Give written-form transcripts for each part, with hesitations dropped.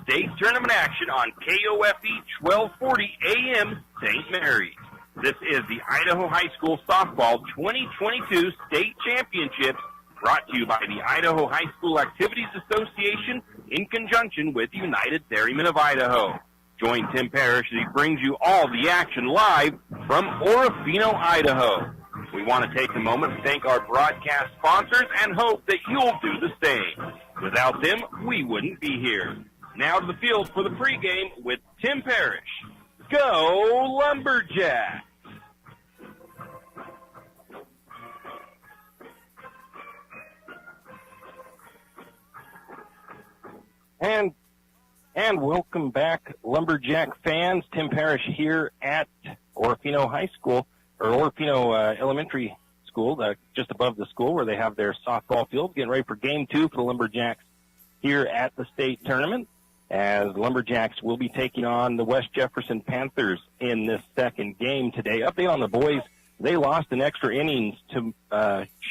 state tournament action on KOFE 1240 AM St. Mary's. This is the Idaho High School Softball 2022 State Championships, brought to you by the Idaho High School Activities Association in conjunction with United Dairymen of Idaho. Join Tim Parrish as he brings you all the action live from Orofino, Idaho. We want to take a moment to thank our broadcast sponsors and hope that you'll do the same. Without them, we wouldn't be here. Now to the field for the pregame with Tim Parrish. Go Lumberjacks! And welcome back, Lumberjack fans. Tim Parrish here at Orofino High School, or Orofino Elementary School, just above the school where they have their softball field, getting ready for Game 2 for the Lumberjacks here at the state tournament, as Lumberjacks will be taking on the West Jefferson Panthers in this second game today. Update on the boys: they lost in extra innings to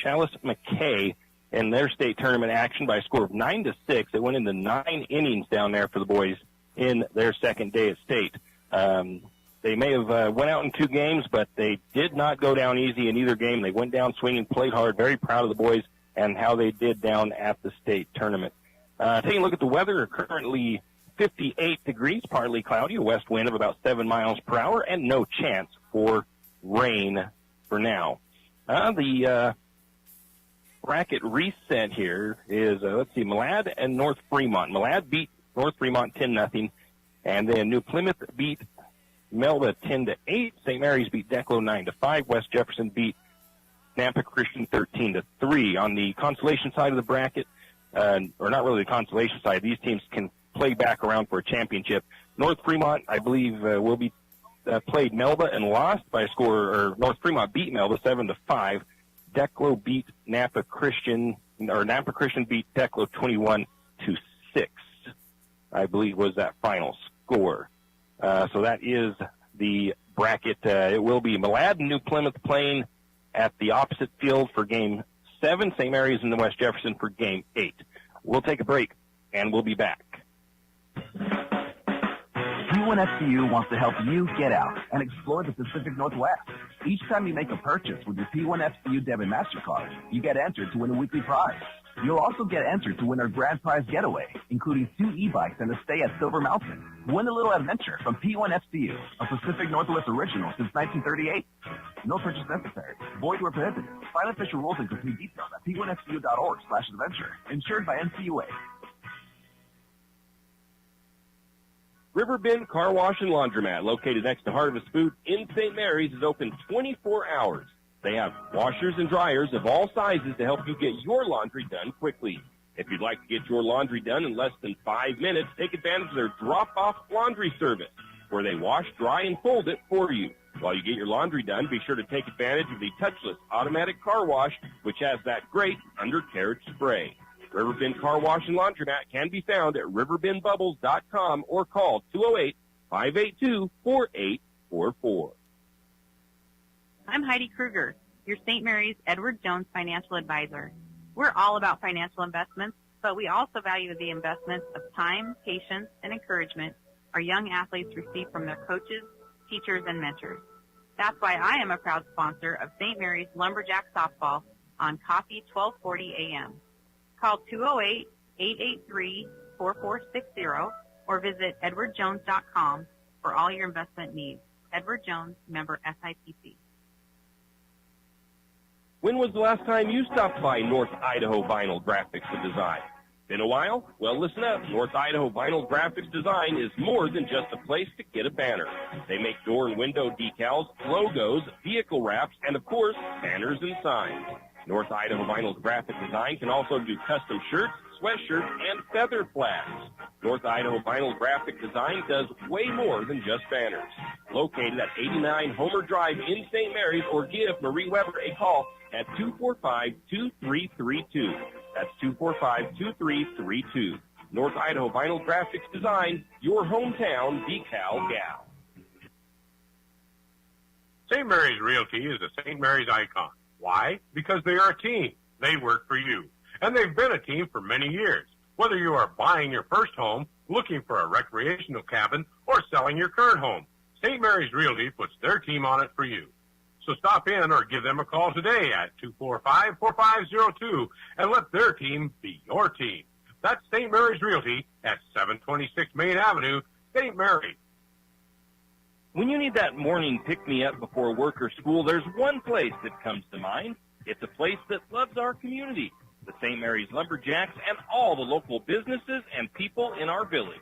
Chalice McKay in their state tournament action by a score of 9-6. It went into 9 innings down there for the boys in their second day at state. They may have went out in 2 games, but they did not go down easy in either game. They went down swinging, played hard. Very proud of the boys and how they did down at the state tournament. Taking a look at the weather, currently 58 degrees, partly cloudy, a west wind of about 7 miles per hour, and no chance for rain for now. The bracket reset here is, Malad and North Fremont. Malad beat North Fremont 10-0, and then New Plymouth beat Melba 10-8. St. Mary's beat Declo 9-5. West Jefferson beat Nampa Christian 13-3. On the consolation side of the bracket, or not really the consolation side, these teams can play back around for a championship. North Fremont, I believe, will be played Melba and lost by a score, or North Fremont beat Melba 7-5. Declo beat Nampa Christian beat Declo 21-6, I believe was that final score. So that is the bracket. It will be Malad and New Plymouth playing at the opposite field for Game 7. St. Mary's and the West Jefferson for Game 8. We'll take a break, and we'll be back. P1FCU wants to help you get out and explore the Pacific Northwest. Each time you make a purchase with your P1FCU debit MasterCard, you get entered to win a weekly prize. You'll also get entered to win our grand prize getaway, including 2 e-bikes and a stay at Silver Mountain. Win a little adventure from P1FCU, a Pacific Northwest original since 1938. No purchase necessary. Void where prohibited. Find official rules and complete details at p1fcu.org/adventure. Insured by NCUA. Riverbend Car Wash and Laundromat, located next to Harvest Food in St. Mary's, is open 24 hours. They have washers and dryers of all sizes to help you get your laundry done quickly. If you'd like to get your laundry done in less than 5 minutes, take advantage of their drop-off laundry service, where they wash, dry, and fold it for you. While you get your laundry done, be sure to take advantage of the touchless automatic car wash, which has that great undercarriage spray. Riverbend Car Wash and Laundromat can be found at riverbendbubbles.com or call 208-582-4844. I'm Heidi Kruger, your St. Mary's Edward Jones financial advisor. We're all about financial investments, but we also value the investments of time, patience, and encouragement our young athletes receive from their coaches, teachers, and mentors. That's why I am a proud sponsor of St. Mary's Lumberjack Softball on KOFE 1240 AM. Call 208-883-4460 or visit edwardjones.com for all your investment needs. Edward Jones, member SIPC. When was the last time you stopped by North Idaho Vinyl Graphics and Design? Been a while? Well, listen up. North Idaho Vinyl Graphics Design is more than just a place to get a banner. They make door and window decals, logos, vehicle wraps, and, of course, banners and signs. North Idaho Vinyl Graphic Design can also do custom shirts, sweatshirts, and feather flags. North Idaho Vinyl Graphic Design does way more than just banners. Located at 89 Homer Drive in St. Mary's, or give Marie Weber a call at 245-2332. That's 245-2332. North Idaho Vinyl Graphics Design, your hometown decal gal. St. Mary's Realty is a St. Mary's icon. Why? Because they are a team. They work for you. And they've been a team for many years. Whether you are buying your first home Looking for a recreational cabin or selling your current home? St. Mary's Realty puts their team on it for you. So stop in or give them a call today at 245-4502 and let their team be your team. That's St. Mary's Realty at 726 Main Avenue, St. Mary's. When you need that morning pick-me-up before work or school, there's one place that comes to mind. It's a place that loves our community, the St. Mary's Lumberjacks, and all the local businesses and people in our village.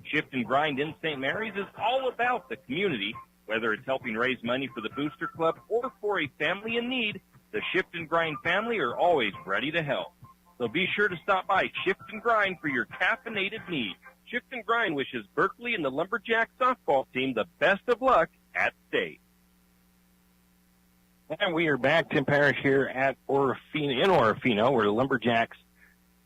Shift and Grind in St. Mary's is all about the community. Whether it's helping raise money for the Booster Club or for a family in need, the Shift and Grind family are always ready to help. So be sure to stop by Shift and Grind for your caffeinated needs. Shift and Grind wishes Berkeley and the Lumberjack softball team the best of luck at state. And we are back. Tim Parrish here at Orofino, where the Lumberjacks,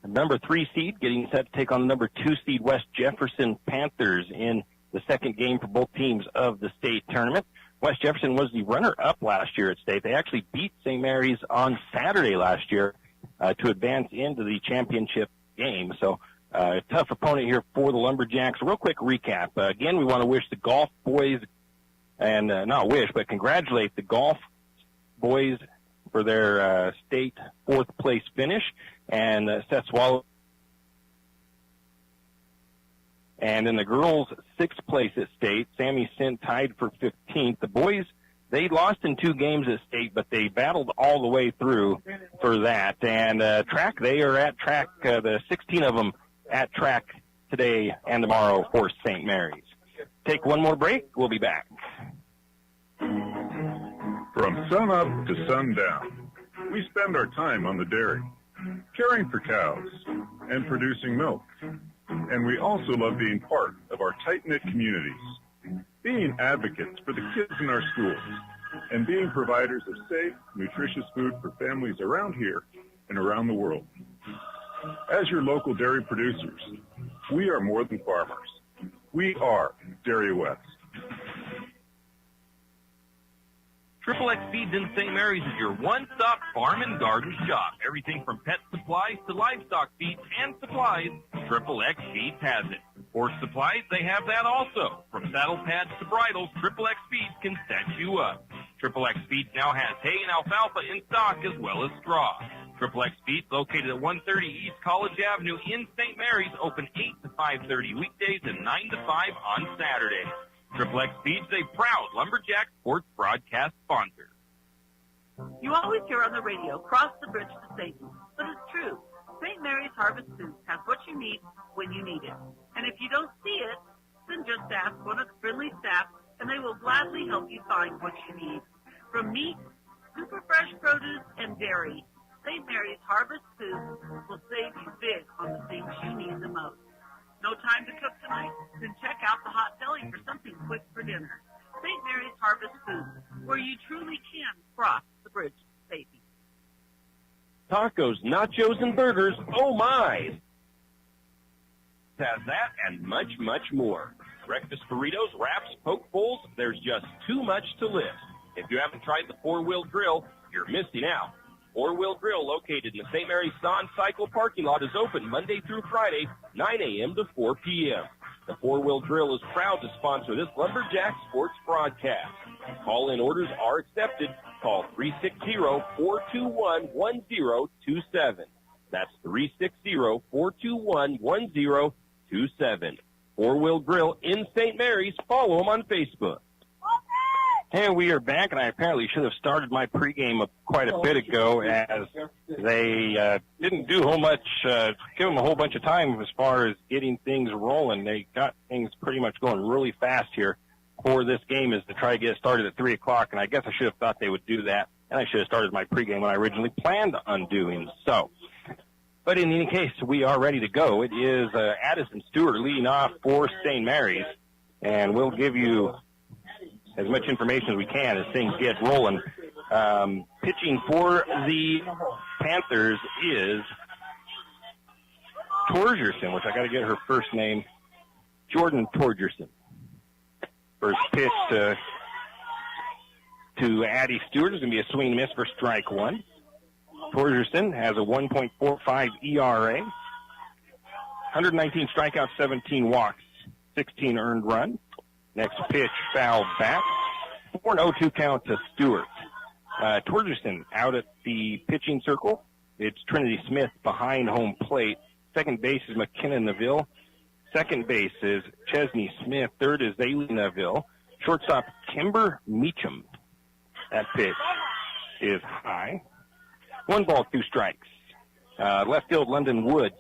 the number 3 seed, getting set to take on the number 2 seed West Jefferson Panthers in the second game for both teams of the state tournament. West Jefferson was the runner-up last year at state. They actually beat St. Mary's on Saturday last year to advance into the championship game. So a tough opponent here for the Lumberjacks. Real quick recap. Again, we want to wish the golf boys, and not wish, but congratulate the golf boys for their state 4th place finish, and Seth Swallow. And in the girls' 6th place at state, Sammy Sint tied for 15th. The boys, they lost in 2 games at state, but they battled all the way through for that. And track, they are at track, the 16 of them at track today and tomorrow for St. Mary's. Take one more break. We'll be back. From sun up to sundown, we spend our time on the dairy, caring for cows and producing milk. And we also love being part of our tight-knit communities, being advocates for the kids in our schools, and being providers of safe, nutritious food for families around here and around the world. As your local dairy producers, we are more than farmers. We are Dairy West. Triple X Feeds in St. Mary's is your one-stop farm and garden shop. Everything from pet supplies to livestock feeds and supplies, Triple X Feeds has it. Horse supplies, they have that also. From saddle pads to bridles, Triple X Feeds can set you up. Triple X Feeds now has hay and alfalfa in stock as well as straw. Triple X Feeds, located at 130 East College Avenue in St. Mary's, open 8 to 5:30 weekdays and 9 to 5 on Saturday. Triple X Feeds, a proud Lumberjack sports broadcast sponsor. You always hear on the radio, cross the bridge to safety, but it's true. St. Mary's Harvest Foods has what you need when you need it. And if you don't see it, then just ask one of the friendly staff, and they will gladly help you find what you need. From meat, super fresh produce, and dairy, St. Mary's Harvest Foods will save you big on the things you need the most. No time to cook tonight? Then check out the hot deli for something quick for dinner. St. Mary's Harvest Foods, where you truly can cross the bridge to safety. Tacos, nachos, and burgers, oh my! Has that and much, much more. Breakfast burritos, wraps, poke bowls, there's just too much to list. If you haven't tried the 4-Wheel Grill, you're missing out. 4-Wheel Grill, located in the St. Mary's Son Cycle parking lot, is open Monday through Friday, 9 a.m. to 4 p.m. The 4-Wheel Grill is proud to sponsor this Lumberjack sports broadcast. Call-in orders are accepted. Call 360-421-1027. That's 360-421-1027. 4-Wheel Grill in St. Mary's. Follow them on Facebook. Hey, we are back, and I apparently should have started my pregame quite a bit ago, as they didn't do give them a whole bunch of time as far as getting things rolling. They got things pretty much going really fast here for this game, is to try to get it started at 3 o'clock, and I guess I should have thought they would do that, and I should have started my pregame when I originally planned on doing so. But in any case, we are ready to go. It is Addison Stewart leading off for St. Mary's, and we'll give you as much information as we can as things get rolling. Pitching for the Panthers is Torgerson, which I got to get her first name, Jordan Torgerson. First pitch to Addie Stewart is going to be a swing and miss for strike one. Torgerson has a 1.45 ERA. 119 strikeouts, 17 walks, 16 earned runs. Next pitch, foul back. 4-0-2 count to Stewart. Torgerson out at the pitching circle. It's Trinity Smith behind home plate. Second base is McKenna Neville. Second base is Chesney Smith. Third is Ailey Neville. Shortstop, Kimber Meacham. That pitch is high. 1 ball, 2 strikes. Left field, London Woods.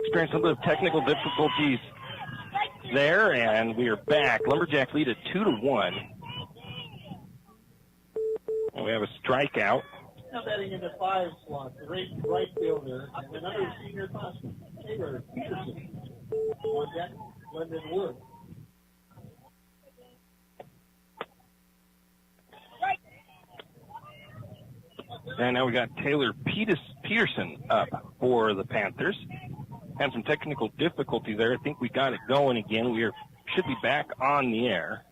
Experienced a little bit of technical difficulties there, and we are back. Lumberjacks lead at 2-1. And we have a strikeout. Now batting in the 5 slot, the right fielder, and another senior classman, Taylor Peterson. On deck, Lyndon Wood. And now we got Taylor Peterson up for the Panthers. Had some technical difficulty there. I think we got it going again. We should be back on the air.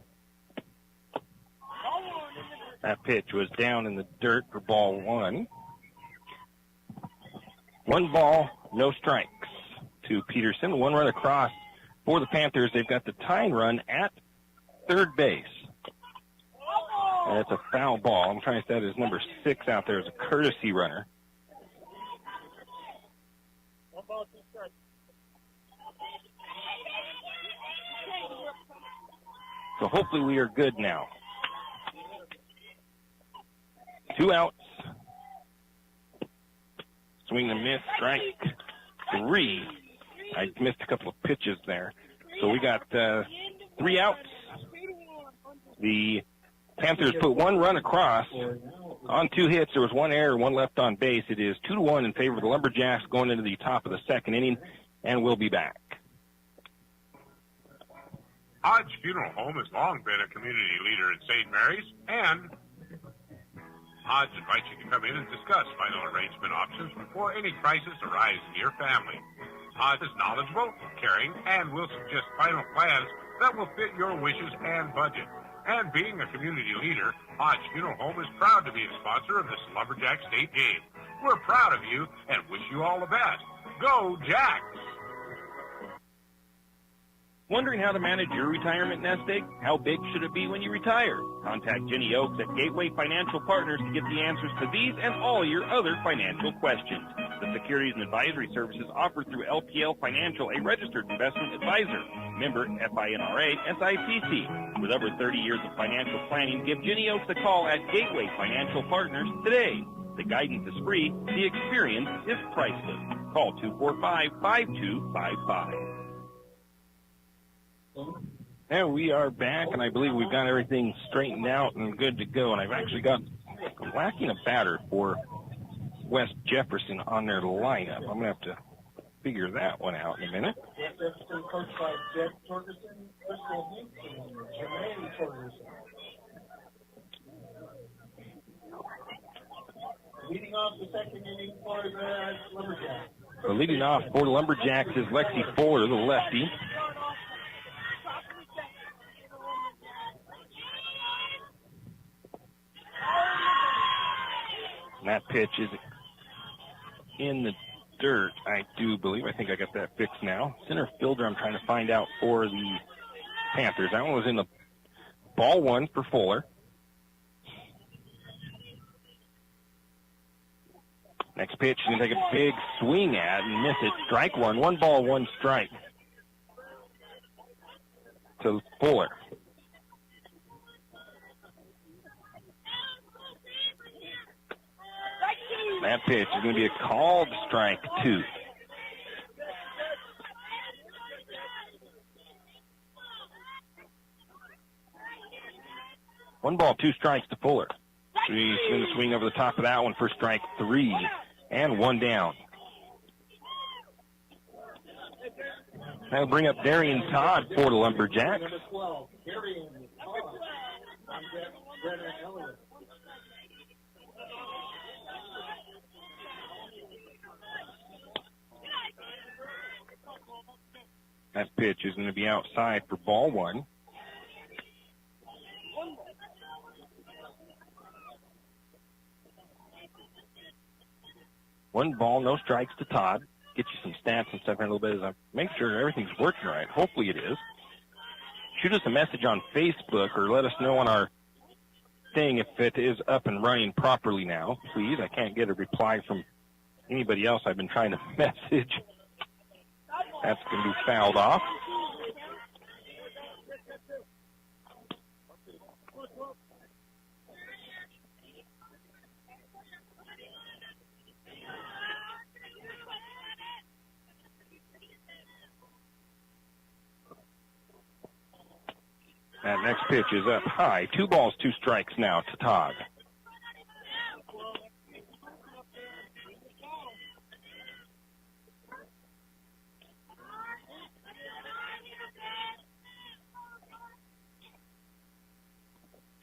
That pitch was down in the dirt for ball 1. 1 ball, no strikes to Peterson. 1 run across for the Panthers. They've got the tying run at third base. And it's a foul ball. I'm trying to set his number 6 out there as a courtesy runner. So hopefully we are good now. 2 outs. Swing and miss, strike 3. I missed a couple of pitches there. So we got 3 outs. The Panthers put 1 run across on 2 hits. There was 1 error, 1 left on base. It is 2-1 in favor of the Lumberjacks going into the top of the 2nd inning, and we'll be back. Hodge Funeral Home has long been a community leader in St. Mary's, and Hodge invites you to come in and discuss final arrangement options before any crisis arises in your family. Hodge is knowledgeable, caring, and will suggest final plans that will fit your wishes and budget. And being a community leader, Hodge Funeral Home is proud to be the sponsor of this Lumberjack State game. We're proud of you and wish you all the best. Go Jacks! Wondering how to manage your retirement nest egg? How big should it be when you retire? Contact Jenny Oaks at Gateway Financial Partners to get the answers to these and all your other financial questions. The securities and advisory services offered through LPL Financial, a registered investment advisor. Member FINRA SIPC. With over 30 years of financial planning, give Jenny Oaks a call at Gateway Financial Partners today. The guidance is free. The experience is priceless. Call 245-5255. And we are back, and I believe we've got everything straightened out and good to go. And I've actually got lacking a batter for West Jefferson on their lineup. I'm going to have to figure that one out in a minute. West Jefferson coached by Jeff Torgerson, Crystal Hinks, and Jermaine Torgerson. Leading off the second inning for the Lumberjacks. So leading off for the Lumberjacks is Lexi Fuller, the lefty. And that pitch is in the dirt, I do believe. I think I got that fixed now. Center fielder I'm trying to find out for the Panthers. That one was in the ball one for Fuller. Next pitch, he's going to take a big swing at and miss it. Strike one. 1 ball, 1 strike. To Fuller. That pitch is going to be a called strike 2. One ball, 2 strikes to Fuller. He's going to swing over the top of that one for strike 3 and 1 down. That'll bring up Darian Todd for the Lumberjacks. Number 12, Darian Todd. Brennan Elliott. That pitch is going to be outside for ball 1. One ball, no strikes to Todd. Get you some stats and stuff in a little bit as I make sure everything's working right. Hopefully it is. Shoot us a message on Facebook or let us know on our thing if it is up and running properly now, please. I can't get a reply from anybody else I've been trying to message. That's going to be fouled off. That next pitch is up high. 2 balls, 2 strikes now to Todd.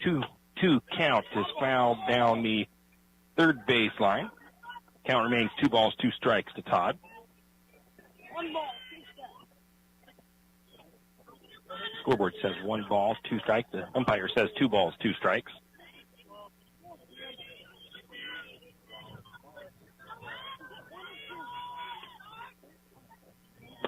Two count is fouled down the third baseline. Count remains 2 balls, 2 strikes to Todd. 1 ball, 2 strikes. Scoreboard says 1 ball, 2 strikes. The umpire says 2 balls, 2 strikes.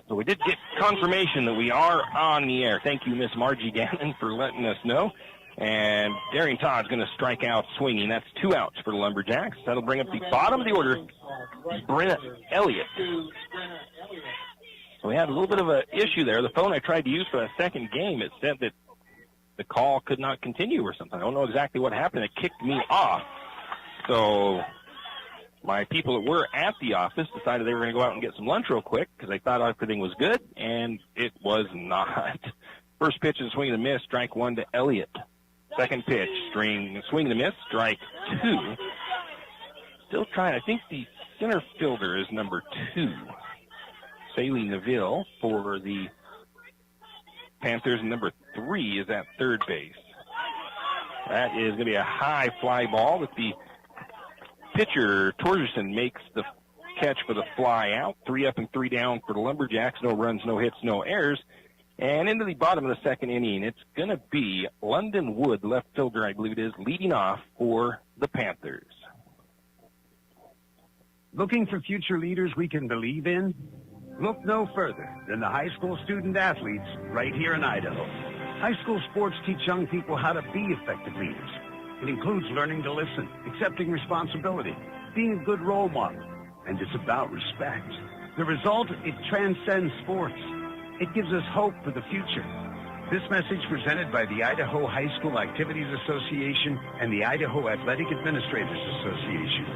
So we did get confirmation that we are on the air. Thank you, Miss Margie Gannon, for letting us know. And Darian Todd's going to strike out swinging. That's 2 outs for the Lumberjacks. That'll bring up the bottom of the order, Brenna Elliott. So we had a little bit of an issue there. The phone I tried to use for that second game, it said that the call could not continue or something. I don't know exactly what happened. It kicked me off. So my people that were at the office decided they were going to go out and get some lunch real quick because they thought everything was good, and it was not. First pitch is a swing and a miss, strike 1 to Elliott. Second pitch, swing and a miss, strike 2. Still trying. I think the center fielder is number 2. Saley Neville for the Panthers, number 3 is at third base. That is going to be a high fly ball that the pitcher, Torgerson, makes the catch for the fly out. 3 up and 3 down for the Lumberjacks. No runs, no hits, no errors. And into the bottom of the second inning, it's going to be London Wood, left fielder, I believe it is, leading off for the Panthers. Looking for future leaders we can believe in? Look no further than the high school student athletes right here in Idaho. High school sports teach young people how to be effective leaders. It includes learning to listen, accepting responsibility, being a good role model, and it's about respect. The result, it transcends sports. It gives us hope for the future. This message presented by the Idaho High School Activities Association and the Idaho Athletic Administrators Association.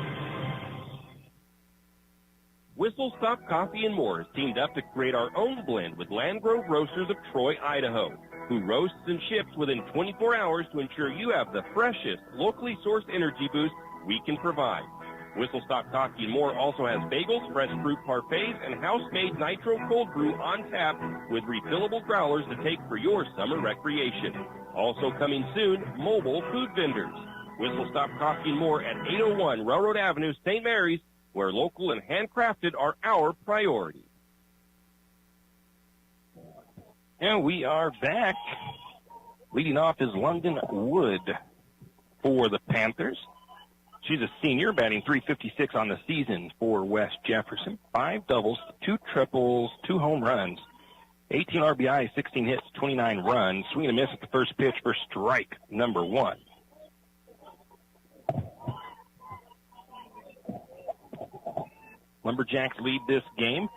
Whistle Stop Coffee and More has teamed up to create our own blend with Landgrove Roasters of Troy, Idaho, who roasts and ships within 24 hours to ensure you have the freshest, locally sourced energy boost we can provide. Whistle Stop Coffee and More also has bagels, fresh fruit parfaits, and house-made nitro cold brew on tap with refillable growlers to take for your summer recreation. Also coming soon, mobile food vendors. Whistle Stop Coffee and More at 801 Railroad Avenue, St. Mary's, where local and handcrafted are our priority. And we are back. Leading off is London Wood for the Panthers. She's a senior, batting .356 on the season for West Jefferson. 5 doubles, 2 triples, 2 home runs, 18 RBIs, 16 hits, 29 runs. Swing and a miss at the first pitch for strike number 1. Lumberjacks lead this game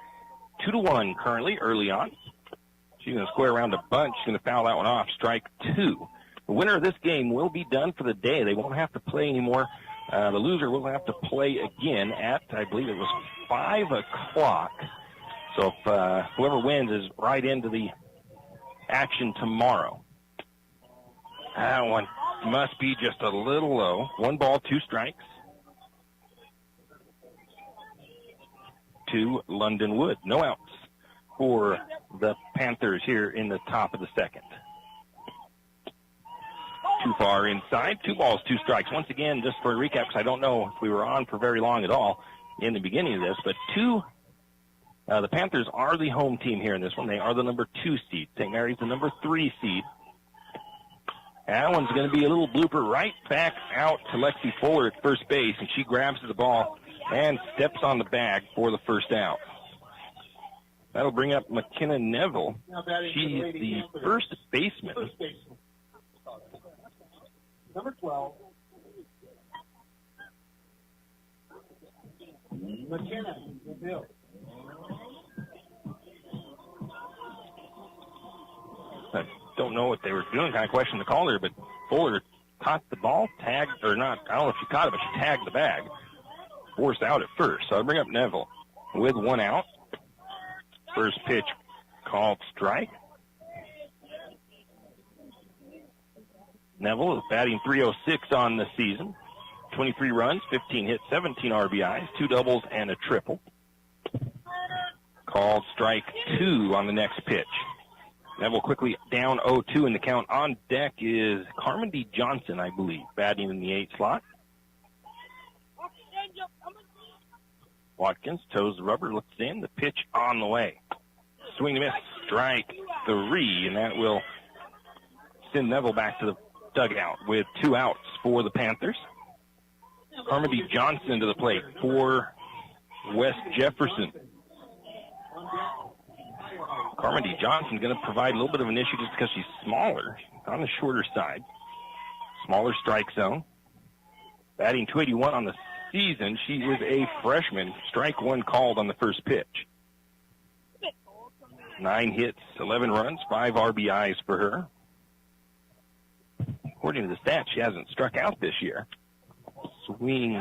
2-1 currently early on. She's going to square around a bunt. She's going to foul that one off. Strike 2. The winner of this game will be done for the day. They won't have to play anymore. The loser will have to play again at, I believe it was 5 o'clock. So if whoever wins is right into the action tomorrow. That one must be just a little low. 1 ball, 2 strikes to London Wood. No outs for the Panthers here in the top of the second. Too far inside. 2 balls, 2 strikes. Once again, just for a recap, because I don't know if we were on for very long at all in the beginning of this, but the Panthers are the home team here in this one. They are the number 2 seed. St. Mary's the number 3 seed. That one's going to be a little blooper right back out to Lexi Fuller at first base, and she grabs the ball and steps on the bag for the first out. That'll bring up McKenna Neville. She's the first baseman. Number 12. McKenna Neville. I don't know what they were doing, kind of questioned the caller, but Fuller caught the ball, tagged, or not, I don't know if she caught it, but she tagged the bag. Forced out at first. So I'll bring up Neville with 1 out. First pitch called strike. Neville is batting .306 on the season. 23 runs, 15 hits, 17 RBIs, 2 doubles, and a triple. Called strike 2 on the next pitch. Neville quickly down 0-2 in the count. On deck is Carmen D. Johnson, I believe, batting in the 8 slot. Watkins toes the rubber, looks in, the pitch on the way. Swing and miss, strike 3, and that will send Neville back to the dugout with 2 outs for the Panthers. Carmen D. Johnson to the plate for West Jefferson. Carmen D. Johnson going to provide a little bit of an issue just because she's smaller, on the shorter side. Smaller strike zone. Batting .281 on the season. She is a freshman. Strike 1 called on the first pitch. 9 hits, 11 runs, 5 RBIs for her. According to the stats, she hasn't struck out this year. Swing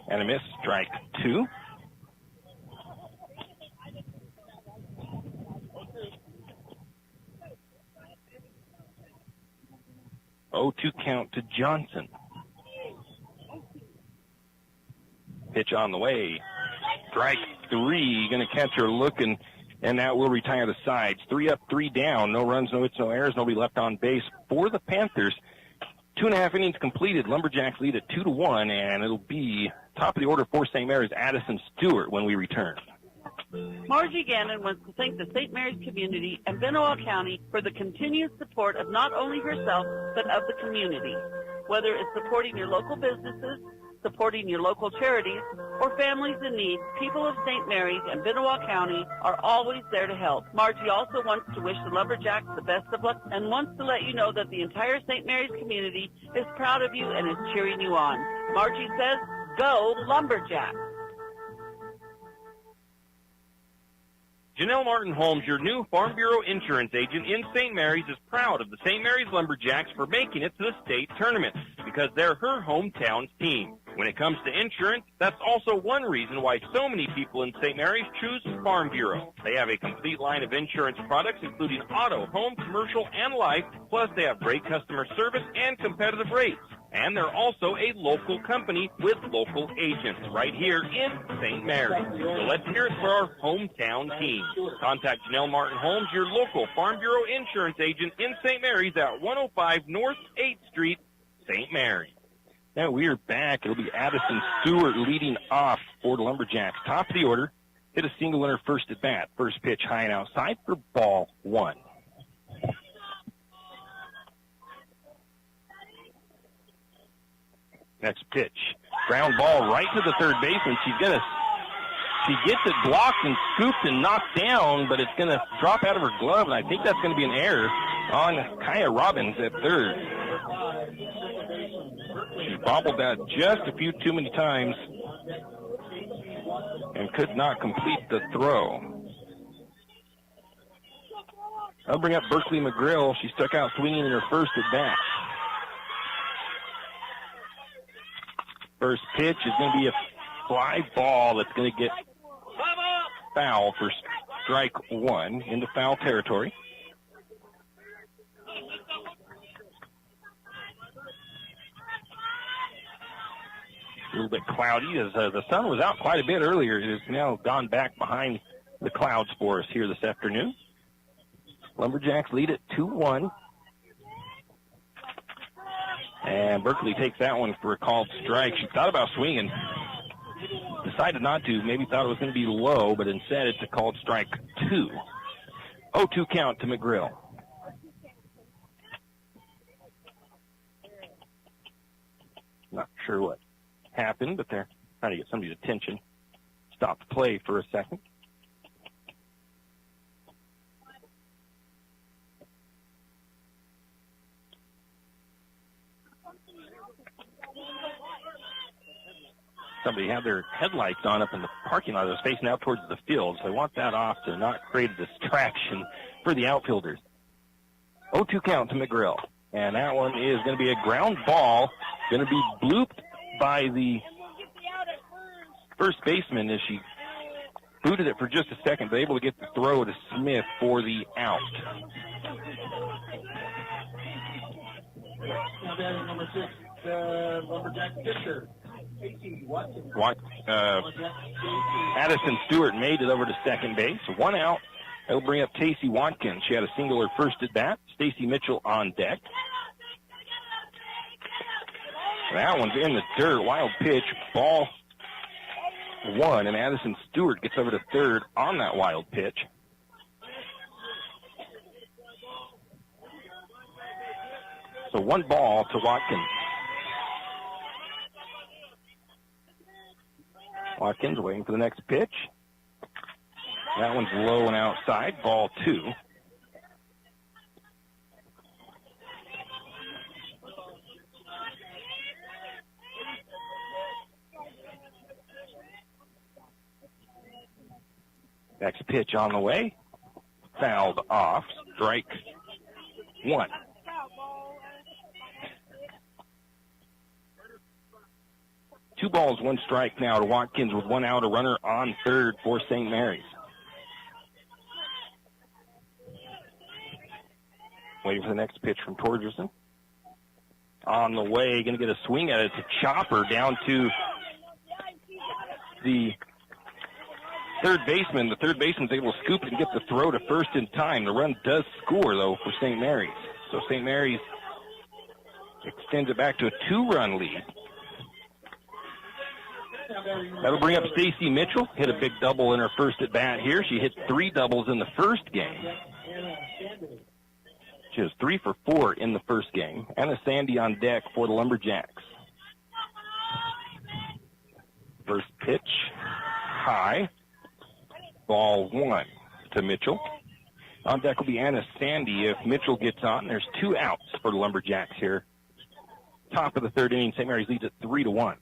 and a miss, strike 2. Oh, 2 count to Johnson. Pitch on the way. Strike 3. Going to catch her looking and that will retire the sides. 3 up, 3 down. No runs, no hits, no errors. Nobody left on base for the Panthers. 2.5 innings completed. Lumberjacks lead at 2-1, and it'll be top of the order for St. Mary's, Addison Stewart, when we return. Margie Gannon wants to thank the St. Mary's community and Benoit County for the continued support of not only herself, but of the community. Whether it's supporting your local businesses, supporting your local charities, or families in need, people of St. Mary's and Benoit County are always there to help. Margie also wants to wish the Lumberjacks the best of luck and wants to let you know that the entire St. Mary's community is proud of you and is cheering you on. Margie says, go Lumberjacks! Janelle Martin Holmes, your new Farm Bureau insurance agent in St. Mary's, is proud of the St. Mary's Lumberjacks for making it to the state tournament because they're her hometown team. When it comes to insurance, that's also one reason why so many people in St. Mary's choose Farm Bureau. They have a complete line of insurance products, including auto, home, commercial, and life, plus they have great customer service and competitive rates. And they're also a local company with local agents right here in St. Mary's. So let's hear it for our hometown team. Contact Janelle Martin Holmes, your local Farm Bureau insurance agent in St. Mary's at 105 North 8th Street, St. Mary's. Now we are back. It'll be Addison Stewart leading off for the Lumberjacks. Top of the order, hit a single in her first at bat. First pitch high and outside for ball 1. Next pitch, ground ball right to the third baseman. She gets it blocked and scooped and knocked down, but it's going to drop out of her glove, and I think that's going to be an error on Kaya Robbins at third. She bobbled that just a few too many times and could not complete the throw. I'll bring up Berkeley McGrill. She stuck out swinging in her first at bat. First pitch is going to be a fly ball that's going to get foul for strike 1 into foul territory. A little bit cloudy as the sun was out quite a bit earlier. It has now gone back behind the clouds for us here this afternoon. Lumberjacks lead at 2-1. And Berkeley takes that one for a called strike. She thought about swinging, decided not to, maybe thought it was going to be low, but instead it's a called strike 2. 0-2 count to McGrill. Not sure what happened, but they're trying to get somebody's attention. Stopped play for a second. Somebody had their headlights on up in the parking lot. It was facing out towards the field, so they want that off to not create a distraction for the outfielders. 0-2 count to McGrill. And that one is going to be a ground ball, going to be blooped by the first baseman as she booted it for just a second, but able to get the throw to Smith for the out. Now batting number 6, Lumberjack pitcher. Addison Stewart made it over to second base. 1 out. That'll bring up Casey Watkins. She had a single her first at bat. Stacy Mitchell on deck. That one's in the dirt. Wild pitch. Ball 1. And Addison Stewart gets over to third on that wild pitch. So 1 ball to Watkins. Watkins waiting for the next pitch. That one's low and outside. Ball 2. Next pitch on the way. Fouled off. Strike 1. Two balls, 1 strike now to Watkins with 1 out, a runner on third for St. Mary's. Waiting for the next pitch from Torgerson. On the way, going to get a swing at it to Chopper down to the third baseman. The third baseman's able to scoop and get the throw to first in time. The run does score, though, for St. Mary's. So St. Mary's extends it back to a 2-run lead. That'll bring up Stacy Mitchell. Hit a big double in her first at-bat here. She hit 3 doubles in the first game. She was 3 for 4 in the first game. Anna Sandy on deck for the Lumberjacks. First pitch, high. Ball 1 to Mitchell. On deck will be Anna Sandy if Mitchell gets on. There's 2 outs for the Lumberjacks here. Top of the third inning, St. Mary's leads at 3-1.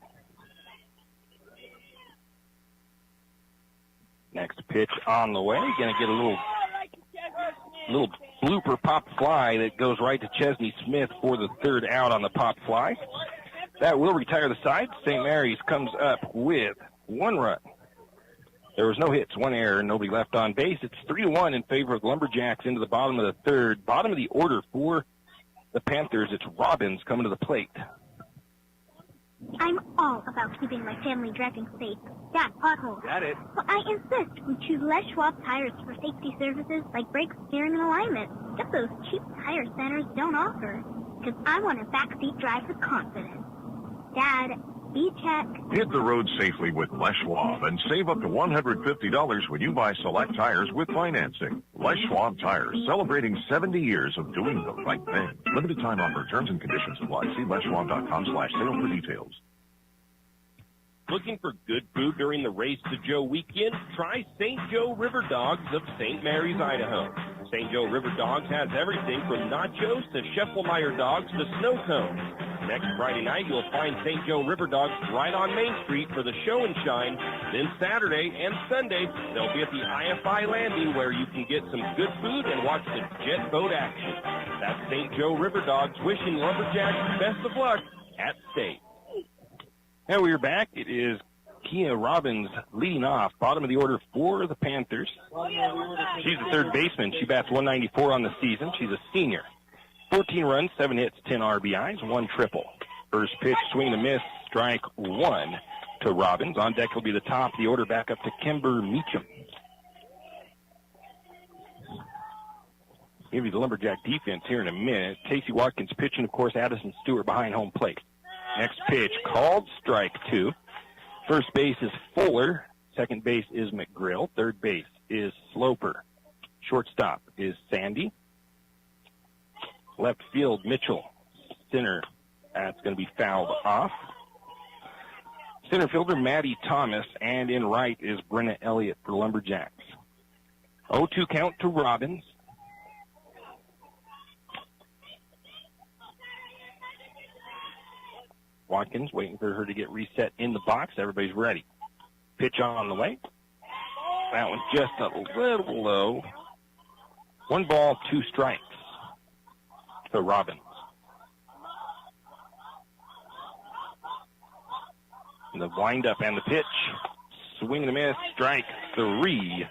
Next pitch on the way. Going to get a little blooper pop fly that goes right to Chesney Smith for the third out on the pop fly. That will retire the side. St. Mary's comes up with 1 run. There was no hits, 1 error, nobody left on base. It's 3-1 in favor of the Lumberjacks into the bottom of the third. Bottom of the order for the Panthers, it's Robbins coming to the plate. I'm all about keeping my family driving safe. Dad, potholes. Got it. Well, I insist we choose Les Schwab tires for safety services like brakes, steering, and alignment. Get those cheap tire centers don't offer. Because I want a backseat drive with confidence. Dad, B-check. Hit the road safely with Les Schwab and save up to $150 when you buy select tires with financing. Les Schwab Tires, celebrating 70 years of doing the right thing. Limited time offer. Terms and conditions apply. See leschwab.com/sale for details. Looking for good food during the Race to Joe weekend? Try St. Joe River Dogs of St. Mary's, Idaho. St. Joe River Dogs has everything from nachos to Scheffelmeyer dogs to snow cones. Next Friday night, you'll find St. Joe River Dogs right on Main Street for the show and shine. Then Saturday and Sunday, they'll be at the IFI Landing where you can get some good food and watch the jet boat action. That's St. Joe River Dogs wishing Lumberjacks best of luck at state. And we're back. It is Kia Robbins leading off, bottom of the order for the Panthers. She's the third baseman. She bats 194 on the season. She's a senior. 14 runs, 7 hits, 10 RBIs, 1 triple. First pitch, swing and a miss, strike 1 to Robbins. On deck will be the top of the order back up to Kimber Meacham. Give you the Lumberjack defense here in a minute. Casey Watkins pitching, of course, Addison Stewart behind home plate. Next pitch, called strike 2. First base is Fuller. Second base is McGrill. Third base is Sloper. Shortstop is Sandy. Left field, Mitchell. Center, that's going to be fouled off. Center fielder, Maddie Thomas. And in right is Brenna Elliott for the Lumberjacks. 0-2 count to Robbins. Watkins waiting for her to get reset in the box. Everybody's ready. Pitch on the way. That one just a little low. 1 ball, 2 strikes to Robbins. And the windup and the pitch. Swing and a miss. Strike 3.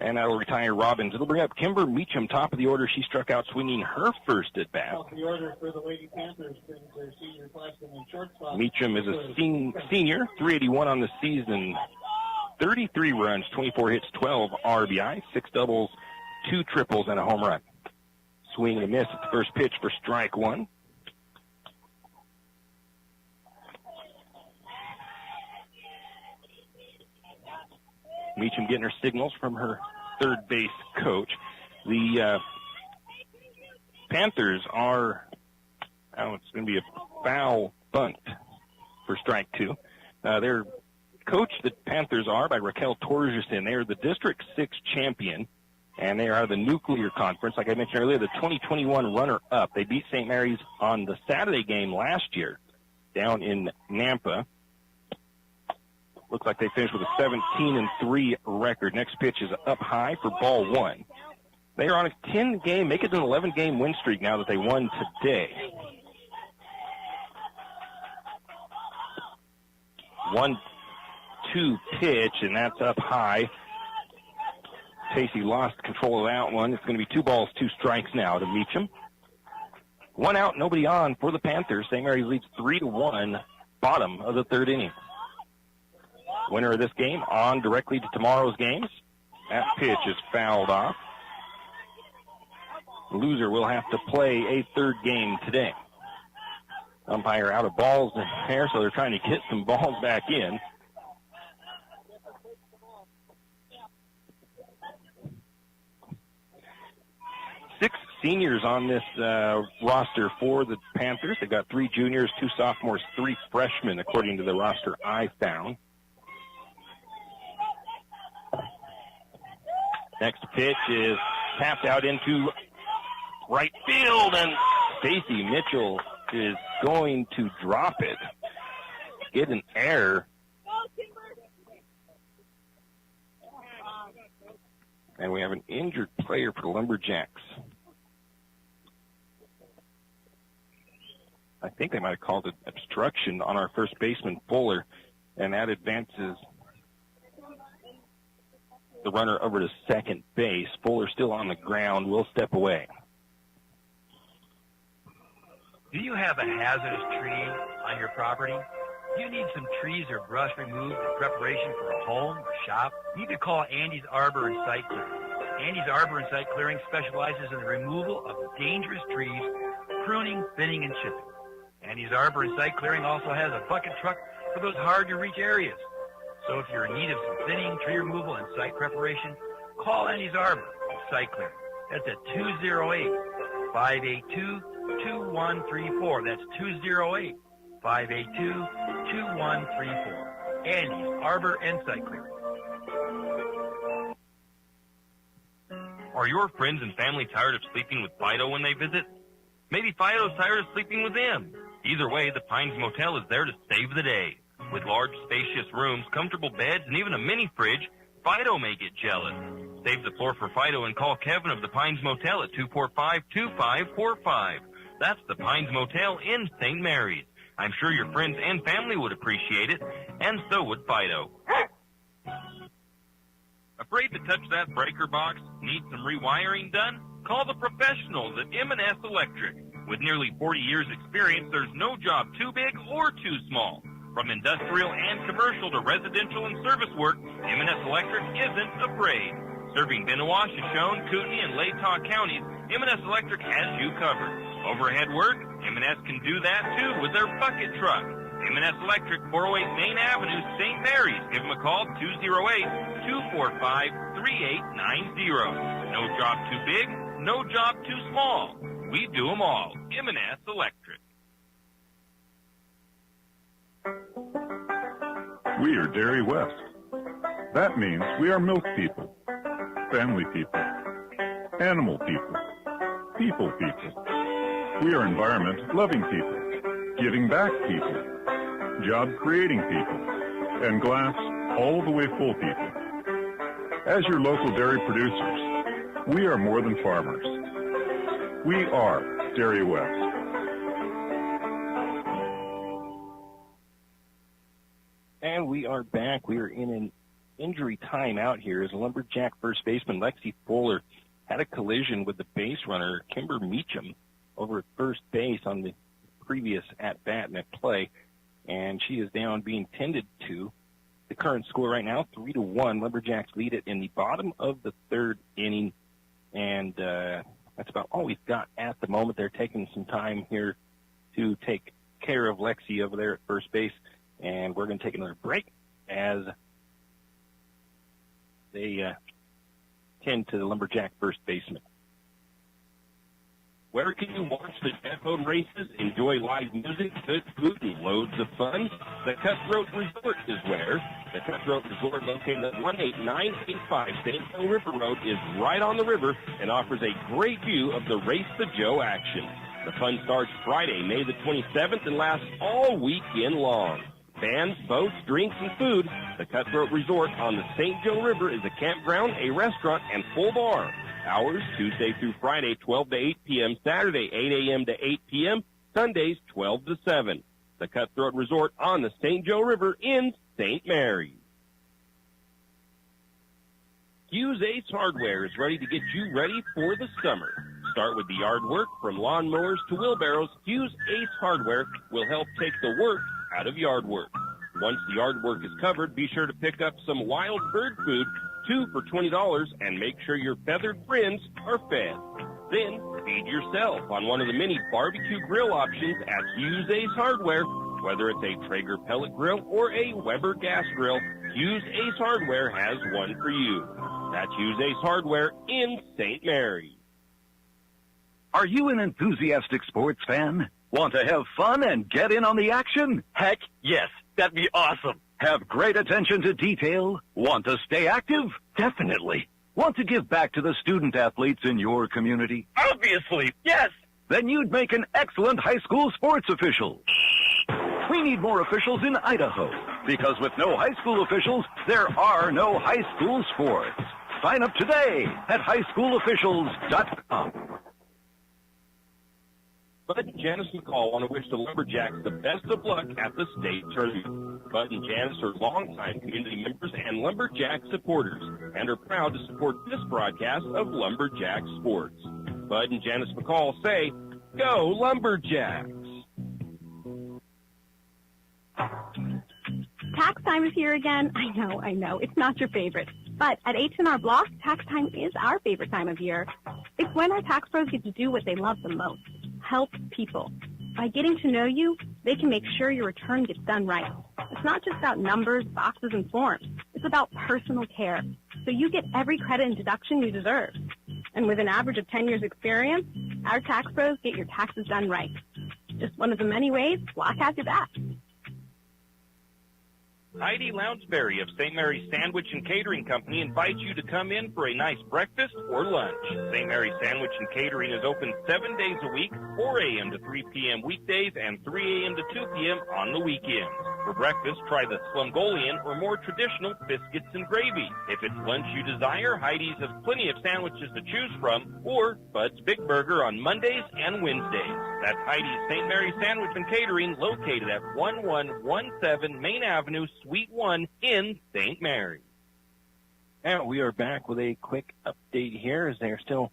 And that'll retire Robbins. It'll bring up Kimber Meacham, top of the order. She struck out swinging her first at bat. Top of the order for the Lady Panthers brings their senior classman and shortstop. Meacham is a senior, 381 on the season, 33 runs, 24 hits, 12 RBI, 6 doubles, 2 triples, and a home run. Swing and a miss at the first pitch for strike 1. Meacham getting her signals from her third base coach. The Panthers are, it's going to be a foul bunt for strike 2. They're coached, the Panthers are, by Raquel Torgerson. They are the District 6 champion, and they are the Nuclear Conference. Like I mentioned earlier, the 2021 runner-up. They beat St. Mary's on the Saturday game last year down in Nampa. Looks like they finished with a 17-3 record. Next pitch is up high for ball 1. They are on a 10-game, make it an 11-game win streak now that they won today. 1-2 pitch, and that's up high. Casey lost control of that one. It's going to be 2 balls, 2 strikes now to Meacham. 1 out, nobody on for the Panthers. St. Mary's leads 3-1, bottom of the third inning. winner of this game on directly to tomorrow's games. That pitch is fouled off. The loser will have to play a third game today. Umpire out of balls there, so they're trying to get some balls back in. Six seniors on this roster for the Panthers. They've got 3 juniors, 2 sophomores, 3 freshmen, according to the roster I found. Next pitch is tapped out into right field, and Stacy Mitchell is going to drop it. Get an error. And we have an injured player for the Lumberjacks. I think they might have called it obstruction on our first baseman, Fuller, and that advances the runner over to second base. Fuller still on the ground, will step away. Do you have a hazardous tree on your property? Do you need some trees or brush removed in preparation for a home or shop? You need to call Andy's Arbor and Site Clearing. Andy's Arbor and Site Clearing specializes in the removal of dangerous trees, pruning, thinning, and chipping. Andy's Arbor and Site Clearing also has a bucket truck for those hard-to-reach areas. So if you're in need of some thinning, tree removal, and site preparation, call Andy's Arbor and Site Clearing. That's at 208-582-2134. That's 208-582-2134. Andy's Arbor and Site Clearing. Are your friends and family tired of sleeping with Fido when they visit? Maybe Fido's tired of sleeping with them. Either way, the Pines Motel is there to save the day. With large, spacious rooms, comfortable beds, and even a mini fridge, Fido may get jealous. Save the floor for Fido and call Kevin of the Pines Motel at 245-2545. That's the Pines Motel in St. Mary's. I'm sure your friends and family would appreciate it, and so would Fido. Afraid to touch that breaker box? Need some rewiring done? Call the professionals at M&S Electric. With nearly 40 years' experience, there's no job too big or too small. From industrial and commercial to residential and service work, M&S Electric isn't afraid. Serving Benoit, Shoshone, Kootenai, and Latah counties, M&S Electric has you covered. Overhead work? M&S can do that too with their bucket truck. M&S Electric, 408 Main Avenue, St. Mary's. Give them a call, 208-245-3890. No job too big, no job too small. We do them all. M&S Electric. We are Dairy West. That means we are milk people, family people, animal people, people people. We are environment-loving people, giving back people, job-creating people, and glass all the way full people. As your local dairy producers, we are more than farmers. We are Dairy West. And we are back. We are in an injury timeout here as Lumberjack first baseman Lexi Fuller had a collision with the base runner Kimber Meacham over at first base on the previous at-bat in that play, and she is down being tended to. The current score right now, 3-1. Lumberjacks lead it in the bottom of the third inning, and that's about all we've got at the moment. They're taking some time here to take care of Lexi over there at first base, and we're going to take another break as they tend to the Lumberjack first baseman. Where can you watch the Death Road races, enjoy live music, good food, and loads of fun? The Cutthroat Resort is where. The Cutthroat Resort, located at 18985 St. Joe River Road, is right on the river and offers a great view of the Race the Joe action. The fun starts Friday, May the 27th, and lasts all weekend long. Bands, boats, drinks, and food. The Cutthroat Resort on the St. Joe River is a campground, a restaurant, and full bar. Hours, Tuesday through Friday, 12 to 8 p.m., Saturday, 8 a.m. to 8 p.m., Sundays, 12 to 7. The Cutthroat Resort on the St. Joe River in St. Mary's. Hughes Ace Hardware is ready to get you ready for the summer. Start with the yard work. From lawnmowers to wheelbarrows, Hughes Ace Hardware will help take the work out of yard work. Once the yard work is covered, be sure to pick up some wild bird food, 2 for $20, and make sure your feathered friends are fed. Then feed yourself on one of the many barbecue grill options at Hughes Ace Hardware. Whether it's a Traeger pellet grill or a Weber gas grill, Hughes Ace Hardware has one for you. That's Hughes Ace Hardware in St. Mary. Are you an enthusiastic sports fan? Want to have fun and get in on the action? Heck, yes. That'd be awesome. Have great attention to detail? Want to stay active? Definitely. Want to give back to the student athletes in your community? Obviously, yes. Then you'd make an excellent high school sports official. We need more officials in Idaho, because with no high school officials, there are no high school sports. Sign up today at highschoolofficials.com. Bud and Janice McCall want to wish the Lumberjacks the best of luck at the state tournament. Bud and Janice are longtime community members and Lumberjack supporters and are proud to support this broadcast of Lumberjack Sports. Bud and Janice McCall say, "Go Lumberjacks!" Tax time is here again. I know. It's not your favorite. But at H&R Block, tax time is our favorite time of year. It's when our tax pros get to do what they love the most, help people. By getting to know you, they can make sure your return gets done right. It's not just about numbers, boxes, and forms. It's about personal care. So you get every credit and deduction you deserve. And with an average of 10 years experience, our tax pros get your taxes done right. Just one of the many ways Block has your back. Heidi Lounsbury of St. Mary's Sandwich and Catering Company invites you to come in for a nice breakfast or lunch. St. Mary's Sandwich and Catering is open 7 days a week, 4 a.m. to 3 p.m. weekdays and 3 a.m. to 2 p.m. on the weekends. For breakfast, try the Slumgolian or more traditional biscuits and gravy. If it's lunch you desire, Heidi's has plenty of sandwiches to choose from, or Bud's Big Burger on Mondays and Wednesdays. That's Heidi's St. Mary's Sandwich and Catering, located at 1117 Main Avenue, Suite 1 in St. Mary. And we are back with a quick update here as they're still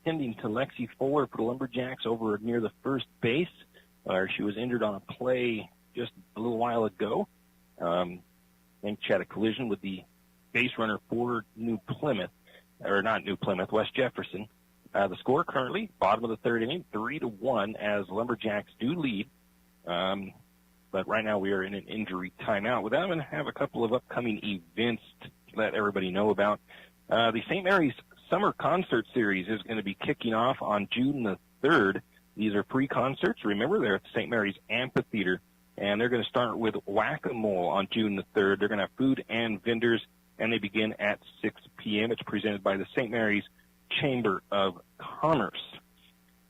tending to Lexi Fuller for the Lumberjacks over near the first base, where she was injured on a play just a little while ago. I think she had a collision with the base runner for West Jefferson. The score currently, bottom of the third inning, 3-1 as Lumberjacks do lead. But right now we are in an injury timeout. With that, I'm going to have a couple of upcoming events to let everybody know about. The St. Mary's Summer Concert Series is going to be kicking off on June the 3rd. These are free concerts. Remember, they're at the St. Mary's Amphitheater, and they're going to start with Whack-A-Mole on June the 3rd. They're going to have food and vendors, and they begin at 6 p.m. It's presented by the St. Mary's Chamber of Commerce.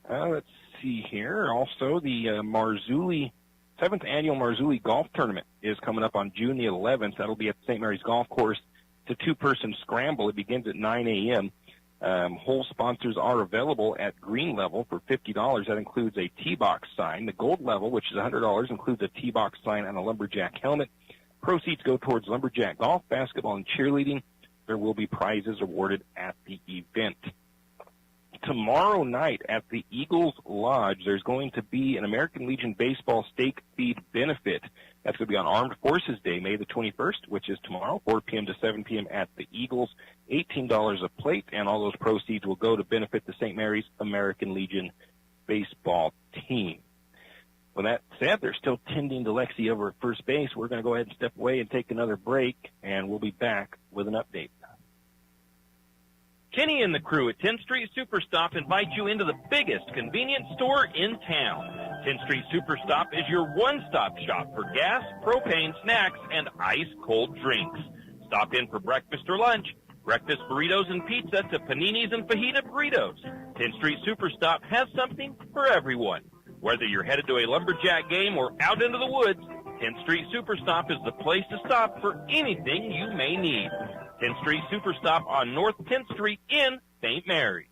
Let's see here. Also, the Marzulli 7th Annual Marzulli Golf Tournament is coming up on June the 11th. That'll be at the St. Mary's Golf Course. It's a two-person scramble. It begins at 9 a.m. Hole sponsors are available at green level for $50. That includes a T-box sign. The gold level, which is $100, includes a T-box sign and a Lumberjack helmet. Proceeds go towards Lumberjack golf, basketball, and cheerleading. There will be prizes awarded at the event. Tomorrow night at the Eagles Lodge, there's going to be an American Legion Baseball Stake Feed Benefit. That's going to be on Armed Forces Day, May the 21st, which is tomorrow, 4 p.m. to 7 p.m. at the Eagles. $18 a plate, and all those proceeds will go to benefit the St. Mary's American Legion baseball team. With that said, they're still tending to Lexi over at first base. We're going to go ahead and step away and take another break, and we'll be back with an update. Kenny and the crew at 10th Street Superstop invite you into the biggest convenience store in town. 10th Street Superstop is your one-stop shop for gas, propane, snacks, and ice-cold drinks. Stop in for breakfast or lunch, breakfast burritos and pizza to paninis and fajita burritos. 10th Street Superstop has something for everyone. Whether you're headed to a Lumberjack game or out into the woods, 10th Street Superstop is the place to stop for anything you may need. 10th Street Superstop on North 10th Street in St. Mary.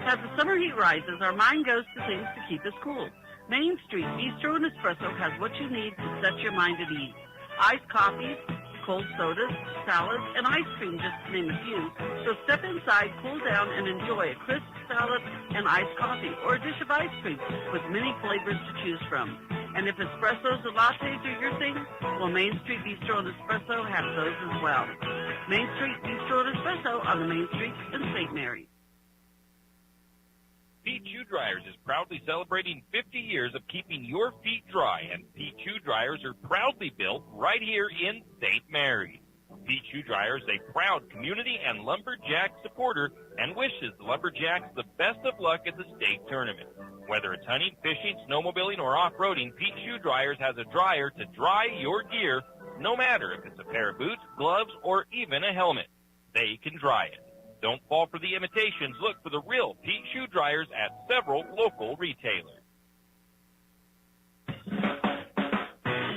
As the summer heat rises, our mind goes to things to keep us cool. Main Street Bistro and Espresso has what you need to set your mind at ease. Iced coffees, cold sodas, salads, and ice cream, just to name a few. So step inside, cool down, and enjoy a crisp salad and iced coffee or a dish of ice cream with many flavors to choose from. And if espressos or lattes are your thing, well, Main Street Bistro and Espresso have those as well. Main Street Bistro and Espresso on the Main Street in St. Mary's. Pete Shoe Dryers is proudly celebrating 50 years of keeping your feet dry, and Pete Shoe Dryers are proudly built right here in St. Mary's. Pete Shoe Dryers is a proud community and lumberjack supporter and wishes the Lumberjacks the best of luck at the state tournament. Whether it's hunting, fishing, snowmobiling, or off-roading, Pete Shoe Dryers has a dryer to dry your gear, no matter if it's a pair of boots, gloves, or even a helmet. They can dry it. Don't fall for the imitations. Look for the real Pete Shoe Dryers at several local retailers.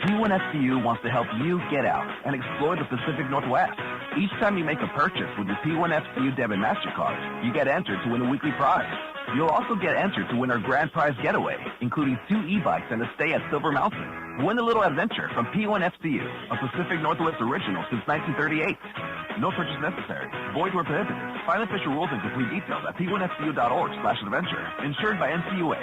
P1FCU wants to help you get out and explore the Pacific Northwest. Each time you make a purchase with your P1FCU debit MasterCard, you get entered to win a weekly prize. You'll also get entered to win our grand prize getaway, including 2 e-bikes and a stay at Silver Mountain. Win a little adventure from P1FCU, a Pacific Northwest original since 1938. No purchase necessary. Void where prohibited. Find official rules and complete details at p1fcu.org/adventure. Insured by NCUA.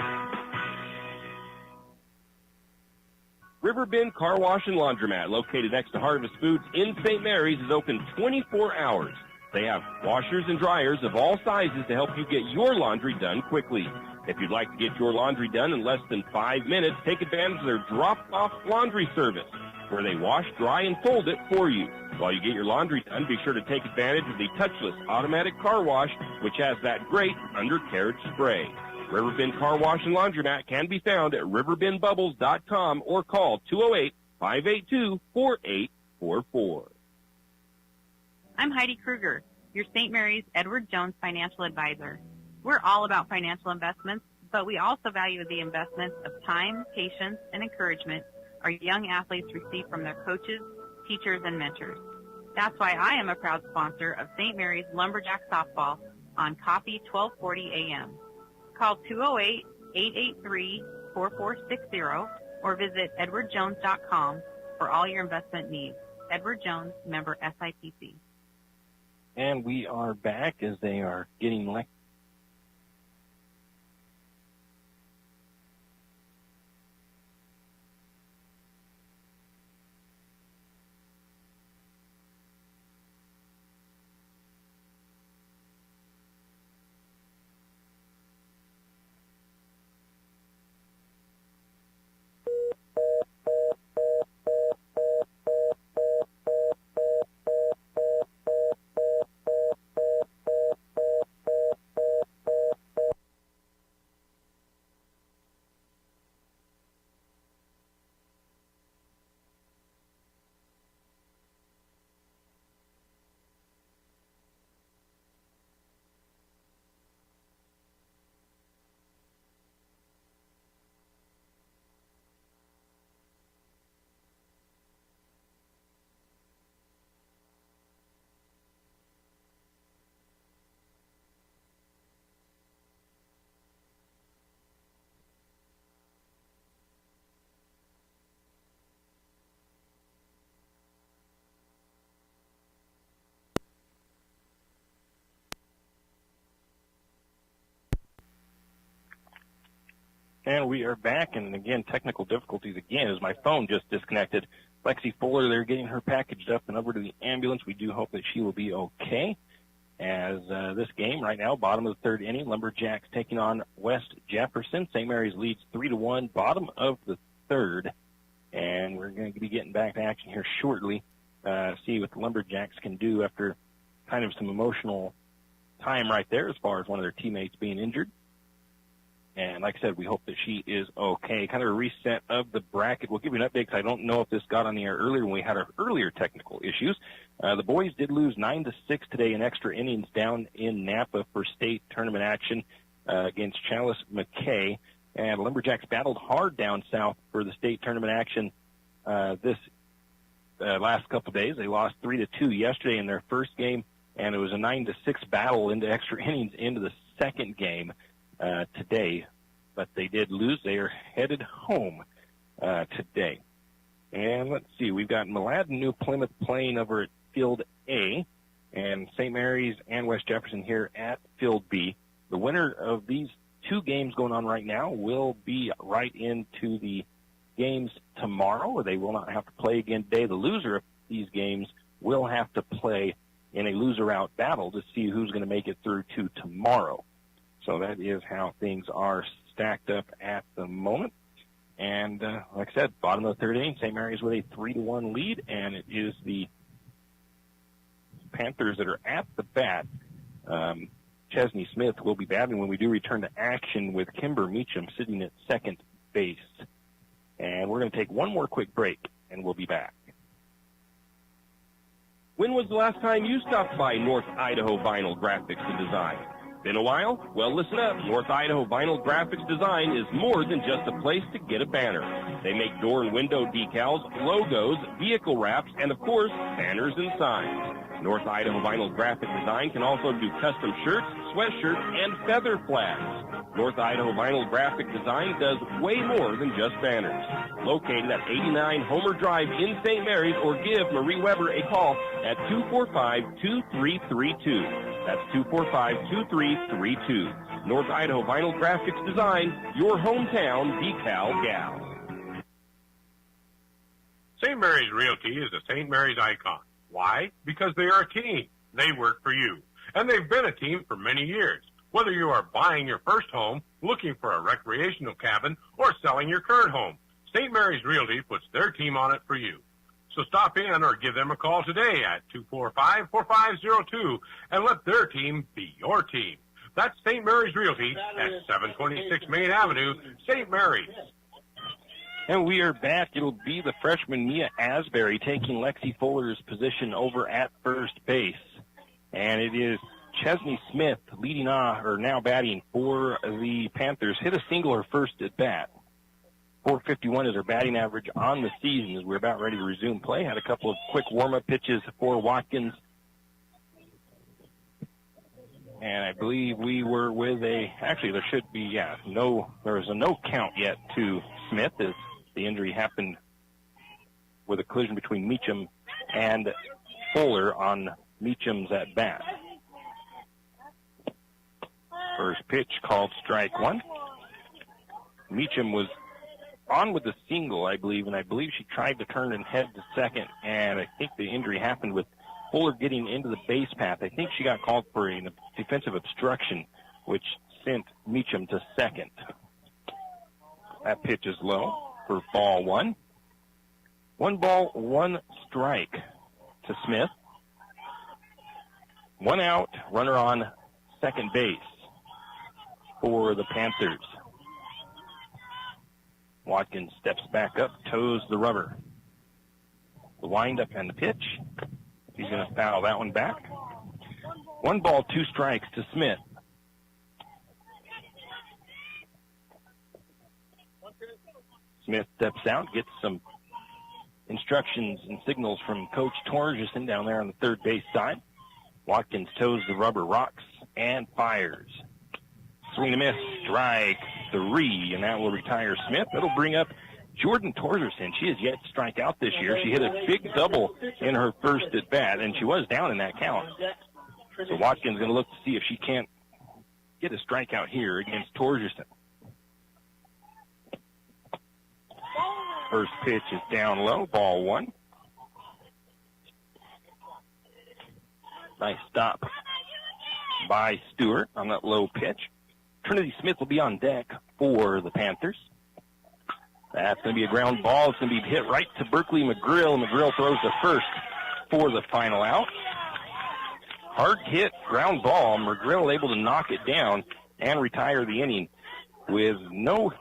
Riverbend Car Wash and Laundromat, located next to Harvest Foods in St. Mary's, is open 24 hours. They have washers and dryers of all sizes to help you get your laundry done quickly. If you'd like to get your laundry done in less than 5 minutes, take advantage of their drop-off laundry service, where they wash, dry, and fold it for you. While you get your laundry done, be sure to take advantage of the touchless automatic car wash, which has that great undercarriage spray. Riverbend Car Wash and Laundromat can be found at riverbendbubbles.com or call 208-582-4844. I'm Heidi Kruger, your St. Mary's Edward Jones financial advisor. We're all about financial investments, but we also value the investments of time, patience, and encouragement our young athletes receive from their coaches, teachers, and mentors. That's why I am a proud sponsor of St. Mary's Lumberjack Softball on KOFE 1240 AM. Call 208-883-4460 or visit edwardjones.com for all your investment needs. Edward Jones, member SIPC. And we are back as they are getting And we are back, and again, technical difficulties again as my phone just disconnected. Lexi Fuller, they're getting her packaged up and over to the ambulance. We do hope that she will be okay. As this game right now, bottom of the third inning, Lumberjacks taking on West Jefferson. St. Mary's leads 3-1, bottom of the third. And we're going to be getting back to action here shortly, see what the Lumberjacks can do after kind of some emotional time right there as far as one of their teammates being injured. And like I said, we hope that she is okay. Kind of a reset of the bracket. We'll give you an update because I don't know if this got on the air earlier when we had our earlier technical issues. The boys did lose 9-6 today in extra innings down in Napa for state tournament action against Chalice McKay. And Lumberjacks battled hard down south for the state tournament action this last couple of days. They lost 3-2 yesterday in their first game, and it was a 9-6 battle into extra innings into the second game today, but they did lose. They are headed home today. And let's see, we've got Malad and New Plymouth playing over at Field A, and St. Mary's and West Jefferson here at Field B. The winner of these two games going on right now will be right into the games tomorrow. They will not have to play again today. The loser of these games will have to play in a loser-out battle to see who's going to make it through to tomorrow. So that is how things are stacked up at the moment. And like I said, bottom of the third inning, St. Mary's with a 3-1 lead, and it is the Panthers that are at the bat. Chesney Smith will be batting when we do return to action with Kimber Meacham sitting at second base. And we're going to take one more quick break, and we'll be back. When was the last time you stopped by North Idaho Vinyl Graphics and Design? Been a while? Well, listen up. North Idaho Vinyl Graphics Design is more than just a place to get a banner. They make door and window decals, logos, vehicle wraps, and, of course, banners and signs. North Idaho Vinyl Graphic Design can also do custom shirts, sweatshirts, and feather flags. North Idaho Vinyl Graphic Design does way more than just banners. Located at 89 Homer Drive in St. Mary's, or give Marie Weber a call at 245-2332. That's 245-2332. North Idaho Vinyl Graphics Design, your hometown decal gal. St. Mary's Realty is a St. Mary's icon. Why? Because they are a team. They work for you. And they've been a team for many years. Whether you are buying your first home, looking for a recreational cabin, or selling your current home, St. Mary's Realty puts their team on it for you. So stop in or give them a call today at 245-4502 and let their team be your team. That's St. Mary's Realty at 726 Main Avenue, St. Mary's. And we are back. It'll be the freshman Mia Asbury taking Lexi Fuller's position over at first base. And it is Chesney Smith leading off, or now batting for the Panthers. Hit a single her first at bat. .451 is her batting average on the season as we're about ready to resume play. Had a couple of quick warm-up pitches for Watkins. And I believe we were with actually there should be, there was a no count yet to Smith as the injury happened with a collision between Meacham and Fuller on Meacham's at bat. First pitch called strike one. Meacham was on with the single, I believe, and I believe she tried to turn and head to second, and I think the injury happened with Fuller getting into the base path. I think she got called for a defensive obstruction, which sent Meacham to second. That pitch is low for ball one. 1 ball, 1 strike to Smith. 1 out, runner on second base for the Panthers. Watkins steps back up, toes the rubber. The windup and the pitch. He's going to foul that one back. 1 ball, 2 strikes to Smith. Smith steps out, gets some instructions and signals from Coach Torgerson down there on the third base side. Watkins toes the rubber, rocks, and fires. Swing and miss, strike 3, and that will retire Smith. That'll bring up Jordan Torgerson. She has yet to strike out this year. She hit a big double in her first at bat, and she was down in that count. So Watkins going to look to see if she can't get a strikeout here against Torgerson. First pitch is down low, ball 1. Nice stop by Stewart on that low pitch. Trinity Smith will be on deck for the Panthers. That's going to be a ground ball. It's going to be hit right to Berkeley McGrill. McGrill throws the first for the final out. Hard hit ground ball. McGrill able to knock it down and retire the inning with no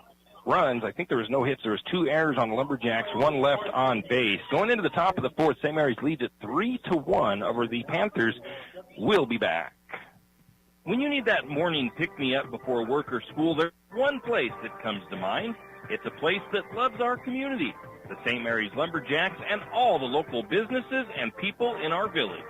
runs. I think there was no hits. There was 2 errors on the Lumberjacks, 1 left on base. Going into the top of the 4th, St. Mary's leads at 3-1 over the Panthers. We'll be back. When you need that morning pick-me-up before work or school, there's one place that comes to mind. It's a place that loves our community, the St. Mary's Lumberjacks, and all the local businesses and people in our village.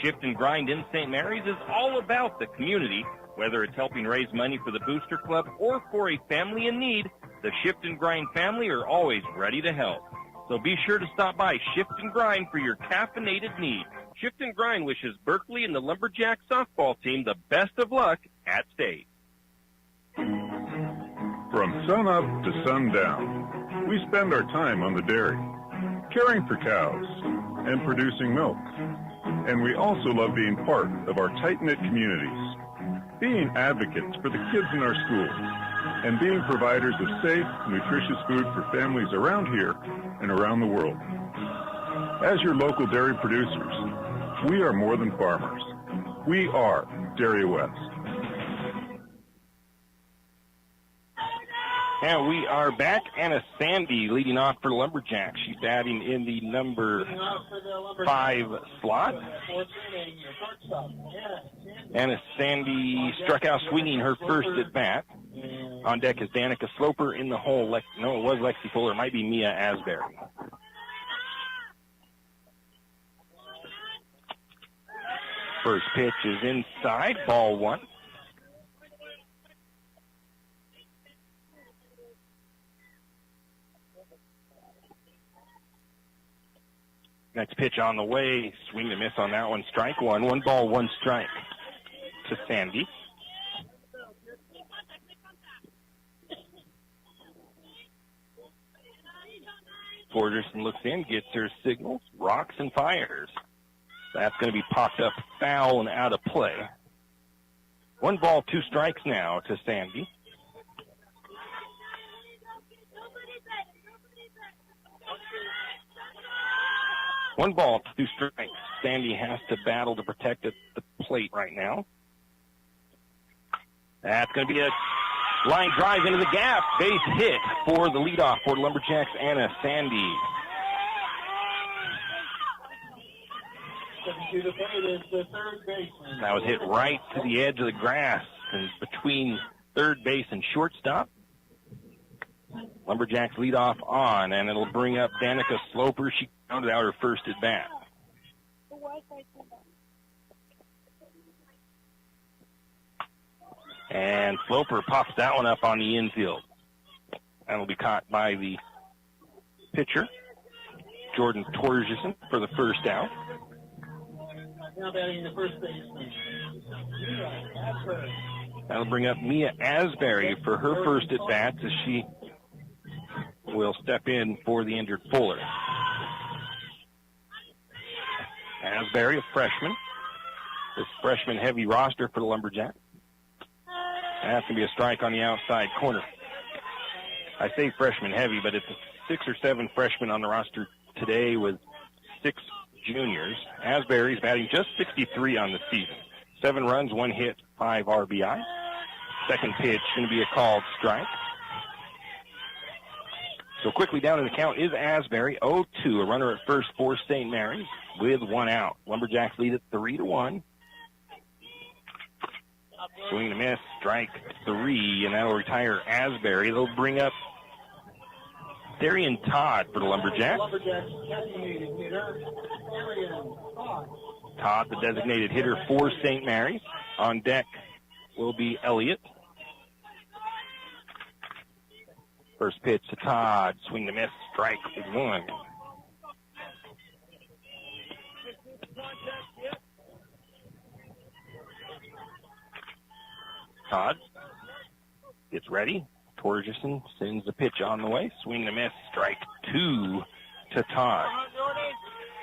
Shift and Grind in St. Mary's is all about the community. Whether it's helping raise money for the Booster Club or for a family in need, the Shift and Grind family are always ready to help. So be sure to stop by Shift and Grind for your caffeinated needs. Shift and Grind wishes Berkeley and the Lumberjack softball team the best of luck at state. From sun up to sundown, We spend our time on the dairy, caring for cows and producing milk. And we also love being part of our tight-knit communities, being advocates for the kids in our schools, and being providers of safe, nutritious food for families around here and around the world. As your local dairy producers, we are more than farmers. We are Dairy West. And we are back. Anna Sandy leading off for Lumberjacks. She's batting in the number 5 slot. Anna Sandy struck out swinging her first at bat. On deck is Danica Sloper in the hole. No, it was Lexi Fuller. It might be Mia Asbury. First pitch is inside, ball 1. Next pitch on the way, swing and miss on that one, strike 1. 1 ball, 1 strike to Sandy. Torgerson looks in, gets her signals, rocks and fires. That's going to be popped up foul and out of play. 1 ball, 2 strikes now to Sandy. One ball, 2 strikes. Sandy has to battle to protect at the plate right now. That's going to be a line drive into the gap. Base hit for the leadoff for Lumberjacks, Anna Sandy. That was hit right to the edge of the grass and between third base and shortstop. Lumberjacks lead off on, and it'll bring up Danica Sloper. She counted out her first at bat. And Sloper pops that one up on the infield. That'll be caught by the pitcher, Jordan Torgerson, for the first out. Now batting the first baseman. That'll bring up Mia Asbury for her first at bat as she will step in for the injured Fuller. Asbury, a freshman. This freshman-heavy roster for the Lumberjacks. That's going to be a strike on the outside corner. I say freshman-heavy, but it's 6 or 7 freshmen on the roster today with 6 juniors. Asbury's batting just 63 on the season. 7 runs, 1 hit, 5 RBI. Second pitch going to be a called strike. So quickly down in the count is Asbury, 0-2, a runner at first for St. Mary's with 1 out. Lumberjacks lead it 3-1. Swing and a miss, strike 3, and that'll retire Asbury. They'll bring up Darian Todd for the Lumberjacks. Todd, the designated hitter for St. Mary's. On deck will be Elliott. First pitch to Todd. Swing to miss. Strike 1. Todd gets ready. Torgerson sends the pitch on the way. Swing to miss. Strike 2 to Todd.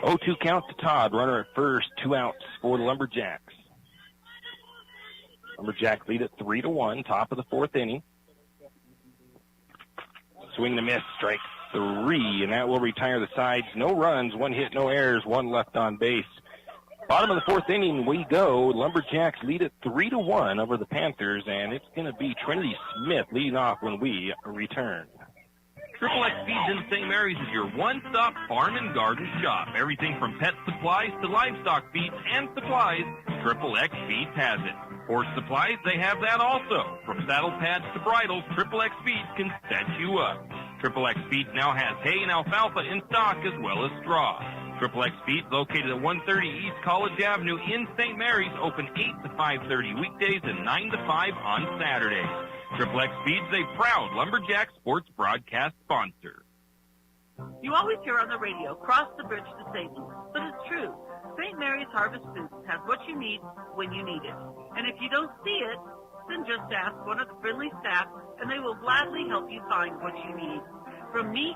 0-2 count to Todd. Runner at first. 2 outs for the Lumberjacks. Lumberjacks lead at 3-1. Top of the 4th inning. Swing to miss, strike 3, and that will retire the sides. No runs, 1 hit, no errors, 1 left on base. Bottom of the 4th inning we go. Lumberjacks lead it 3-1 over the Panthers, and it's going to be Trinity Smith leading off when we return. Triple X Feeds in St. Mary's is your one-stop farm and garden shop. Everything from pet supplies to livestock feeds and supplies, Triple X Feeds has it. Horse supplies, they have that also. From saddle pads to bridles, Triple X Feeds can set you up. Triple X Feeds now has hay and alfalfa in stock as well as straw. Triple X Feeds, located at 130 East College Avenue in St. Mary's, open 8 to 5:30 weekdays and 9 to 5 on Saturdays. Triple X Feeds, a proud Lumberjack sports broadcast sponsor. You always hear on the radio, cross the bridge to safety, but it's true. St. Mary's Harvest Foods has what you need when you need it. And if you don't see it, then just ask one of the friendly staff, and they will gladly help you find what you need. From meat,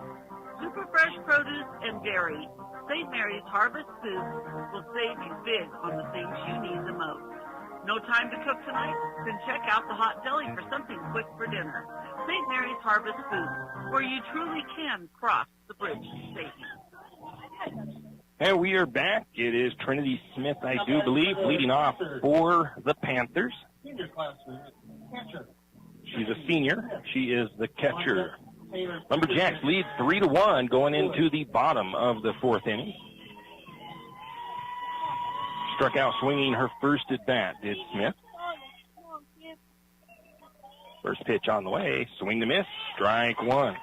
super fresh produce, and dairy, St. Mary's Harvest Foods will save you big on the things you need the most. No time to cook tonight? Then check out the Hot Deli for something quick for dinner. St. Mary's Harvest Foods, where you truly can cross the bridge to safety. And we are back. It is Trinity Smith, I do believe, leading off for the Panthers. Senior classroom, catcher. She's a senior. She is the catcher. Lumberjacks lead 3-1 going into the bottom of the fourth inning. Struck out swinging her first at bat, did Smith. First pitch on the way. Swing to miss. Strike one.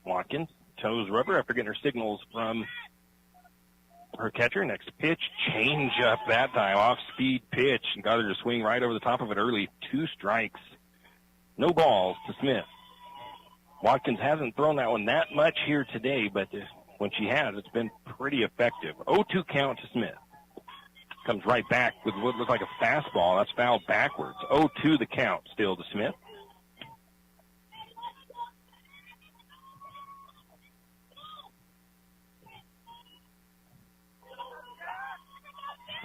Watkins toes rubber after getting her signals from her catcher. Next pitch, change up that time. Off-speed pitch. And got her to swing right over the top of it early. 2 strikes. No balls to Smith. Watkins hasn't thrown that one that much here today, but when she has, it's been pretty effective. 0-2 count to Smith. Comes right back with what looks like a fastball. That's fouled backwards. 0-2 the count still to Smith.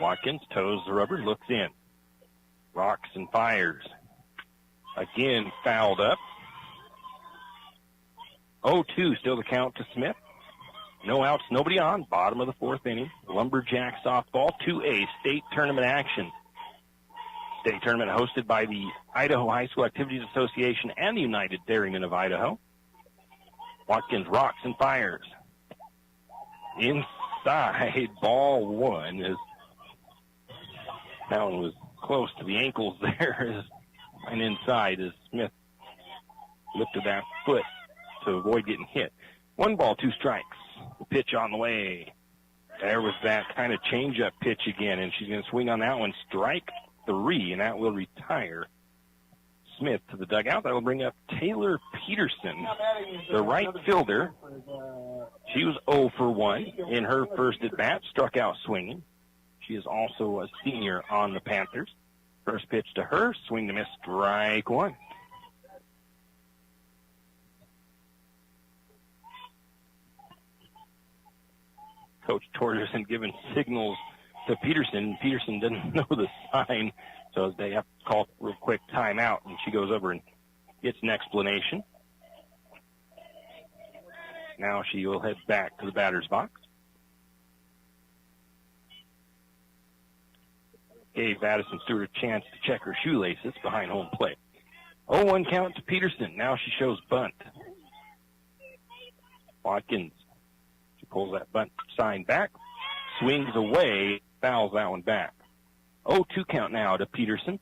Watkins toes the rubber, looks in. Rocks and fires. Again, fouled up. 0-2 still the count to Smith. No outs, nobody on. Bottom of the fourth inning. Lumberjack softball 2A state tournament action. State tournament hosted by the Idaho High School Activities Association and the United Dairymen of Idaho. Watkins rocks and fires. Inside, ball one. That one was close to the ankles there, and inside as Smith lifted that foot to avoid getting hit. 1 ball, 2 strikes. The pitch on the way. There was that kind of change-up pitch again, and she's going to swing on that one. Strike 3, and that will retire Smith to the dugout. That will bring up Taylor Peterson, the right fielder. She was 0 for 1 in her first at-bat, struck out swinging. She is also a senior on the Panthers. First pitch to her, swing to miss, strike 1. Coach Torgerson giving signals to Peterson. Peterson didn't know the sign, so they have to call a real quick timeout, and she goes over and gets an explanation. Now she will head back to the batter's box. Gave Addison Stewart a chance to check her shoelaces behind home plate. 0-1 count to Peterson. Now she shows bunt. Watkins. She pulls that bunt sign back, swings away, fouls that one back. 0-2 count now to Peterson.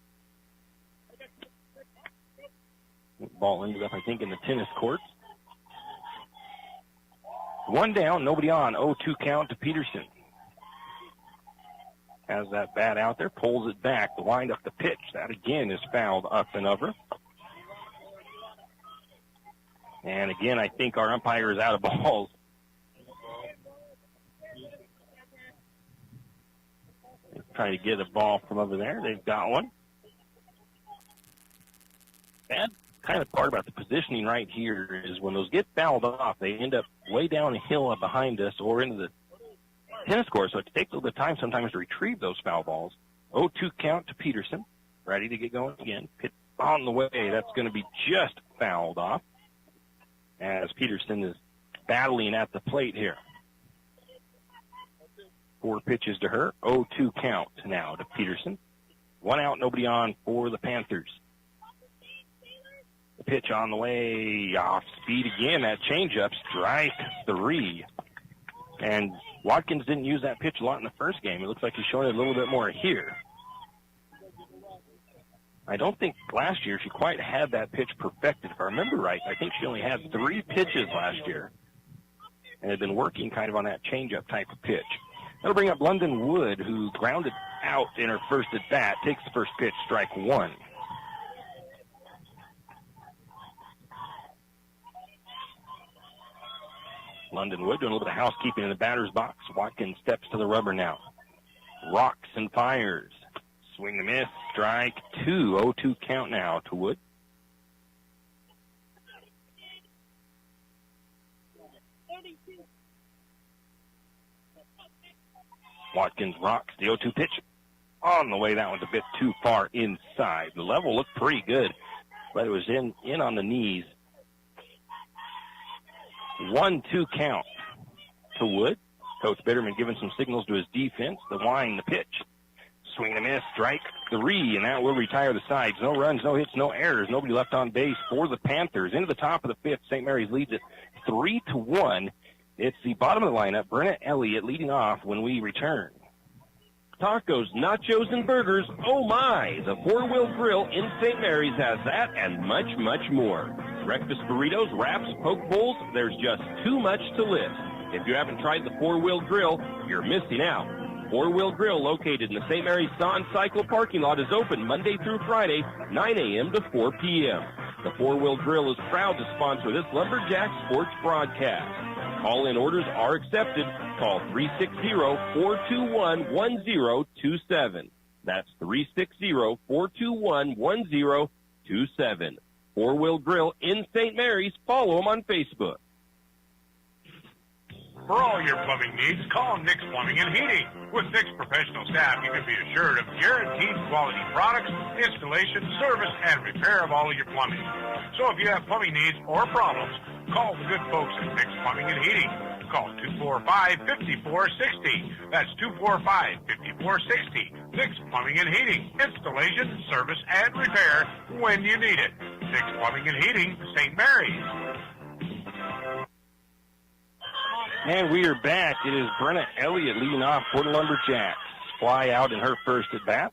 Ball ended up, I think, in the tennis courts. 1 down, nobody on. 0-2 count to Peterson. Has that bat out there, pulls it back to wind up the pitch. That again is fouled up and over. And again, I think our umpire is out of balls. They're trying to get a ball from over there. They've got one. Bad kind of part about the positioning right here is when those get fouled off, they end up way downhill behind us or into the tennis court, so it takes a little bit of time sometimes to retrieve those foul balls. 0-2 count to Peterson. Ready to get going again. Pitch on the way. That's going to be just fouled off as Peterson is battling at the plate here. 4 pitches to her. 0-2 count now to Peterson. 1 out, nobody on for the Panthers. The pitch on the way. Off speed again. That changeup. Strike 3. And Watkins didn't use that pitch a lot in the first game. It looks like he's showing it a little bit more here. I don't think last year she quite had that pitch perfected. If I remember right, I think she only had 3 pitches last year and had been working kind of on that changeup type of pitch. That'll bring up London Wood, who grounded out in her first at-bat, takes the first pitch, strike 1. London Wood doing a little bit of housekeeping in the batter's box. Watkins steps to the rubber now. Rocks and fires. Swing and a miss. Strike 2. 0-2 count now to Wood. Watkins rocks the 0-2 pitch. On the way, that one's a bit too far inside. The level looked pretty good, but it was in on the knees. 1-2 count to Wood. Coach Bitterman giving some signals to his defense. The wind, the pitch. Swing and a miss. Strike 3, and that will retire the sides. No runs, no hits, no errors. Nobody left on base for the Panthers. Into the top of the fifth, St. Mary's leads it 3-1. It's the bottom of the lineup. Brenna Elliott leading off when we return. Tacos, nachos, and burgers. Oh my! The Four Wheel Grill in St. Mary's has that and much, much more. Breakfast burritos, wraps, poke bowls. There's just too much to list. If you haven't tried the Four Wheel Grill, you're missing out. Four Wheel Grill, located in the St. Mary's Sun Cycle parking lot, is open Monday through Friday, 9 a.m. to 4 p.m. The Four Wheel Grill is proud to sponsor this Lumberjack Sports broadcast. Call-in orders are accepted. Call 360-421-1027. That's 360-421-1027. Four Wheel Grill in St. Mary's. Follow them on Facebook. For all your plumbing needs, call Nick's Plumbing and Heating. With Nick's professional staff, you can be assured of guaranteed quality products, installation, service, and repair of all of your plumbing. So if you have plumbing needs or problems, call the good folks at Nick's Plumbing and Heating. Call 245-5460. That's 245-5460. Nick's Plumbing and Heating. Installation, service, and repair when you need it. Nick's Plumbing and Heating, St. Mary's. And we are back. It is Brenna Elliott leading off for the Lumberjacks. Fly out in her first at bat.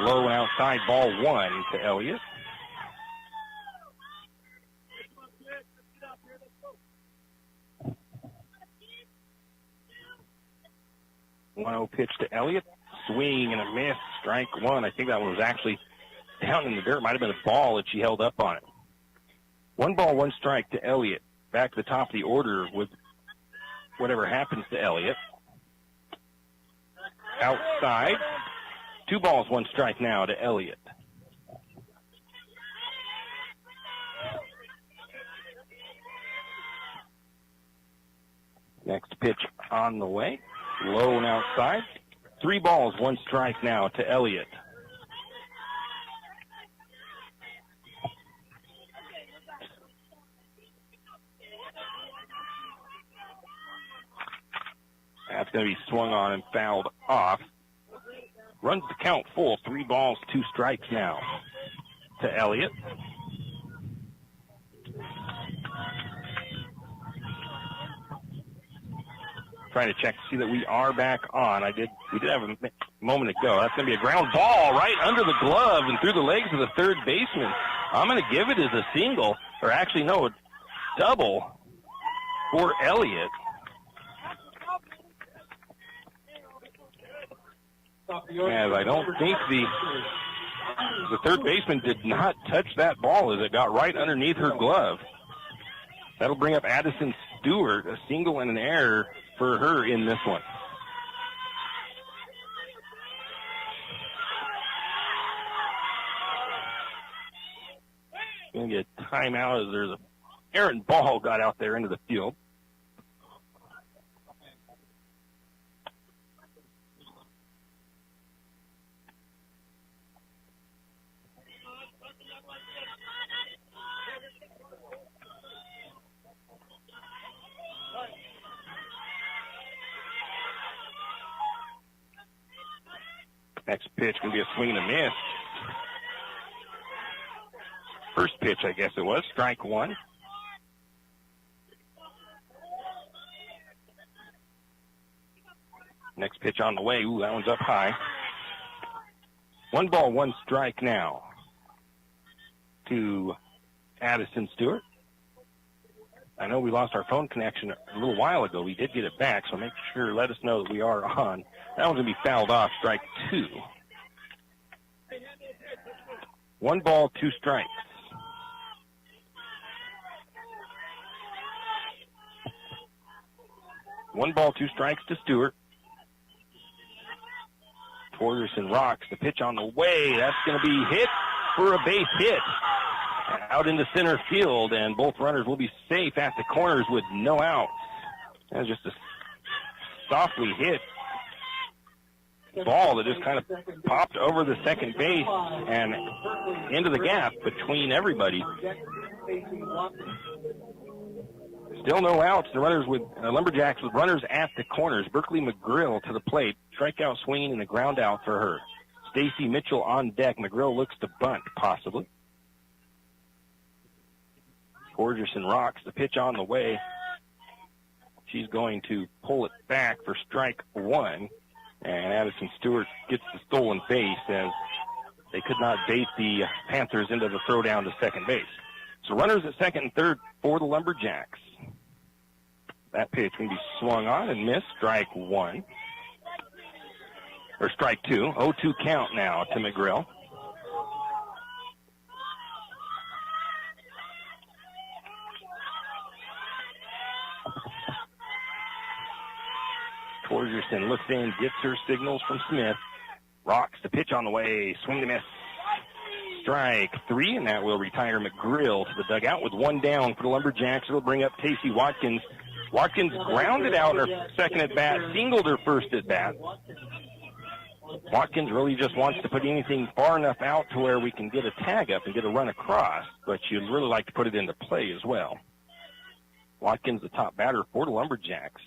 Low and outside, ball 1 to Elliott. 1-0 pitch to Elliott. Swing and a miss. Strike 1. I think that one was actually down in the dirt. Might have been a ball that she held up on it. 1 ball, 1 strike to Elliott. Back to the top of the order with whatever happens to Elliott. Outside. 2 balls, 1 strike now to Elliott. Next pitch on the way. Low and outside. 3 balls, 1 strike now to Elliott. That's going to be swung on and fouled off. Runs the count full. 3 balls, 2 strikes now to Elliott. Trying to check to see that we are back on. We did have a moment ago. That's going to be a ground ball right under the glove and through the legs of the third baseman. I'm going to give it as a single, or actually, no, a double for Elliott. As I don't think the third baseman did not touch that ball as it got right underneath her glove. That'll bring up Addison Stewart, a single and an error for her in this one. Going to get a timeout as there's a errant ball got out there into the field. Next pitch can be a swing and a miss. First pitch, I guess it was. Strike 1. Next pitch on the way. Ooh, that one's up high. 1 ball, 1 strike now to Addison Stewart. I know we lost our phone connection a little while ago. We did get it back, so make sure, let us know that we are on. That one's going to be fouled off, strike 2. 1 ball, 2 strikes. One ball, 2 strikes to Stewart. Torgerson rocks. The pitch on the way. That's going to be hit for a base hit out into center field, and both runners will be safe at the corners with no outs. That was just a softly hit ball that just kind of popped over the second base and into the gap between everybody. Still no outs. The runners with Lumberjacks with runners at the corners. Berkeley McGrill to the plate. Strikeout swinging and a ground out for her. Stacy Mitchell on deck. McGrill looks to bunt, possibly. Torgerson rocks. The pitch on the way. She's going to pull it back for strike one. And Addison Stewart gets the stolen base as they could not bait the Panthers into the throw down to second base. So runners at second and third for the Lumberjacks. That pitch can be swung on and missed. Strike one. Or strike two. 0-2 count now to McGrill. Torgerson looks in, gets her signals from Smith. Rocks the pitch on the way. Swing to miss. Strike three, and that will retire McGrill to the dugout with one down for the Lumberjacks. It'll bring up Casey Watkins. Watkins grounded out her second at bat, singled her first at bat. Watkins really just wants to put anything far enough out to where we can get a tag up and get a run across, but she'd really like to put it into play as well. Watkins, the top batter for the Lumberjacks.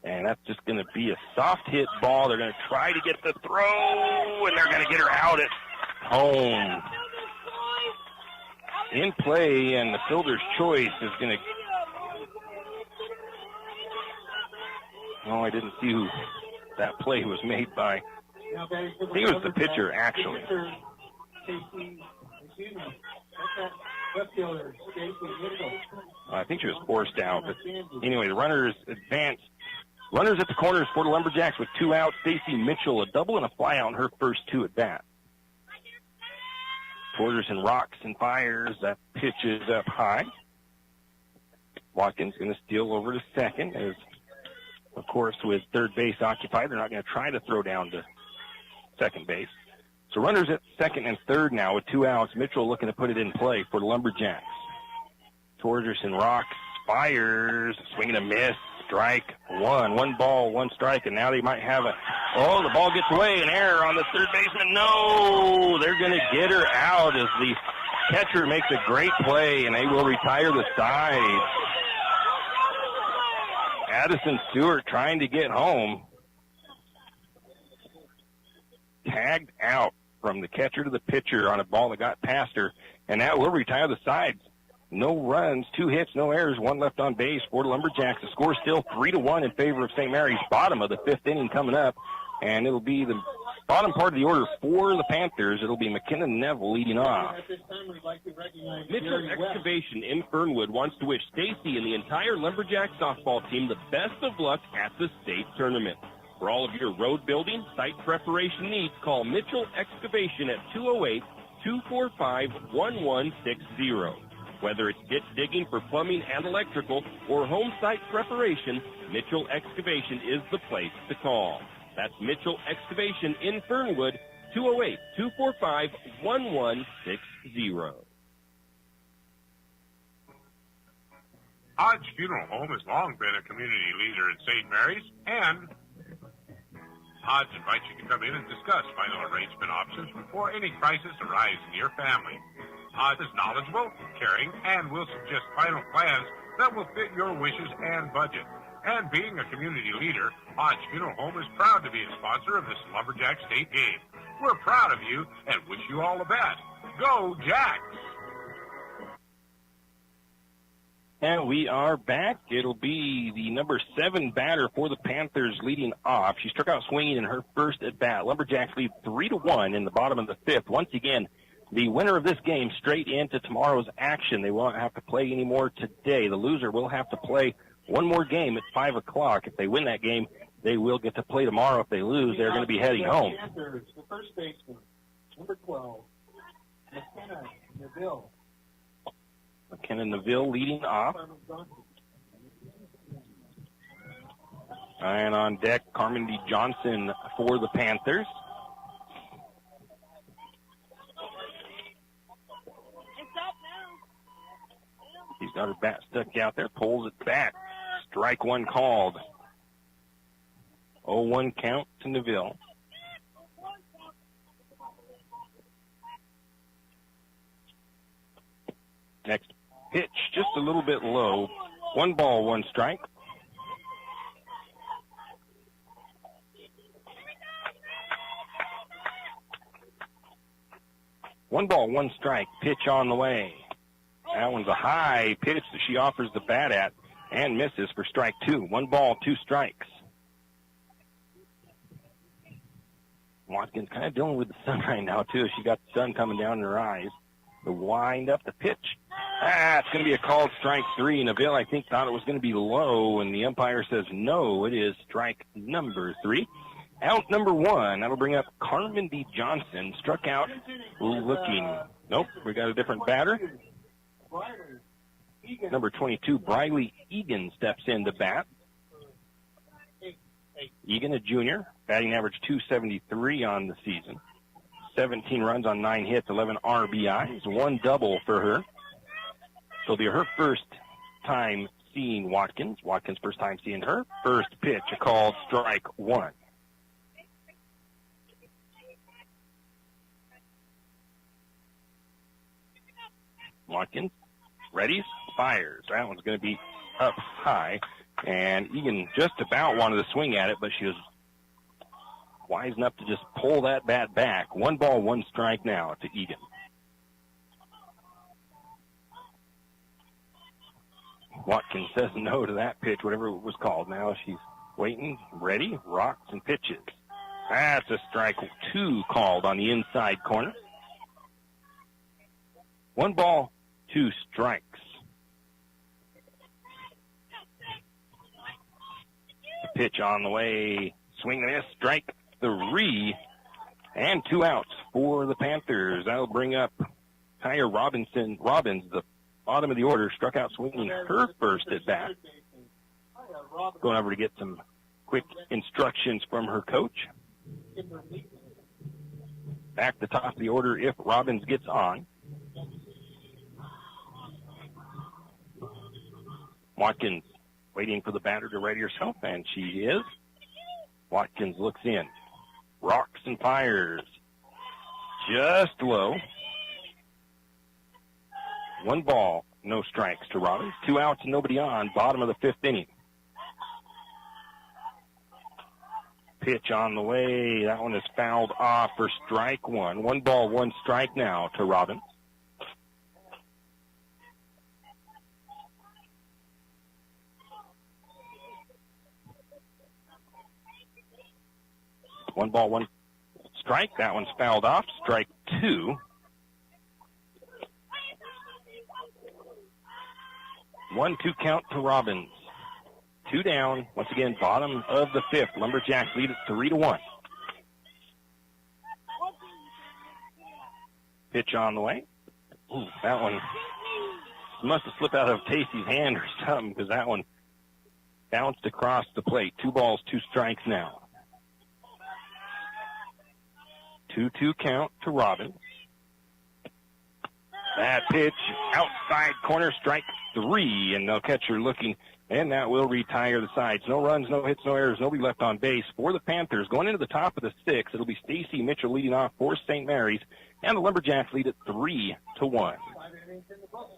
And that's just going to be a soft hit ball. They're going to try to get the throw, and they're going to get her out at home. In play, and the fielder's choice is going to... Oh, I didn't see who that play was made by. I think it was the pitcher, actually. I think she was forced out. But anyway, the runners advanced. Runners at the corners for the Lumberjacks with two outs. Stacy Mitchell, a double and a fly out in her first two at bat. Torgerson rocks and fires. That pitch is up high. Watkins going to steal over to second. As, of course, with third base occupied, they're not going to try to throw down to second base. So runners at second and third now with two outs. Mitchell looking to put it in play for the Lumberjacks. Torgerson rocks, fires, swinging a miss. Strike one. One ball, one strike, and now they might have a... Oh, the ball gets away. An error on the third baseman. No! They're going to get her out as the catcher makes a great play, and they will retire the side. Addison Stewart trying to get home. Tagged out from the catcher to the pitcher on a ball that got past her, and that will retire the sides. No runs, 2 hits, no errors, 1 left on base for the Lumberjacks. The score still 3-1 in favor of St. Mary's. Bottom of the 5th inning coming up, and it'll be the bottom part of the order for the Panthers. It'll be McKenna Neville leading off. Mitchell Excavation in Fernwood wants to wish Stacy and the entire Lumberjack softball team the best of luck at the state tournament. For all of your road building, site preparation needs, call Mitchell Excavation at 208-245-1160. Whether it's ditch digging for plumbing and electrical or home site preparation, Mitchell Excavation is the place to call. That's Mitchell Excavation in Fernwood, 208-245-1160. Hodge Funeral Home has long been a community leader in St. Mary's, and Hodge invites you to come in and discuss final arrangement options before any crisis arises in your family. Hodge is knowledgeable, caring, and will suggest final plans that will fit your wishes and budget. And being a community leader, Hodge Funeral Home is proud to be a sponsor of this Lumberjack State game. We're proud of you and wish you all the best. Go Jacks! And we are back. It'll be the number 7 batter for the Panthers leading off. She struck out swinging in her first at bat. Lumberjacks lead 3-1 in the bottom of the 5th. Once again, the winner of this game straight into tomorrow's action. They won't have to play anymore today. The loser will have to play one more game at 5 o'clock. If they win that game, they will get to play tomorrow. If they lose, they're going to be heading home. The first baseman, number 12, McKenna Neville. McKenna Neville leading off. And on deck, Carmen D. Johnson for the Panthers. He's got her bat stuck out there, pulls it back. Strike one called. 0-1 count to Neville. Next pitch, just a little bit low. 1 ball, 1 strike. One ball, 1 strike. Pitch on the way. That one's a high pitch that she offers the bat at and misses for strike 2. 1 ball, 2 strikes. Watkins kind of dealing with the sun right now, too. She got the sun coming down in her eyes. The wind up the pitch. It's going to be a called strike 3. Neville, I think, thought it was going to be low, and the umpire says no, it is strike number 3. Out number 1. That'll bring up Carmen D. Johnson. Struck out looking. Nope, we got a different batter. Number 22, Briley Egan, steps in to bat. Egan, a junior, batting average .273 on the season. 17 runs on 9 hits, 11 RBIs, 1 double for her. So it'll be her first time seeing Watkins. Watkins' first time seeing her. First pitch, a called strike 1. Watkins ready, fires. That one's going to be up high. And Egan just about wanted to swing at it, but she was wise enough to just pull that bat back. 1 ball, 1 strike now to Egan. Watkins says no to that pitch, whatever it was called. Now she's waiting, ready, rocks and pitches. That's a strike 2 called on the inside corner. 1 ball, 2 strikes. The pitch on the way. Swing and miss. Strike 3. And 2 outs for the Panthers. That'll bring up Tyre Robbins, the bottom of the order. Struck out swinging her first at bat. Going over to get some quick instructions from her coach. Back to top of the order if Robbins gets on. Watkins waiting for the batter to ready herself, and she is. Watkins looks in, rocks and fires. Just low. 1 ball, no strikes to Robbins. 2 outs, nobody on, bottom of the 5th inning. Pitch on the way. That one is fouled off for strike 1. 1 ball, 1 strike now to Robbins. One ball, 1 strike. That one's fouled off. Strike 2. 1-2 count to Robbins. 2 down. Once again, bottom of the 5th. Lumberjacks lead it 3-1. Pitch on the way. Ooh, that one must have slipped out of Tacey's hand or something, because that one bounced across the plate. 2 balls, 2 strikes now. 2-2 count to Robbins. That pitch outside corner, strike 3, and they'll catch her looking, and that will retire the sides. No runs, no hits, no errors, nobody left on base for the Panthers. Going into the top of the 6th, it'll be Stacy Mitchell leading off for St. Mary's, and the Lumberjacks lead it 3-1.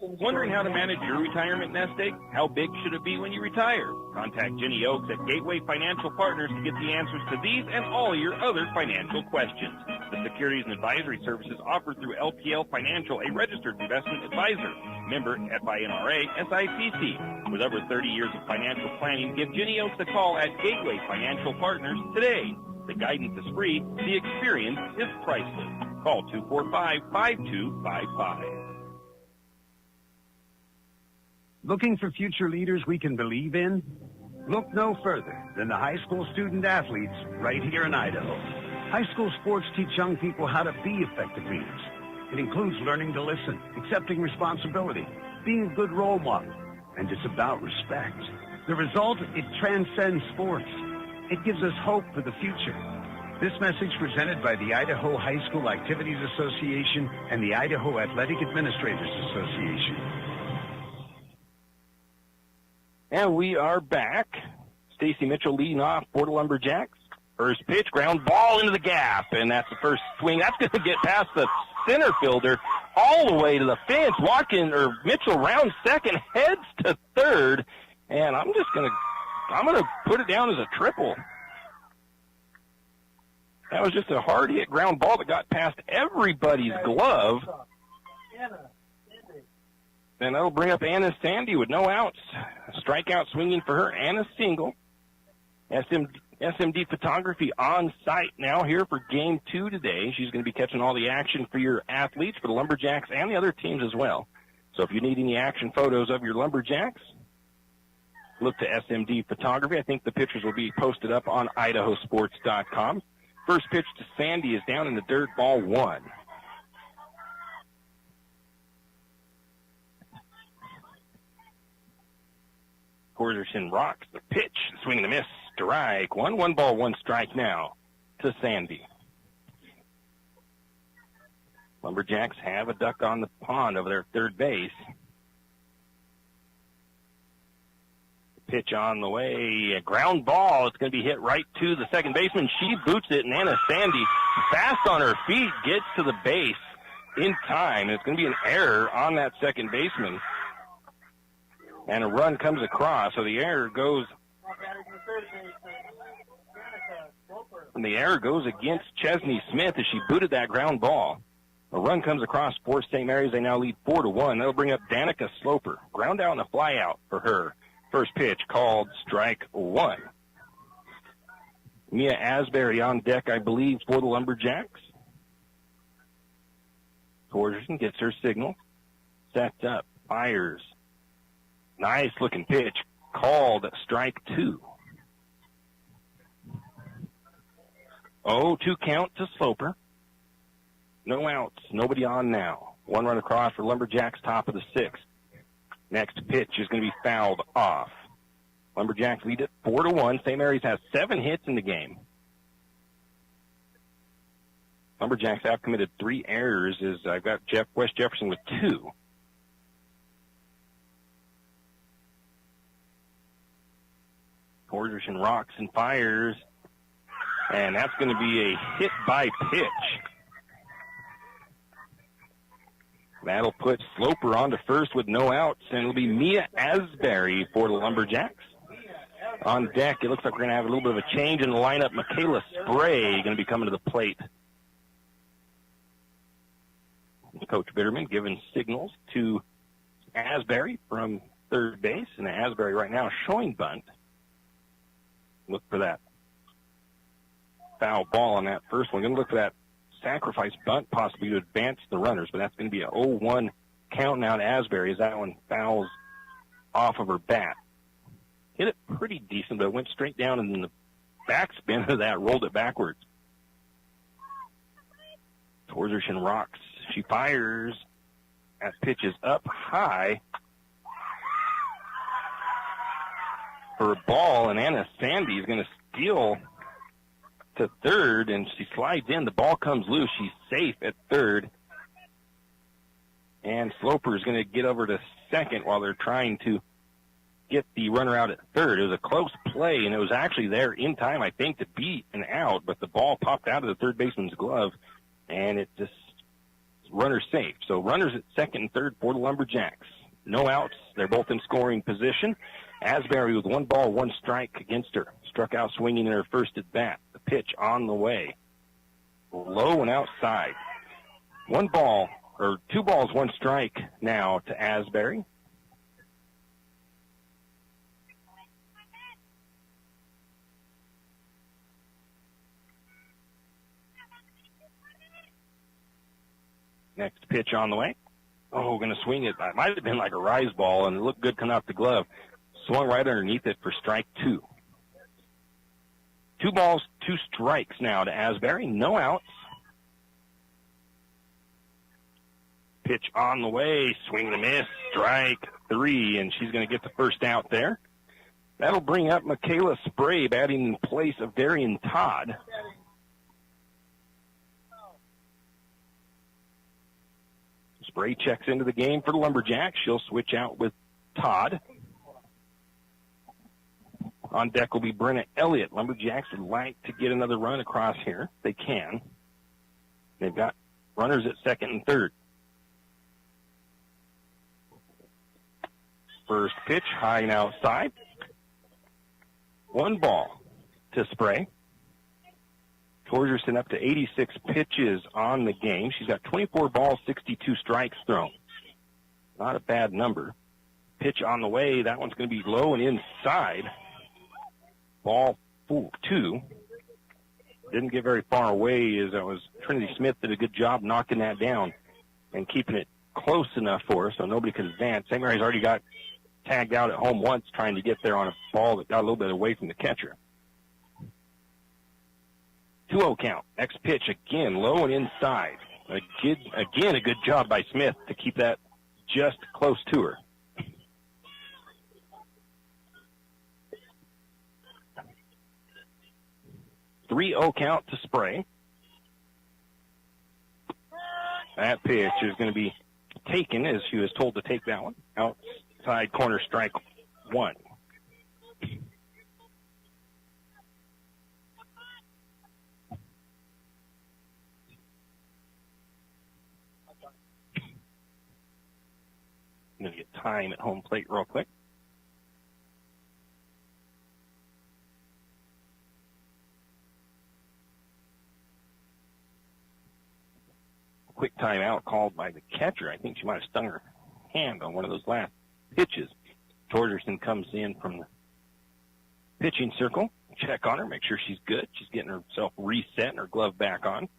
Wondering how to manage your retirement nest egg? How big should it be when you retire? Contact Jenny Oaks at Gateway Financial Partners to get the answers to these and all your other financial questions. The securities and advisory services offered through LPL Financial, a registered investment advisor. Member FINRA SIPC. With over 30 years of financial planning, give Jenny Oaks a call at Gateway Financial Partners today. The guidance is free. The experience is priceless. Call 245-5255. Looking for future leaders we can believe in? Look no further than the high school student athletes right here in Idaho. High school sports teach young people how to be effective leaders. It includes learning to listen, accepting responsibility, being a good role model, and it's about respect. The result, it transcends sports. It gives us hope for the future. This message presented by the Idaho High School Activities Association and the Idaho Athletic Administrators Association. And we are back. Stacy Mitchell leading off for the Lumberjacks. First pitch, ground ball into the gap, and that's the first swing. That's going to get past the center fielder all the way to the fence. Mitchell rounds second, heads to third, and I'm going to put it down as a triple. That was just a hard hit ground ball that got past everybody's glove. And that'll bring up Anna Sandy with no outs. A strikeout swinging for her, Anna single. SMD Photography on site now here for Game 2 today. She's going to be catching all the action for your athletes, for the Lumberjacks and the other teams as well. So if you need any action photos of your Lumberjacks, look to SMD Photography. I think the pictures will be posted up on idahosports.com. First pitch to Sandy is down in the dirt, ball 1. Corderson rocks the pitch, swing and a miss, strike 1. 1 ball, 1 strike now to Sandy. Lumberjacks have a duck on the pond over their third base. Pitch on the way, a ground ball. It's going to be hit right to the second baseman. She boots it, and Anna Sandy, fast on her feet, gets to the base in time. It's going to be an error on that second baseman. And a run comes across, so the error goes against Chesney Smith as she booted that ground ball. A run comes across for St. Mary's. They now lead 4-1. That'll bring up Danica Sloper. Ground out and a fly out for her. First pitch called strike 1. Mia Asbury on deck, I believe, for the Lumberjacks. Torgerson gets her signal. Sets up. Fires. Nice looking pitch called strike 2. 0-2 count to Sloper. No outs. Nobody on now. 1 run across for Lumberjacks, top of the 6th. Next pitch is going to be fouled off. Lumberjacks lead it 4-1. St. Mary's has 7 hits in the game. Lumberjacks have committed 3 errors. I've got Wes Jefferson with 2. Corderson rocks and fires, and that's going to be a hit by pitch. That'll put Sloper on to first with no outs, and it'll be Mia Asbury for the Lumberjacks. On deck, it looks like we're going to have a little bit of a change in the lineup. Michaela Spray going to be coming to the plate. Coach Bitterman giving signals to Asbury from third base, and Asbury right now showing bunt. Look for that foul ball on that first one. Going to look for that sacrifice bunt possibly to advance the runners, but that's going to be a 0-1 count now to Asbury as that one fouls off of her bat. Hit it pretty decent, but it went straight down, and then the backspin of that rolled it backwards. Torgerson rocks. She fires. That pitch is up high for a ball, and Anna Sandy is going to steal to third, and she slides in. The ball comes loose. She's safe at third. And Sloper is going to get over to second while they're trying to get the runner out at third. It was a close play, and it was actually there in time, I think, to beat an out, but the ball popped out of the third baseman's glove, and it just runner safe. So runners at second and third for the Lumberjacks. No outs. They're both in scoring position. Asbury with 1 ball, 1 strike against her. Struck out swinging in her first at bat. The pitch on the way. Low and outside. 2 balls, 1 strike now to Asbury. Next pitch on the way. Oh, going to swing it. It might have been like a rise ball, and it looked good coming off the glove. Swung right underneath it for strike 2. 2 balls, 2 strikes now to Asbury. No outs. Pitch on the way. Swing and a miss. Strike 3, and she's going to get the first out there. That'll bring up Michaela Spray batting in place of Darian Todd. Spray checks into the game for the Lumberjacks. She'll switch out with Todd. On deck will be Brenna Elliott. Lumberjacks would like to get another run across here. They can. They've got runners at second and third. First pitch, high and outside. 1 ball to Spray. Torgerson up to 86 pitches on the game. She's got 24 balls, 62 strikes thrown. Not a bad number. Pitch on the way. That one's going to be low and inside. Ball 2. Didn't get very far away as Trinity Smith did a good job knocking that down and keeping it close enough for her so nobody could advance. St. Mary's already got tagged out at home once trying to get there on a ball that got a little bit away from the catcher. 2-0 count. Next pitch, again, low and inside. Again, a good job by Smith to keep that just close to her. Three-0 count to Spray. That pitch is going to be taken as she was told to take that one. Outside corner, strike 1. I'm going to get time at home plate real quick. Quick timeout called by the catcher. I think she might have stung her hand on one of those last pitches. Torgerson comes in from the pitching circle. Check on her, make sure she's good. She's getting herself reset and her glove back on.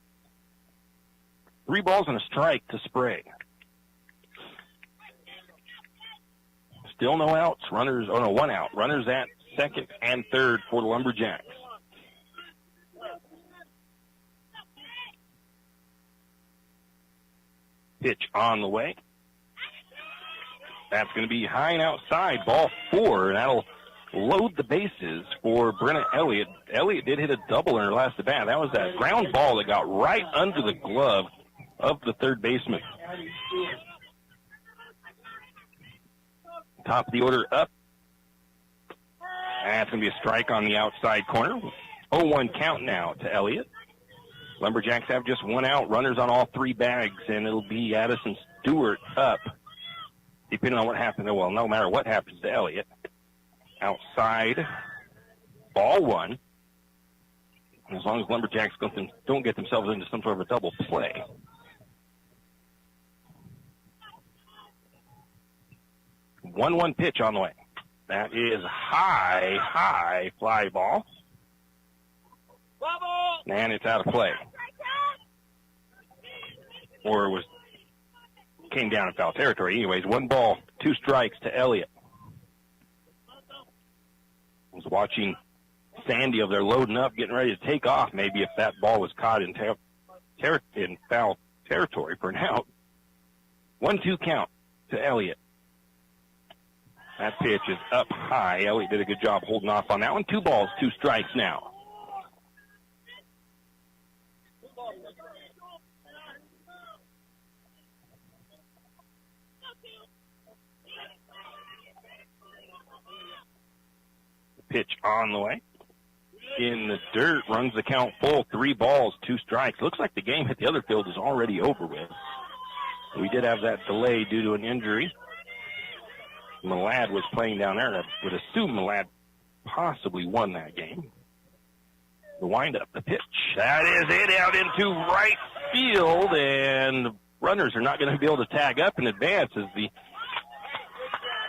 3 balls and a strike to Spray. Still no outs. 1 out. Runners at second and third for the Lumberjacks. Pitch on the way. That's going to be high and outside. Ball 4, and that'll load the bases for Brenna Elliott. Elliott did hit a double in her last at bat. That was that ground ball that got right under the glove of the third baseman. Top of the order up. That's going to be a strike on the outside corner. 0-1 count now to Elliott. Lumberjacks have just 1 out, runners on all 3 bags, and it'll be Addison Stewart up, depending on what happens. Well, no matter what happens to Elliott. Outside, ball 1. As long as Lumberjacks don't get themselves into some sort of a double play. One pitch on the way. That is high fly ball. And it's out of play. Or came down in foul territory. Anyways, 1 ball, 2 strikes to Elliott. I was watching Sandy over there loading up, getting ready to take off. Maybe if that ball was caught in foul territory for an out. 1-2 count to Elliott. That pitch is up high. Elliott did a good job holding off on that one. 2 balls, 2 strikes now. Pitch on the way. In the dirt, runs the count full. 3 balls, 2 strikes. Looks like the game at the other field is already over with. We did have that delay due to an injury. Malad was playing down there. I would assume Malad possibly won that game. The windup, the pitch. That is it out into right field, and the runners are not going to be able to tag up in advance as the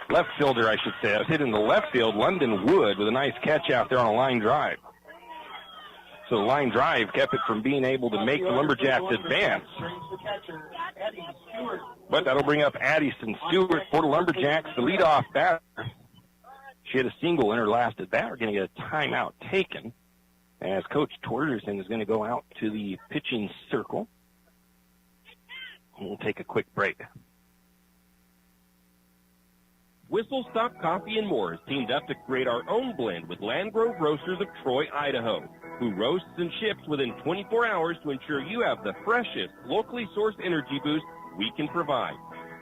left fielder, I should say, hit in the left field, London Wood, with a nice catch out there on a line drive. So the line drive kept it from being able to make the Lumberjacks advance. But that'll bring up Addison Stewart for the Lumberjacks, the leadoff batter. She had a single in her last at bat. We're going to get a timeout taken as Coach Torgerson is going to go out to the pitching circle. We'll take a quick break. Whistle Whistle Stop Coffee and More has teamed up to create our own blend with Land Grove Roasters of Troy, Idaho, who roasts and ships within 24 hours to ensure you have the freshest, locally sourced energy boost we can provide.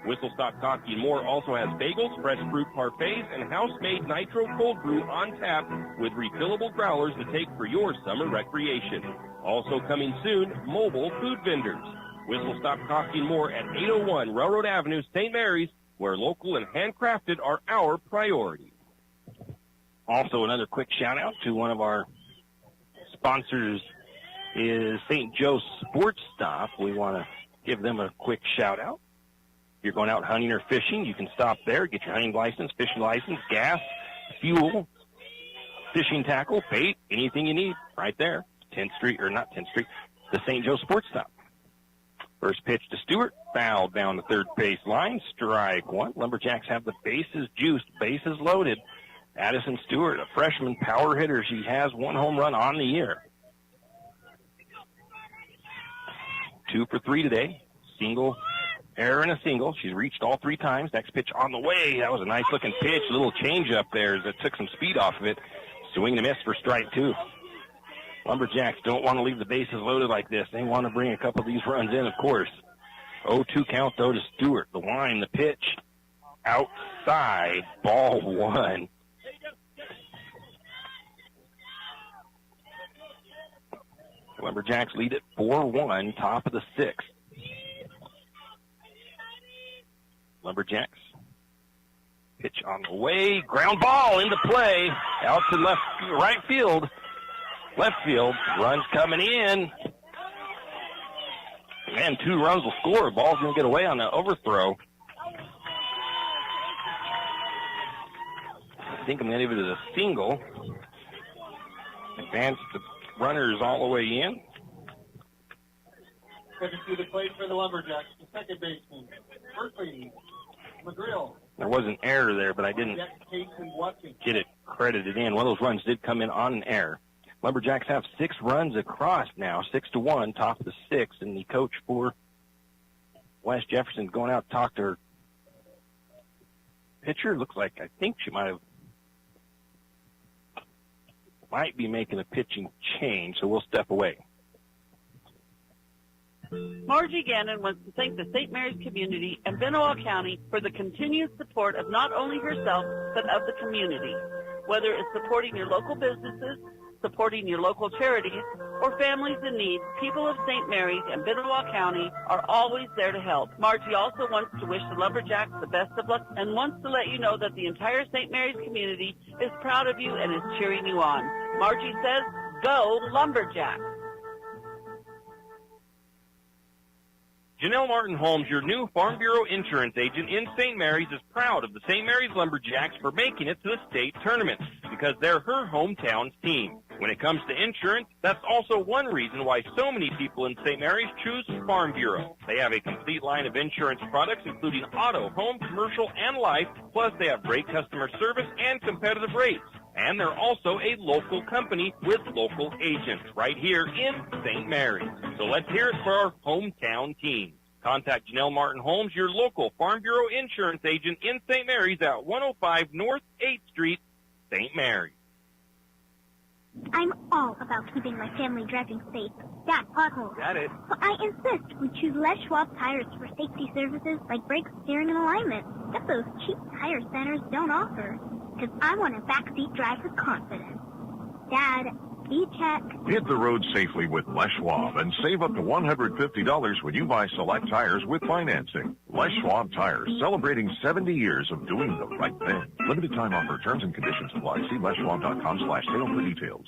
Whistle Stop Coffee and More also has bagels, fresh fruit parfaits, and house-made nitro cold brew on tap with refillable growlers to take for your summer recreation. Also coming soon, mobile food vendors. Whistle Stop Coffee and More at 801 Railroad Avenue, St. Mary's, where local and handcrafted are our priority. Also, another quick shout-out to one of our sponsors is St. Joe's Sports Stop. We want to give them a quick shout-out. If you're going out hunting or fishing, you can stop there, get your hunting license, fishing license, gas, fuel, fishing tackle, bait, anything you need right there. 10th Street, or not 10th Street, the St. Joe Sports Stop. First pitch to Stewart, foul down the third base line, strike one. Lumberjacks have the bases juiced, bases loaded. Addison Stewart, a freshman power hitter. She has one home run on the year. 2 for 3 today. Single, error and a single. She's reached all 3 times. Next pitch on the way. That was a nice-looking pitch. A little change-up there that took some speed off of it. Swing and a miss for strike 2. Lumberjacks don't want to leave the bases loaded like this. They want to bring a couple of these runs in, of course. 0-2 count, though, to Stewart. The line, the pitch, outside, ball 1. Lumberjacks lead at 4-1, top of the 6th. Lumberjacks. Pitch on the way, ground ball into play, out to right field. Left field, runs coming in. And 2 runs will score. Ball's going to get away on the overthrow. I think I'm going to give it a single. Advance the runners all the way in. Stepping through the plate for the Lumberjacks, the second baseman, Berkeley McGrill. There was an error there, but I didn't get it credited in. One of those runs did come in on an error. Lumberjacks have 6 runs across now, 6-1, top of the 6th, and the coach for West Jefferson going out to talk to her pitcher. Looks like, I think she might be making a pitching change, so we'll step away. Margie Gannon wants to thank the St. Mary's community and Benoit County for the continued support of not only herself, but of the community. Whether it's supporting your local businesses, supporting your local charities, or families in need, people of St. Mary's and Benoit County are always there to help. Margie also wants to wish the Lumberjacks the best of luck and wants to let you know that the entire St. Mary's community is proud of you and is cheering you on. Margie says, go Lumberjacks! Janelle Martin Holmes, your new Farm Bureau insurance agent in St. Mary's, is proud of the St. Mary's Lumberjacks for making it to the state tournament because they're her hometown's team. When it comes to insurance, that's also one reason why so many people in St. Mary's choose Farm Bureau. They have a complete line of insurance products, including auto, home, commercial, and life, plus they have great customer service and competitive rates. And they're also a local company with local agents right here in St. Mary's. So let's hear it for our hometown team. Contact Janelle Martin Holmes, your local Farm Bureau insurance agent in St. Mary's at 105 North 8th Street, St. Mary's. I'm all about keeping my family driving safe. Dad, potholes. Got it. So I insist we choose Les Schwab tires for safety services like brake, steering, and alignment. Get those cheap tire centers don't offer. Because I want a backseat drive with confidence. Dad, E-check. Hit the road safely with Les Schwab and save up to $150 when you buy select tires with financing. Les Schwab Tires, celebrating 70 years of doing the right thing. Limited time offer. Terms and conditions apply. See leschwab.com/sale for details.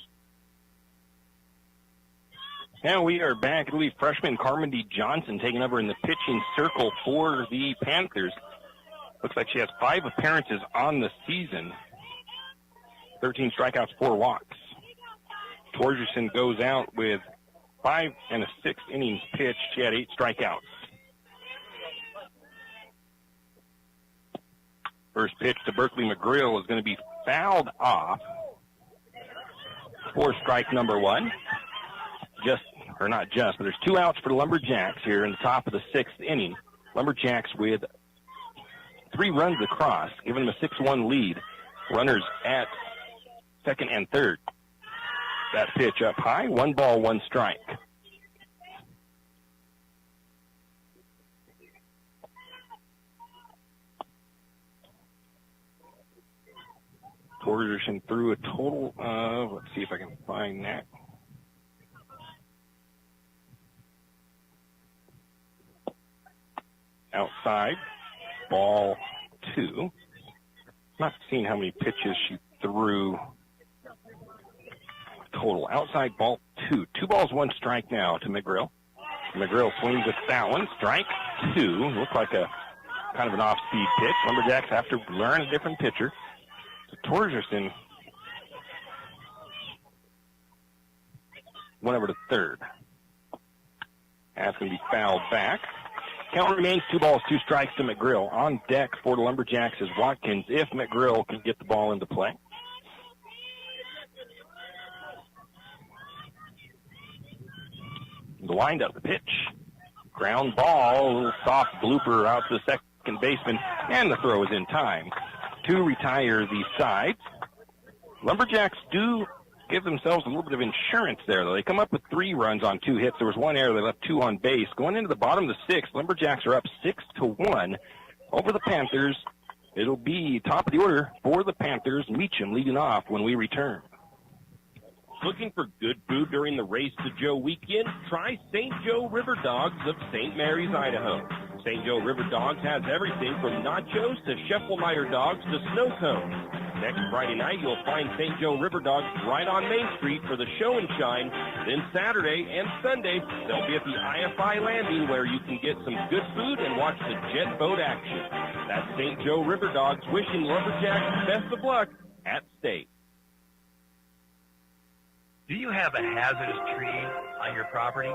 And we are back. It'll be freshman Carmody Johnson taking over in the pitching circle for the Panthers. Looks like she has 5 appearances on the season. 13 strikeouts, 4 walks. Torgerson goes out with 5 and a 6 innings pitched. She had 8 strikeouts. First pitch to Berkeley McGrill is going to be fouled off for strike number 1. But there's 2 outs for the Lumberjacks here in the top of the 6th inning. Lumberjacks with 3 runs across, giving them a 6-1 lead. Runners at second and third. That pitch up high, 1 ball, 1 strike. Torgerson threw a total of, let's see if I can find that. Outside, ball 2. Not seeing how many pitches she threw. Total outside, ball 2. 2 balls, 1 strike now to McGrill. McGrill swings at that one. Strike 2. Looked like a kind of an off-speed pitch. Lumberjacks have to learn a different pitcher. So Torgerson went over to third. That's going to be fouled back. Count remains 2 balls, 2 strikes to McGrill. On deck for the Lumberjacks is Watkins if McGrill can get the ball into play. The windup, the pitch. Ground ball, a little soft blooper out to the second baseman, and the throw is in time to retire the sides. Lumberjacks do give themselves a little bit of insurance there, though. They come up with 3 runs on 2 hits. There was 1 error. They left 2 on base. Going into the bottom of the 6th, Lumberjacks are up 6-1 over the Panthers. It'll be top of the order for the Panthers. Meacham leading off when we return. Looking for good food during the Race to Joe weekend? Try St. Joe River Dogs of St. Mary's, Idaho. St. Joe River Dogs has everything from nachos to Scheffelmeyer dogs to snow cones. Next Friday night, you'll find St. Joe River Dogs right on Main Street for the show and shine. Then Saturday and Sunday, they'll be at the IFI Landing where you can get some good food and watch the jet boat action. That's St. Joe River Dogs wishing Lumberjacks best of luck at State. Do you have a hazardous tree on your property?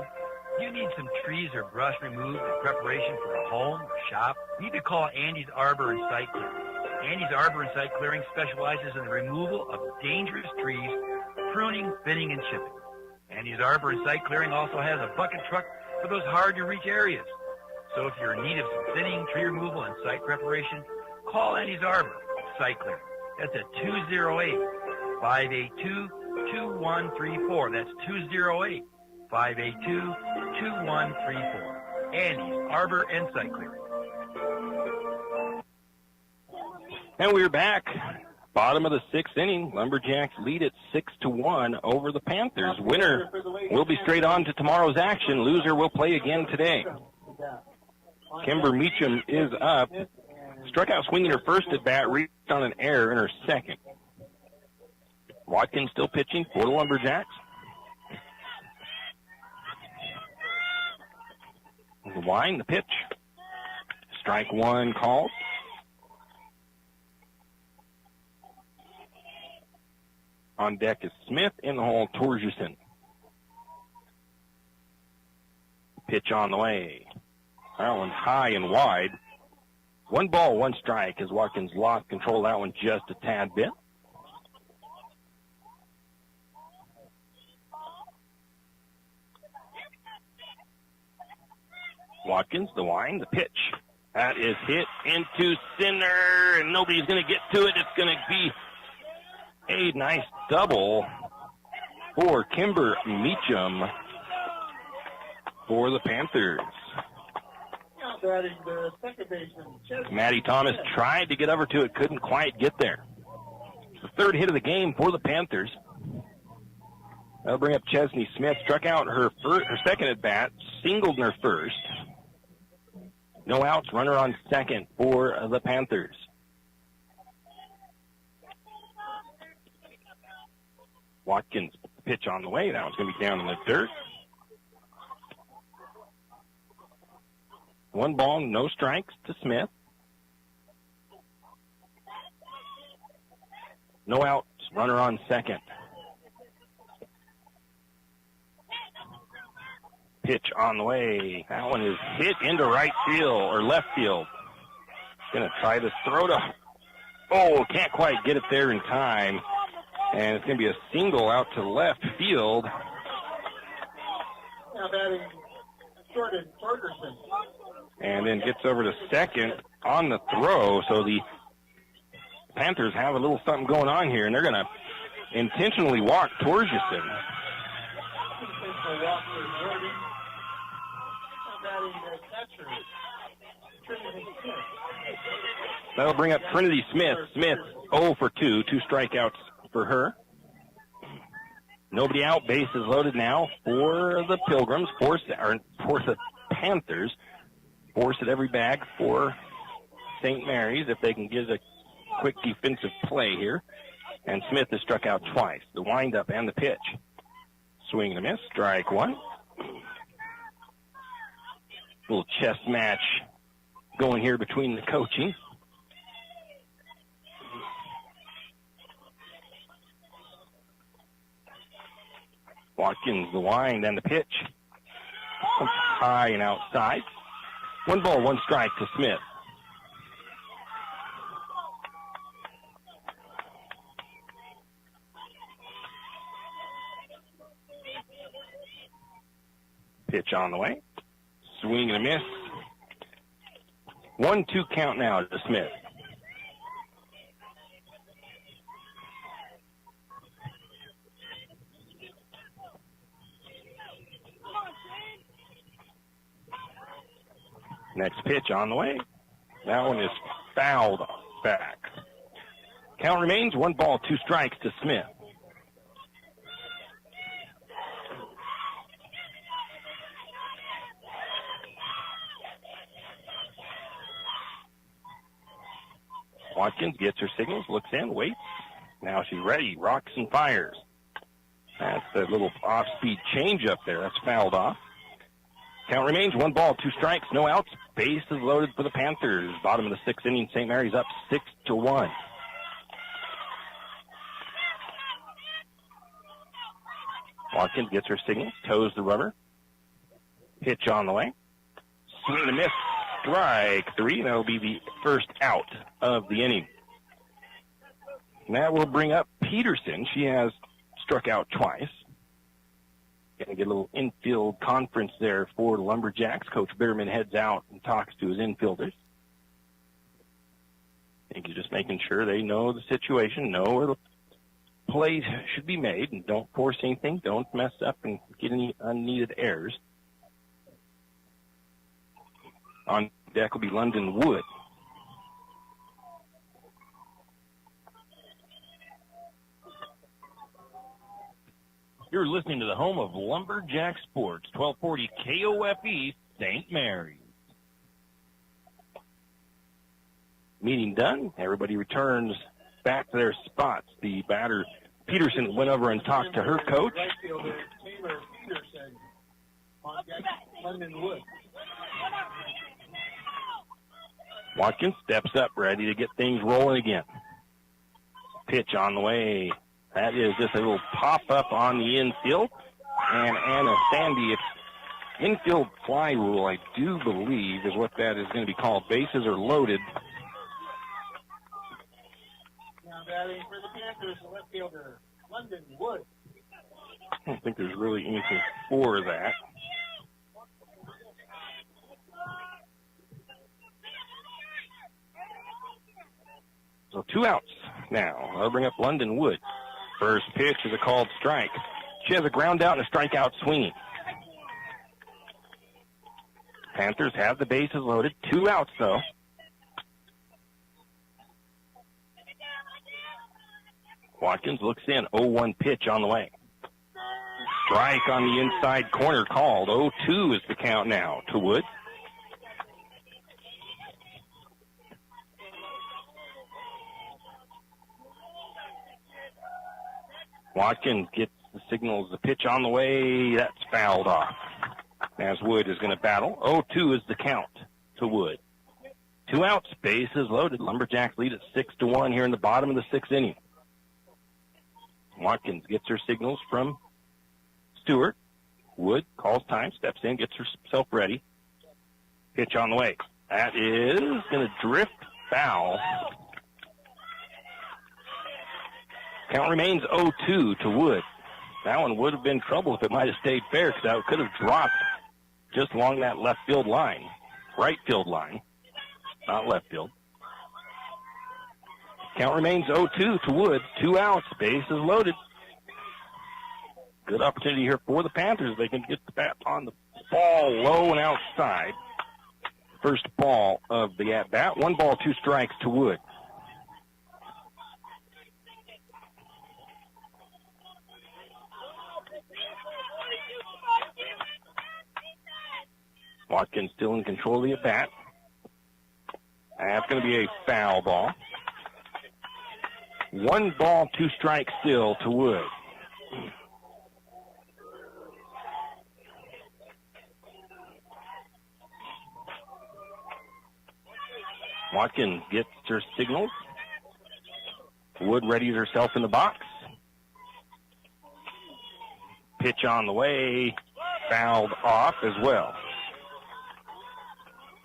Do you need some trees or brush removed in preparation for a home or shop? You need to call Andy's Arbor and Site Clearing. Andy's Arbor and Site Clearing specializes in the removal of dangerous trees, pruning, thinning, and chipping. Andy's Arbor and Site Clearing also has a bucket truck for those hard-to-reach areas. So if you're in need of some thinning, tree removal, and site preparation, call Andy's Arbor and Site Clearing. That's at 208-582-2134. That's 208-582-2134. Andy's Arbor and Site Clearing. And we're back. Bottom of the 6th inning. Lumberjacks lead at 6-1 over the Panthers. Winner will be straight on to tomorrow's action. Loser will play again today. Kimber Meacham is up. Struck out swinging her first at bat, reached on an error in her second. Watkins still pitching for the Lumberjacks. The wind, the pitch. Strike 1 called. On deck is Smith, in the hole, Torgerson. Pitch on the way. That one's high and wide. 1 ball, 1 strike as Watkins lost control of that one just a tad bit. Watkins, the wind, the pitch. That is hit into center, and nobody's going to get to it. It's going to be a nice double for Kimber Meacham for the Panthers. Maddie Thomas tried to get over to it, couldn't quite get there. The 3rd hit of the game for the Panthers. That'll bring up Chesney Smith. Struck out her second at bat, singled in her first. No outs, runner on second for the Panthers. Watkins pitch on the way. That one's going to be down in the dirt. 1 ball, no strikes to Smith. No outs, runner on second. Pitch on the way. That one is hit into right field or left field. Going to try this throw to. Oh, can't quite get it there in time. And it's going to be a single out to left field. Now batting short is Ferguson. And then gets over to second. on the throw, so the Panthers have a little something going on here, and they're going to intentionally walk towards Houston. That'll bring up Trinity Smith. Smith 0 for 2 strikeouts for her. Nobody out, bases loaded now for the Pilgrims, for the Panthers. Force at every bag for St. Mary's if they can get a quick defensive play here. And Smith has struck out twice, the windup and the pitch. Swing and a miss, strike one. Little chess match going here between the coaching. Watkins, the wind and the pitch. High and outside. 1 ball, 1 strike to Smith. Pitch on the way. Swing and a miss. 1-2 count now to Smith. Next pitch on the way. That one is fouled back. Count remains 1 ball, 2 strikes to Smith. Watkins gets her signals, looks in, waits. Now she's ready, rocks and fires. That's the little off-speed change up there. That's fouled off. Count remains 1 ball, 2 strikes, no outs. Bases loaded for the Panthers. Bottom of the 6th inning, St. Mary's up 6-1. Watkins gets her signals, toes the rubber. Pitch on the way. Swing and a miss. Strike 3. That will be the first out of the inning. And that will bring up Peterson. She has struck out twice. Going to get a little infield conference there for the Lumberjacks. Coach Bitterman heads out and talks to his infielders. I think he's just making sure they know the situation, know where the plays should be made, and don't force anything, don't mess up and get any unneeded errors. On deck will be London Wood. You're listening to the home of Lumberjack Sports, 1240 KOFE, St. Mary's. Meeting done. Everybody returns back to their spots. The batter, Peterson, went over and talked to her coach. Right fielder Taylor Peterson on deck, London Wood. Watkins steps up, ready to get things rolling again. Pitch on the way. That is just a little pop-up on the infield. And Anna Sandy, it's infield fly rule, I do believe, is what that is going to be called. Bases are loaded. Now batting for the Panthers, the left fielder, London Wood. I don't think there's really anything for that. So 2 outs now. I'll bring up London Wood. First pitch is a called strike. She has a ground out and a strikeout swinging. Panthers have the bases loaded. 2 outs, though. Watkins looks in. 0-1 pitch on the way. Strike on the inside corner called. 0-2 is the count now to Wood. Watkins gets the signals, the pitch on the way. That's fouled off. As Wood is going to battle. 0-2 is the count to Wood. 2 outs, bases loaded. Lumberjacks lead at 6-1 here in the bottom of the 6th inning. Watkins gets her signals from Stewart. Wood calls time, steps in, gets herself ready. Pitch on the way. That is going to drift foul. Count remains 0-2 to Wood. That one would have been trouble if it might have stayed fair, because that could have dropped just along that left field line, right field line. not left field. Count remains 0-2 to Wood. 2 outs. Bases loaded. Good opportunity here for the Panthers. They can get the bat on the ball low and outside. First ball of the at-bat. 1 ball, 2 strikes to Wood. Watkins still in control of the at-bat. That's going to be a foul ball. 1 ball, 2 strikes still to Wood. Watkins gets her signals. Wood readies herself in the box. Pitch on the way. Fouled off as well.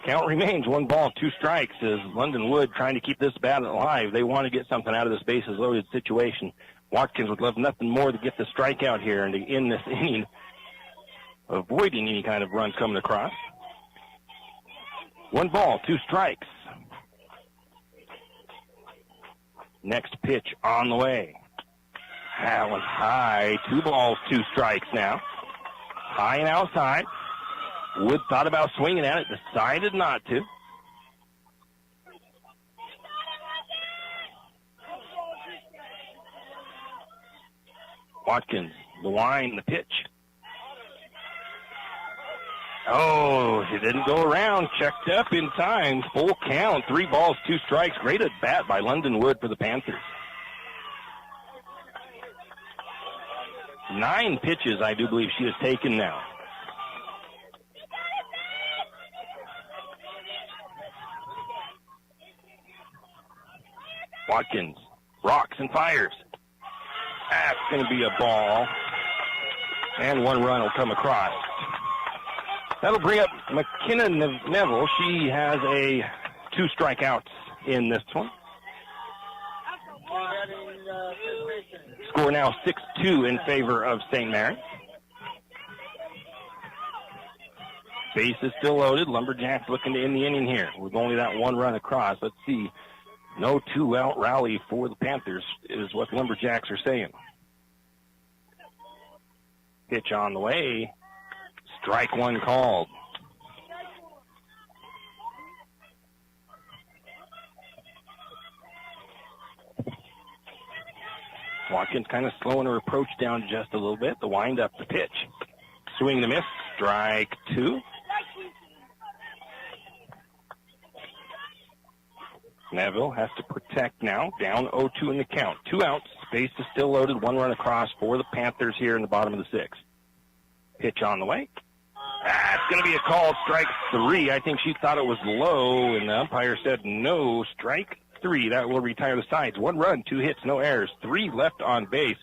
Count remains 1 ball, 2 strikes as London Wood trying to keep this bat alive. They want to get something out of this bases loaded situation. Watkins would love nothing more to get the strikeout here and to end this inning, avoiding any kind of run coming across. 1 ball, 2 strikes. Next pitch on the way. Allen high. 2 balls, 2 strikes now. High and outside. Wood thought about swinging at it, decided not to. Watkins, the line, the pitch. Oh, he didn't go around. Checked up in time. Full count. 3 balls, 2 strikes. Great at bat by London Wood for the Panthers. 9 pitches, I do believe she has taken now. Watkins rocks and fires. That's going to be a ball. And 1 run will come across. That'll bring up McKenna Neville. She has 2 strikeouts in this one. Score now 6-2 in favor of St. Mary. Base is still loaded. Lumberjacks looking to end the inning here with only that 1 run across. Let's see. No 2-out rally for the Panthers is what the Lumberjacks are saying. Pitch on the way. Strike 1 called. Watkins kind of slowing her approach down just a little bit. The wind up, the pitch. Swing and a miss. Strike 2. Neville has to protect now. Down 0-2 in the count. 2 outs. Base is still loaded. 1 run across for the Panthers here in the bottom of the 6th. Pitch on the way. That's going to be a call. Strike 3. I think she thought it was low, and the umpire said no. Strike 3. That will retire the sides. 1 run, 2 hits, no errors. 3 left on base.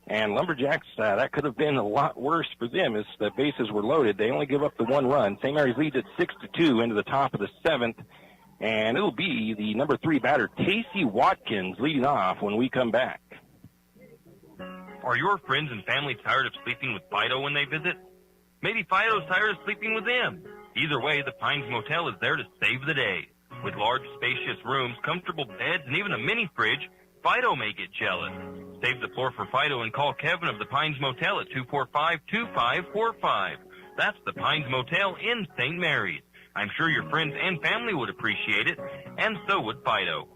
And Lumberjacks, that could have been a lot worse for them as the bases were loaded. They only give up the 1 run. St. Mary's leads at 6-2 into the top of the 7th. And it'll be the number 3 batter, Casey Watkins, leading off when we come back. Are your friends and family tired of sleeping with Fido when they visit? Maybe Fido's tired of sleeping with them. Either way, the Pines Motel is there to save the day. With large, spacious rooms, comfortable beds, and even a mini fridge, Fido may get jealous. Save the floor for Fido and call Kevin of the Pines Motel at 245-2545. That's the Pines Motel in St. Mary's. I'm sure your friends and family would appreciate it, and so would Fido.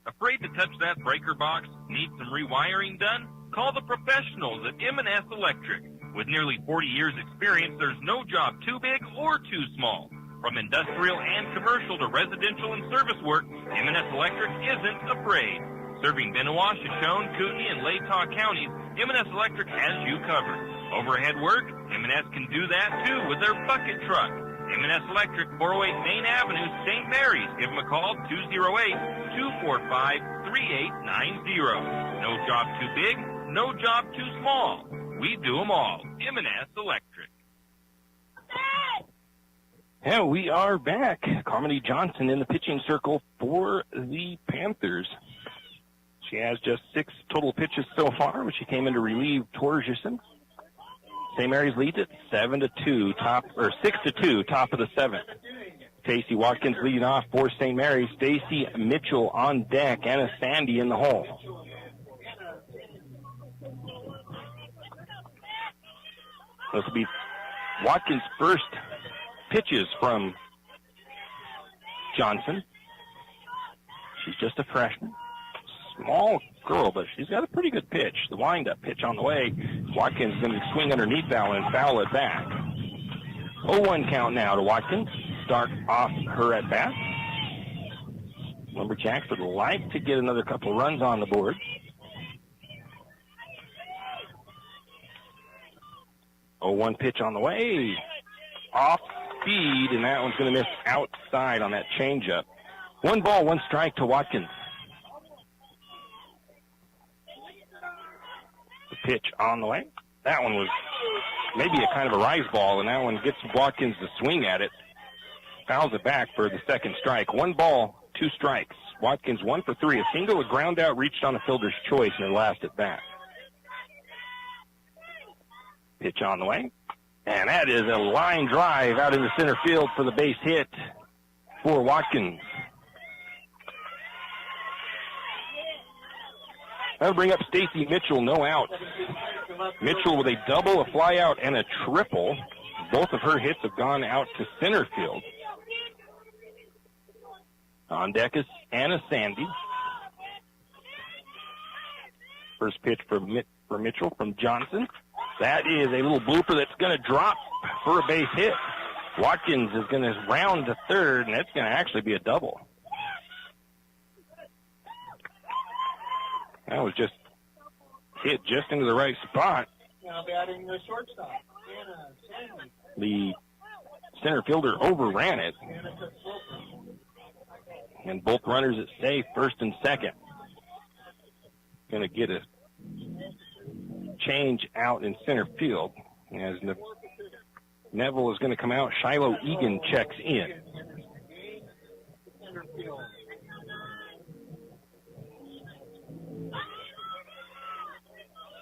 Afraid to touch that breaker box? Need some rewiring done? Call the professionals at M&S Electric. With nearly 40 years' experience, there's no job too big or too small. From industrial and commercial to residential and service work, M&S Electric isn't afraid. Serving Benoit, Shoshone, Kootenai, and Latah counties, M&S Electric has you covered. Overhead work? M&S can do that too with their bucket truck. M&S Electric, 408 Main Avenue, St. Mary's. Give them a call, 208-245-3890. No job too big, no job too small. We do them all. M&S Electric. Yeah, we are back. Carmody Johnson in the pitching circle for the Panthers. She has just 6 total pitches so far, but she came in to relieve Torgerson. St. Mary's leads at 6-2, top of the 7th. Casey Watkins leading off for St. Mary's. Stacy Mitchell on deck. Anna Sandy in the hole. This will be Watkins' first pitches from Johnson. She's just a freshman. Small girl, but she's got a pretty good pitch. The wind-up pitch on the way. Watkins is going to swing underneath that one and foul it back. 0-1 count now to Watkins. Start off her at bat. Lumberjacks would like to get another couple runs on the board. Oh, one pitch on the way. Off speed, and that one's going to miss outside on that changeup. 1 ball, 1 strike to Watkins. The pitch on the way. That one was maybe a kind of a rise ball, and that one gets Watkins to swing at it. Fouls it back for the second strike. 1 ball, 2 strikes. Watkins 1 for 3. A single, a ground out, reached on a fielder's choice in her last at bat. Pitch on the way. And that is a line drive out into center field for the base hit for Watkins. That'll bring up Stacy Mitchell, no out. Mitchell with a double, a fly out, and a triple. Both of her hits have gone out to center field. On deck is Anna Sandy. First pitch for Mitchell from Johnson. That is a little blooper that's going to drop for a base hit. Watkins is going to round to third, and that's going to actually be a double. That was just hit just into the right spot. Now batting the shortstop, Anna Sandy. The center fielder overran it. And both runners at safe, first and second. Going to get a change out in center field as Neville is going to come out. Shiloh Egan checks in.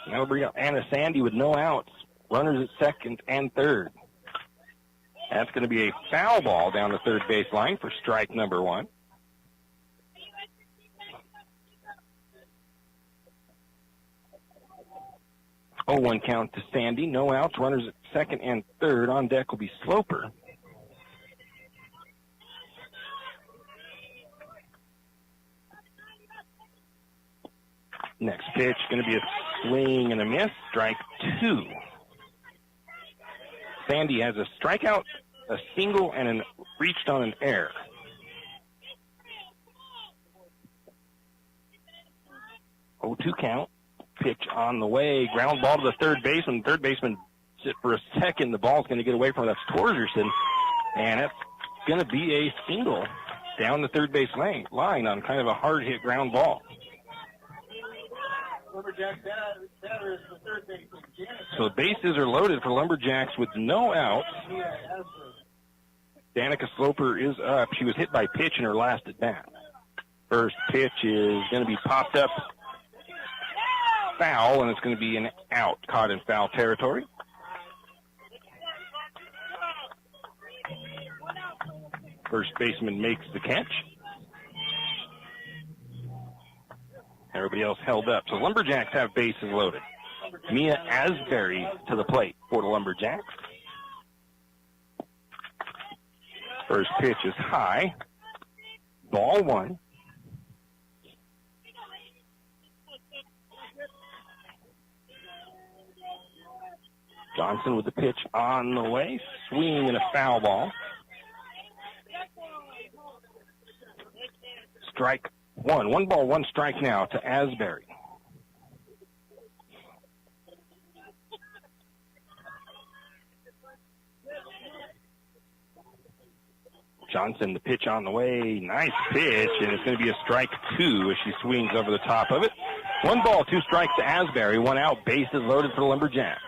Now we'll bring up Anna Sandy with no outs. Runners at second and third. That's going to be a foul ball down the third base line for strike number 1. Oh, 1 count to Sandy. No outs. Runners at second and third. On deck will be Sloper. Next pitch going to be a swing and a miss. Strike 2. Sandy has a strikeout, a single, and reached on an error. Oh, 2 count. Pitch on the way. Ground ball to the third baseman. Third baseman sit for a second. The ball's going to get away from her. That's Torgerson. And that's going to be a single down the third base line on kind of a hard hit ground ball. Lumberjack batter is the third baseman. So the bases are loaded for Lumberjacks with no outs. Danica Sloper is up. She was hit by pitch in her last at bat. First pitch is going to be popped up foul, and it's going to be an out, caught in foul territory. First baseman makes the catch. Everybody else held up. So Lumberjacks have bases loaded. Mia Asbury to the plate for the Lumberjacks. First pitch is high. Ball 1. Johnson with the pitch on the way. Swing and a foul ball. Strike 1. 1 ball, 1 strike now to Asbury. Johnson, the pitch on the way. Nice pitch, and it's going to be a strike 2 as she swings over the top of it. 1 ball, 2 strikes to Asbury. 1 out, bases loaded for the Lumberjacks.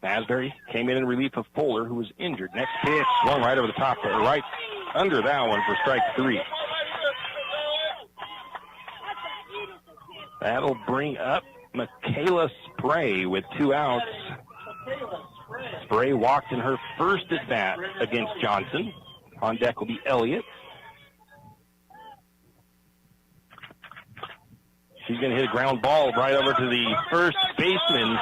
Asbury came in relief of Fuller, who was injured. Next pitch, swung right over the top, right under that one for strike 3. That'll bring up Michaela Spray with 2 outs. Spray walked in her first at bat against Johnson. On deck will be Elliott. She's going to hit a ground ball right over to the first baseman,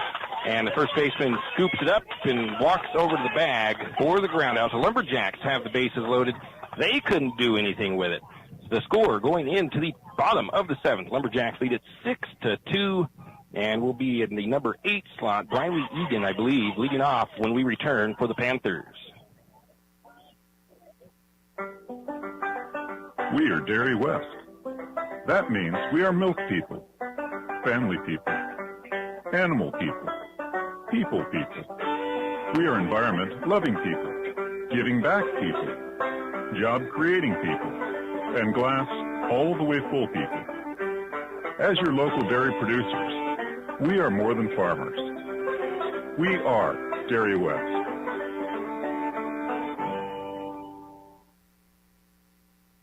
and the first baseman scoops it up and walks over to the bag for the ground out. The Lumberjacks have the bases loaded. They couldn't do anything with it. The score going into the bottom of the 7th. Lumberjacks lead it 6-2, and will be in the number 8 slot. Briley Egan, I believe, leading off when we return for the Panthers. We are Dairy West. That means we are milk people, family people, animal people, people people. We are environment-loving people, giving back people, job-creating people, and glass all the way full people. As your local dairy producers, we are more than farmers. We are Dairy West.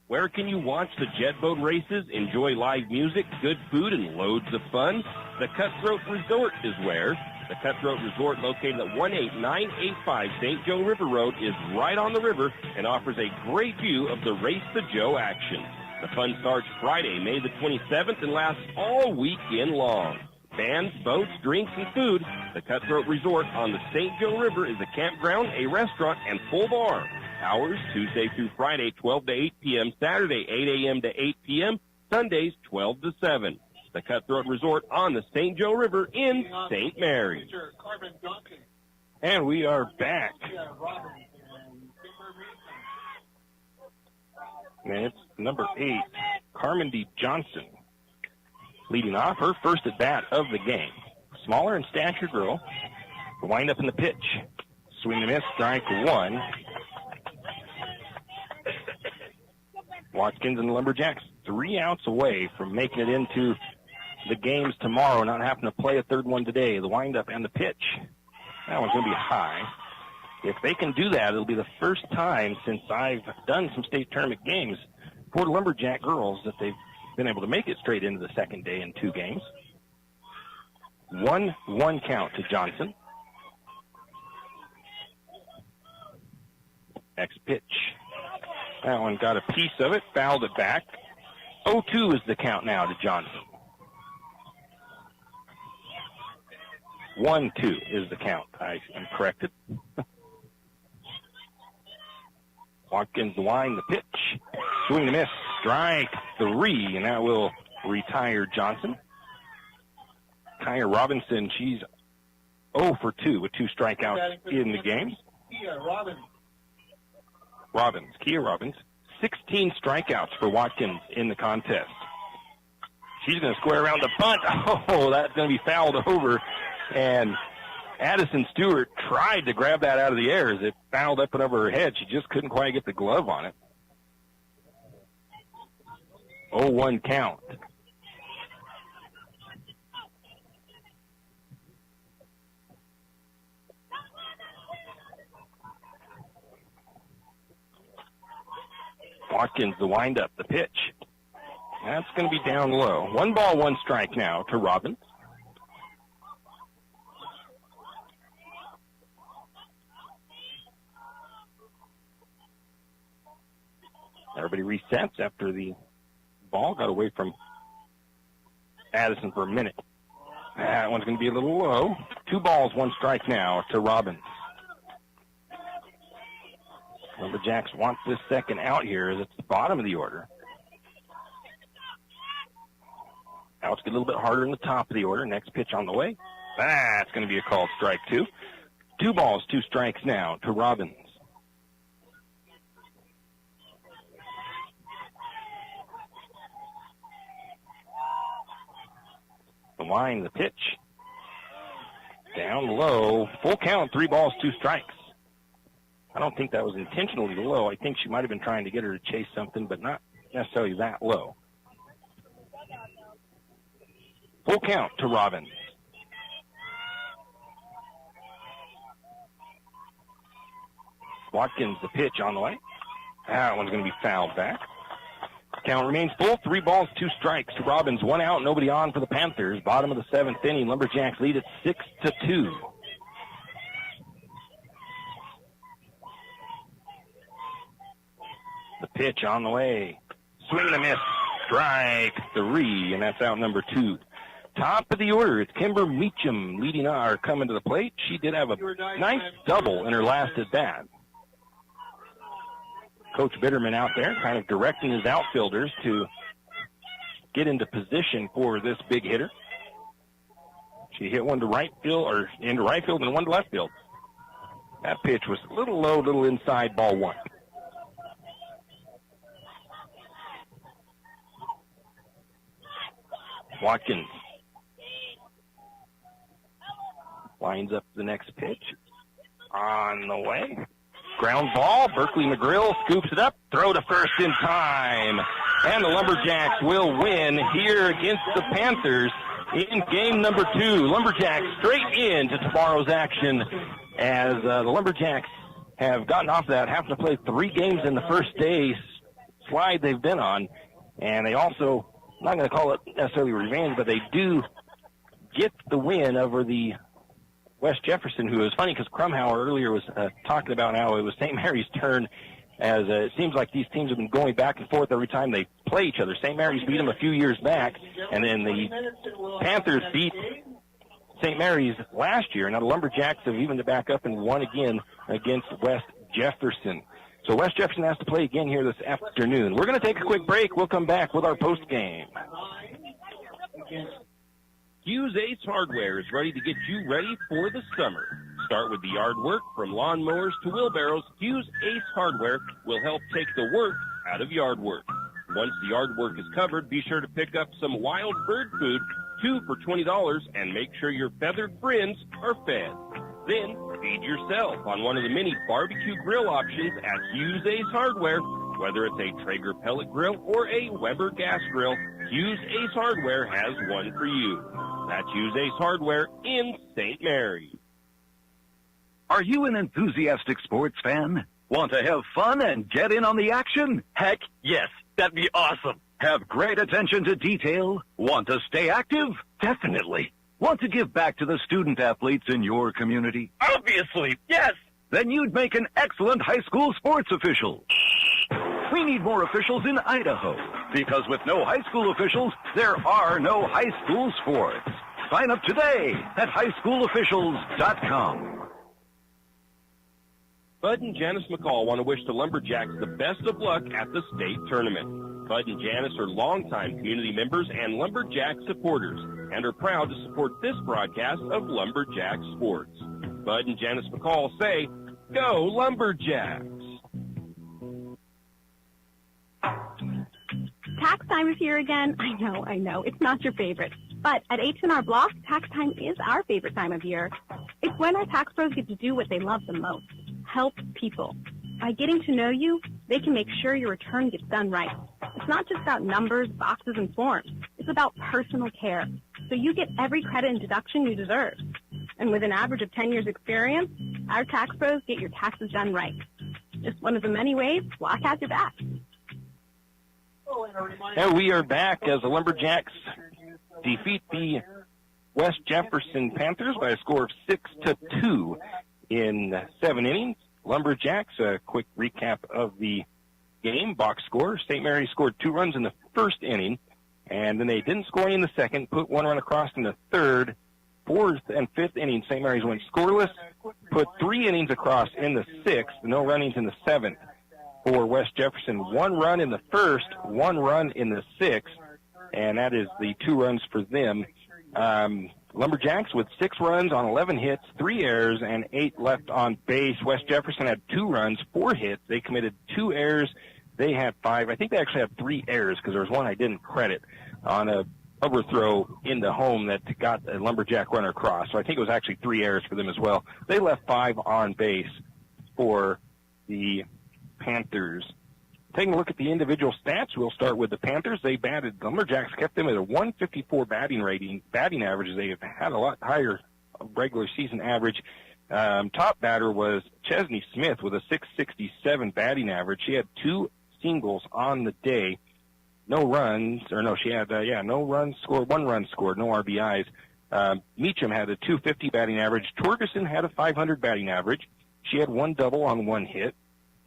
Where can you watch the jet boat races, enjoy live music, good food, and loads of fun? The Cutthroat Resort is where. The Cutthroat Resort, located at 18985 St. Joe River Road, is right on the river and offers a great view of the Race the Joe action. The fun starts Friday, May the 27th, and lasts all weekend long. Bands, boats, drinks, and food. The Cutthroat Resort on the St. Joe River is a campground, a restaurant, and full bar. Hours, Tuesday through Friday, 12 to 8 p.m., Saturday, 8 a.m. to 8 p.m., Sundays, 12 to 7. The Cutthroat Resort on the St. Joe River in St. Mary's. And we are back. And it's number 8, Carmen D. Johnson, leading off her first at bat of the game. Smaller in stature girl. The wind up in the pitch. Swing and miss, strike 1. Watkins and the Lumberjacks 3 outs away from making it into the games tomorrow, not having to play a third one today. The windup and the pitch. That one's going to be high. If they can do that, it'll be the first time since I've done some state tournament games for the Lumberjack girls that they've been able to make it straight into the second day in 2 games. 1-1 count to Johnson. Next pitch. That one got a piece of it, fouled it back. 0-2 is the count now to Johnson. 1-2 is the count. I am corrected. Watkins wind the pitch. Swing and miss. Strike 3, and that will retire Johnson. Kaya Robinson, she's 0 for 2 with 2 strikeouts in the game. Kia Robbins, 16 strikeouts for Watkins in the contest. She's going to square around the bunt. Oh, that's going to be fouled over. And Addison Stewart tried to grab that out of the air as it fouled up and over her head. She just couldn't quite get the glove on it. 0-1 count. Watkins, the windup, the pitch. That's going to be down low. 1 ball, 1 strike now to Robbins. Everybody resets after the ball got away from Addison for a minute. That one's going to be a little low. 2 balls, 1 strike now to Robbins. Lumberjacks want this second out here as it's the bottom of the order. Outs get a little bit harder in the top of the order. Next pitch on the way. That's going to be a called strike 2. 2 balls, 2 strikes now to Robbins. The line, the pitch. Down low. Full count, 3 balls, 2 strikes. I don't think that was intentionally low. I think she might have been trying to get her to chase something, but not necessarily that low. Full count to Robbins. Watkins, the pitch on the way. That one's going to be fouled back. Count remains full. 3 balls, 2 strikes to Robbins. 1 out, nobody on for the Panthers. Bottom of the 7th inning. Lumberjacks lead at 6-2. The pitch on the way. Swing and a miss. Strike 3, and that's out number 2. Top of the order, it's Kimber Meacham leading our coming to the plate. She did have a nice double in her last at bat. Coach Bitterman out there kind of directing his outfielders to get into position for this big hitter. She hit one to right field, or into right field, and one to left field. That pitch was a little low, little inside, ball 1. Watkins lines up the next pitch. On the way. Ground ball. Berkeley McGrill scoops it up. Throw to first in time. And the Lumberjacks will win here against the Panthers in game number 2. Lumberjacks straight into tomorrow's action as the Lumberjacks have gotten off that, having to play 3 games in the first day slide they've been on. And they also, I'm not going to call it necessarily revenge, but they do get the win over the West Jefferson, who is funny because Crumhauer earlier was talking about how it was St. Mary's turn, as it seems like these teams have been going back and forth every time they play each other. St. Mary's beat them a few years back, and then the Panthers beat St. Mary's last year. Now the Lumberjacks have evened it back up and won again against West Jefferson. So West Jefferson has to play again here this afternoon. We're going to take a quick break. We'll come back with our post game. Hughes Ace Hardware is ready to get you ready for the summer. Start with the yard work. From lawnmowers to wheelbarrows, Hughes Ace Hardware will help take the work out of yard work. Once the yard work is covered, be sure to pick up some wild bird food, 2 for $20, and make sure your feathered friends are fed. Then feed yourself on one of the many barbecue grill options at Hughes Ace Hardware. Whether it's a Traeger pellet grill or a Weber gas grill, Hughes Ace Hardware has one for you. That's Hughes Ace Hardware in St. Mary. Are you an enthusiastic sports fan? Want to have fun and get in on the action? Heck, yes. That'd be awesome. Have great attention to detail? Want to stay active? Definitely. Want to give back to the student athletes in your community? Obviously, yes. Then you'd make an excellent high school sports official. We need more officials in Idaho, because with no high school officials, there are no high school sports. Sign up today at highschoolofficials.com. Bud and Janice McCall want to wish the Lumberjacks the best of luck at the state tournament. Bud and Janice are longtime community members and Lumberjack supporters and are proud to support this broadcast of Lumberjack Sports. Bud and Janice McCall say, "Go Lumberjacks!" Tax time is here again. I know. It's not your favorite. But at H&R Block, tax time is our favorite time of year. It's when our tax pros get to do what they love the most, help people. By getting to know you, they can make sure your return gets done right. It's not just about numbers, boxes, and forms. It's about personal care. So you get every credit and deduction you deserve. And with an average of 10 years experience, our tax pros get your taxes done right. Just one of the many ways Block has your back. And we are back as the Lumberjacks defeat the West Jefferson Panthers by a score of 6-2 in 7 innings. Lumberjacks, a quick recap of the game, box score. St. Mary scored 2 runs in the first inning, and then they didn't score any in the second, put 1 run across in the third. 4th and 5th innings, St. Mary's went scoreless, put 3 innings across in the 6th, no runnings in the 7th. For West Jefferson, 1 run in the first, 1 run in the 6th, and that is the 2 runs for them. Lumberjacks with 6 runs on 11 hits, 3 errors, and 8 left on base. West Jefferson had 2 runs, 4 hits. They committed 2 errors. They had 5. I think they actually had 3 errors because there was one I didn't credit on a overthrow in the home that got a Lumberjack runner across. So I think it was actually 3 errors for them as well. They left 5 on base for the Panthers. Taking a look at the individual stats, we'll start with the Panthers. They batted, Lumberjacks kept them at a 154 batting average. They have had a lot higher regular season average. Top batter was Chesney Smith with a 667 batting average. She had 2 singles on the day. no runs, or no, she had, no runs scored, 1 run scored, no RBIs. Meacham had a 250 batting average. Torgerson had a 500 batting average. She had 1 double on 1 hit.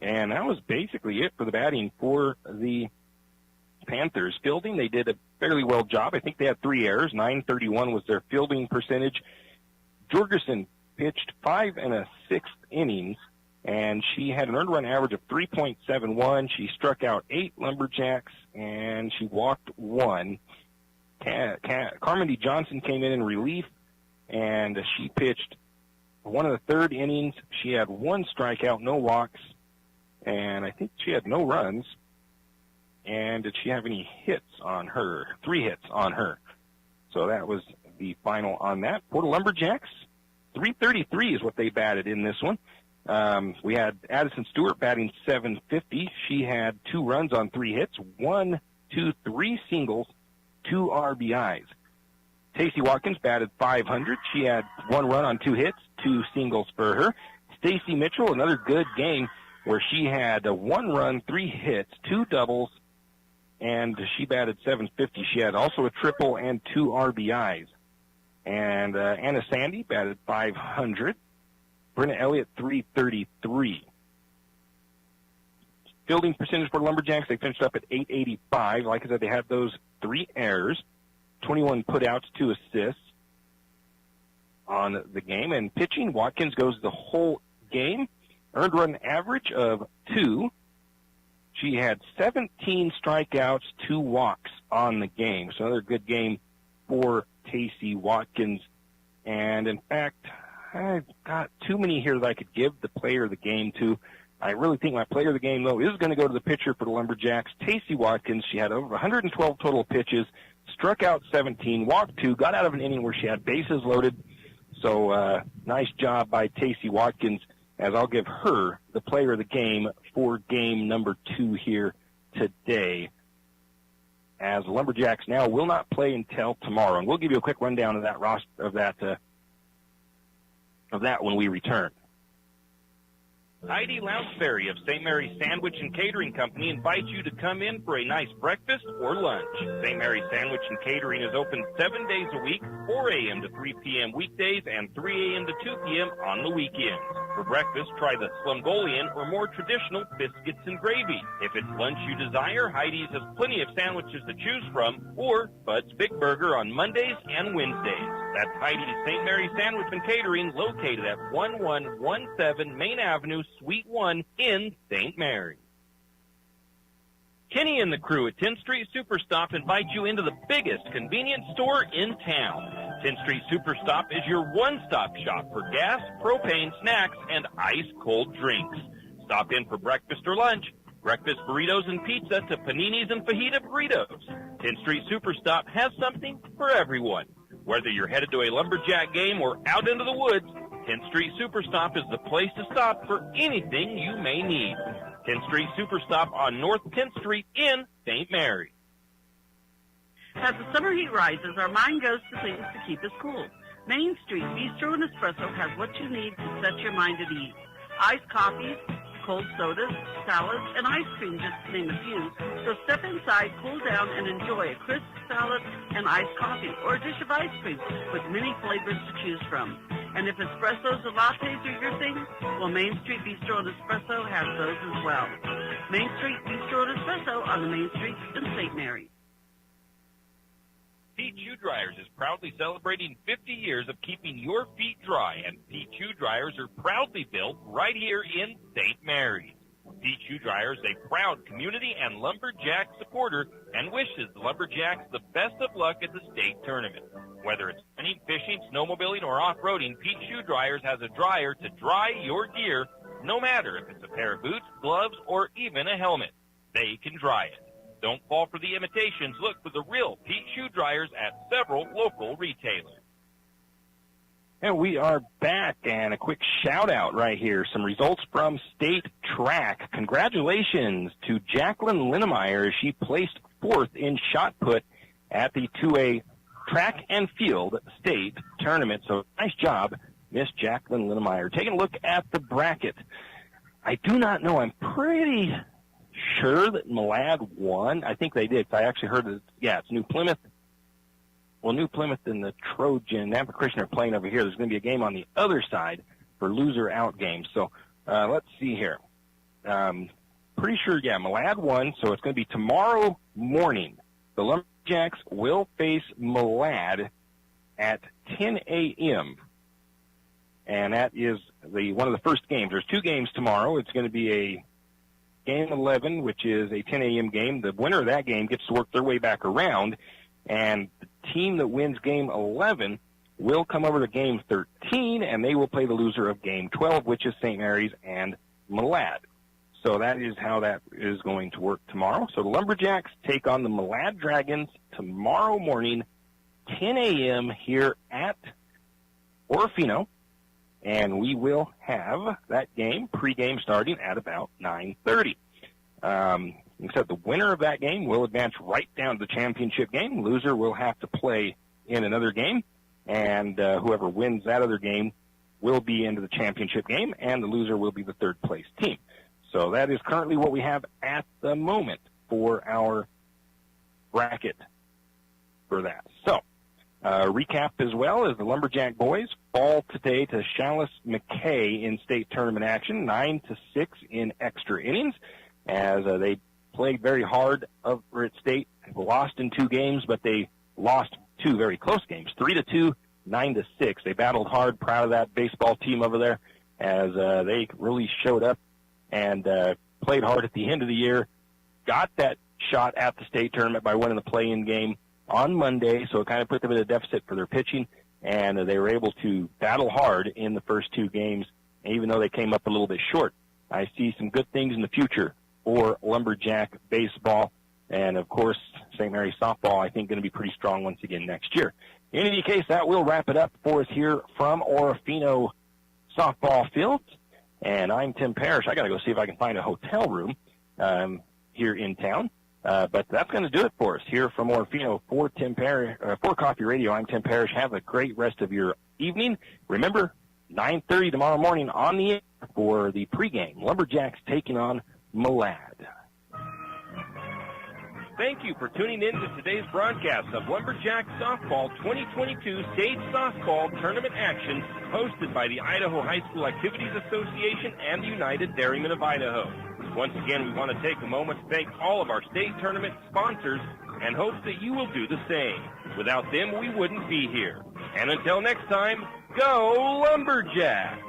And that was basically it for the batting for the Panthers. Fielding, they did a fairly well job. I think they had 3 errors. .931 was their fielding percentage. Jorgensen pitched 5 1/6 innings, and she had an earned run average of 3.71. She struck out 8 Lumberjacks, and she walked 1. Carmody Johnson came in relief, and she pitched 1 1/3 innings. She had 1 strikeout, no walks, and I think she had no runs. And did she have any hits on her? 3 hits on her. So that was the final on that. For the Lumberjacks, 333 is what they batted in this one. We had Addison Stewart batting .750. She had 2 runs on 3 hits, 1, 2, 3 singles, 2 RBIs. Tacey Watkins batted .500. She had 1 run on 2 hits, 2 singles for her. Stacy Mitchell, another good game where she had 1 run, 3 hits, 2 doubles, and she batted .750. She had also a triple and 2 RBIs. And Anna Sandy batted .500. Brenna Elliott, .333. Fielding percentage for the Lumberjacks, they finished up at .885. Like I said, they had those 3 errors, 21 putouts, 2 assists on the game. And pitching, Watkins goes the whole game. Earned run average of 2. She had 17 strikeouts, 2 walks on the game. So another good game for Tacey Watkins. And in fact, I've got too many here that I could give the player of the game to. I really think my player of the game, though, is going to go to the pitcher for the Lumberjacks, Tacey Watkins. She had over 112 total pitches, struck out 17, walked 2, got out of an inning where she had bases loaded. So nice job by Tacey Watkins, as I'll give her the player of the game for game number 2 here today, as the Lumberjacks now will not play until tomorrow. And we'll give you a quick rundown of that when we return. Heidi Lounsbury of St. Mary's Sandwich and Catering Company invites you to come in for a nice breakfast or lunch. St. Mary's Sandwich and Catering is open 7 days a week, 4 a.m. to 3 p.m. weekdays, and 3 a.m. to 2 p.m. on the weekends. For breakfast, try the Slumgolian or more traditional biscuits and gravy. If it's lunch you desire, Heidi's has plenty of sandwiches to choose from, or Bud's Big Burger on Mondays and Wednesdays. That's Heidi's St. Mary's Sandwich and Catering, located at 1117 Main Avenue, Suite 1 in St. Mary. Kenny and the crew at 10th Street Superstop invite you into the biggest convenience store in town. 10th Street Superstop is your one-stop shop for gas, propane, snacks, and ice-cold drinks. Stop in for breakfast or lunch, breakfast burritos and pizza to paninis and fajita burritos. 10th Street Superstop has something for everyone. Whether you're headed to a Lumberjack game or out into the woods, 10th Street Superstop is the place to stop for anything you may need. 10th Street Superstop on North 10th Street in St. Mary. As the summer heat rises, our mind goes to things to keep us cool. Main Street Bistro and Espresso has what you need to set your mind at ease. Iced coffees, cold sodas, salads, and ice cream, just to name a few. So step inside, cool down, and enjoy a crisp salad and iced coffee, or a dish of ice cream with many flavors to choose from. And if espressos or lattes are your thing, well, Main Street Bistro and Espresso has those as well. Main Street Bistro and Espresso on the Main Street in St. Mary. Pete Shoe Dryers is proudly celebrating 50 years of keeping your feet dry, and Pete Shoe Dryers are proudly built right here in St. Mary's. Pete Shoe Dryers is a proud community and Lumberjack supporter and wishes the Lumberjacks the best of luck at the state tournament. Whether it's hunting, fishing, snowmobiling, or off-roading, Pete Shoe Dryers has a dryer to dry your gear, no matter if it's a pair of boots, gloves, or even a helmet. They can dry it. Don't fall for the imitations. Look for the real Pete Shoe Dryers at several local retailers. And we are back, and a quick shout-out right here. Some results from state track. Congratulations to Jacqueline Linnemeyer. She placed 4th in shot put at the 2A track and field state tournament. So nice job, Miss Jacqueline Linnemeyer. Taking a look at the bracket. I do not know. I'm pretty sure that Malad won. I think they did. I actually heard that, it's New Plymouth. Well, New Plymouth and the Trojan, Nampa Christian are playing over here. There's going to be a game on the other side for loser out games. So let's see here. Pretty sure, Malad won, so it's going to be tomorrow morning. The Lumberjacks will face Malad at 10 a.m., and that is one of the first games. There's 2 games tomorrow. It's going to be a Game 11, which is a 10 a.m. game. The winner of that game gets to work their way back around, and the team that wins Game 11 will come over to Game 13, and they will play the loser of Game 12, which is St. Mary's and Malad. So that is how that is going to work tomorrow. So the Lumberjacks take on the Malad Dragons tomorrow morning, 10 a.m. here at Orofino. And we will have that game, pregame, starting at about 9:30. Except the winner of that game will advance right down to the championship game. Loser will have to play in another game, and whoever wins that other game will be into the championship game, and the loser will be the third-place team. So that is currently what we have at the moment for our bracket for that. So, recap as well as the Lumberjack boys fall today to Challis McKay in state tournament action, 9-6 in extra innings, as they played very hard over at state. They lost in 2 games, but they lost 2 very close games, 3-2, 9-6. They battled hard. Proud of that baseball team over there, as they really showed up and played hard at the end of the year. Got that shot at the state tournament by winning the play-in game on Monday, so it kind of put them in a deficit for their pitching, and they were able to battle hard in the first 2 games, even though they came up a little bit short. I see some good things in the future for Lumberjack baseball, and, of course, St. Mary's softball, I think, going to be pretty strong once again next year. In any case, that will wrap it up for us here from Orofino softball fields, and I'm Tim Parrish. I got to go see if I can find a hotel room here in town. But that's going to do it for us here from Orofino for Coffee Radio. I'm Tim Parrish. Have a great rest of your evening. Remember, 9:30 tomorrow morning on the air for the pregame. Lumberjacks taking on Malad. Thank you for tuning in to today's broadcast of Lumberjack Softball 2022 State Softball Tournament Action, hosted by the Idaho High School Activities Association and the United Dairymen of Idaho. Once again, we want to take a moment to thank all of our state tournament sponsors and hope that you will do the same. Without them, we wouldn't be here. And until next time, go Lumberjack!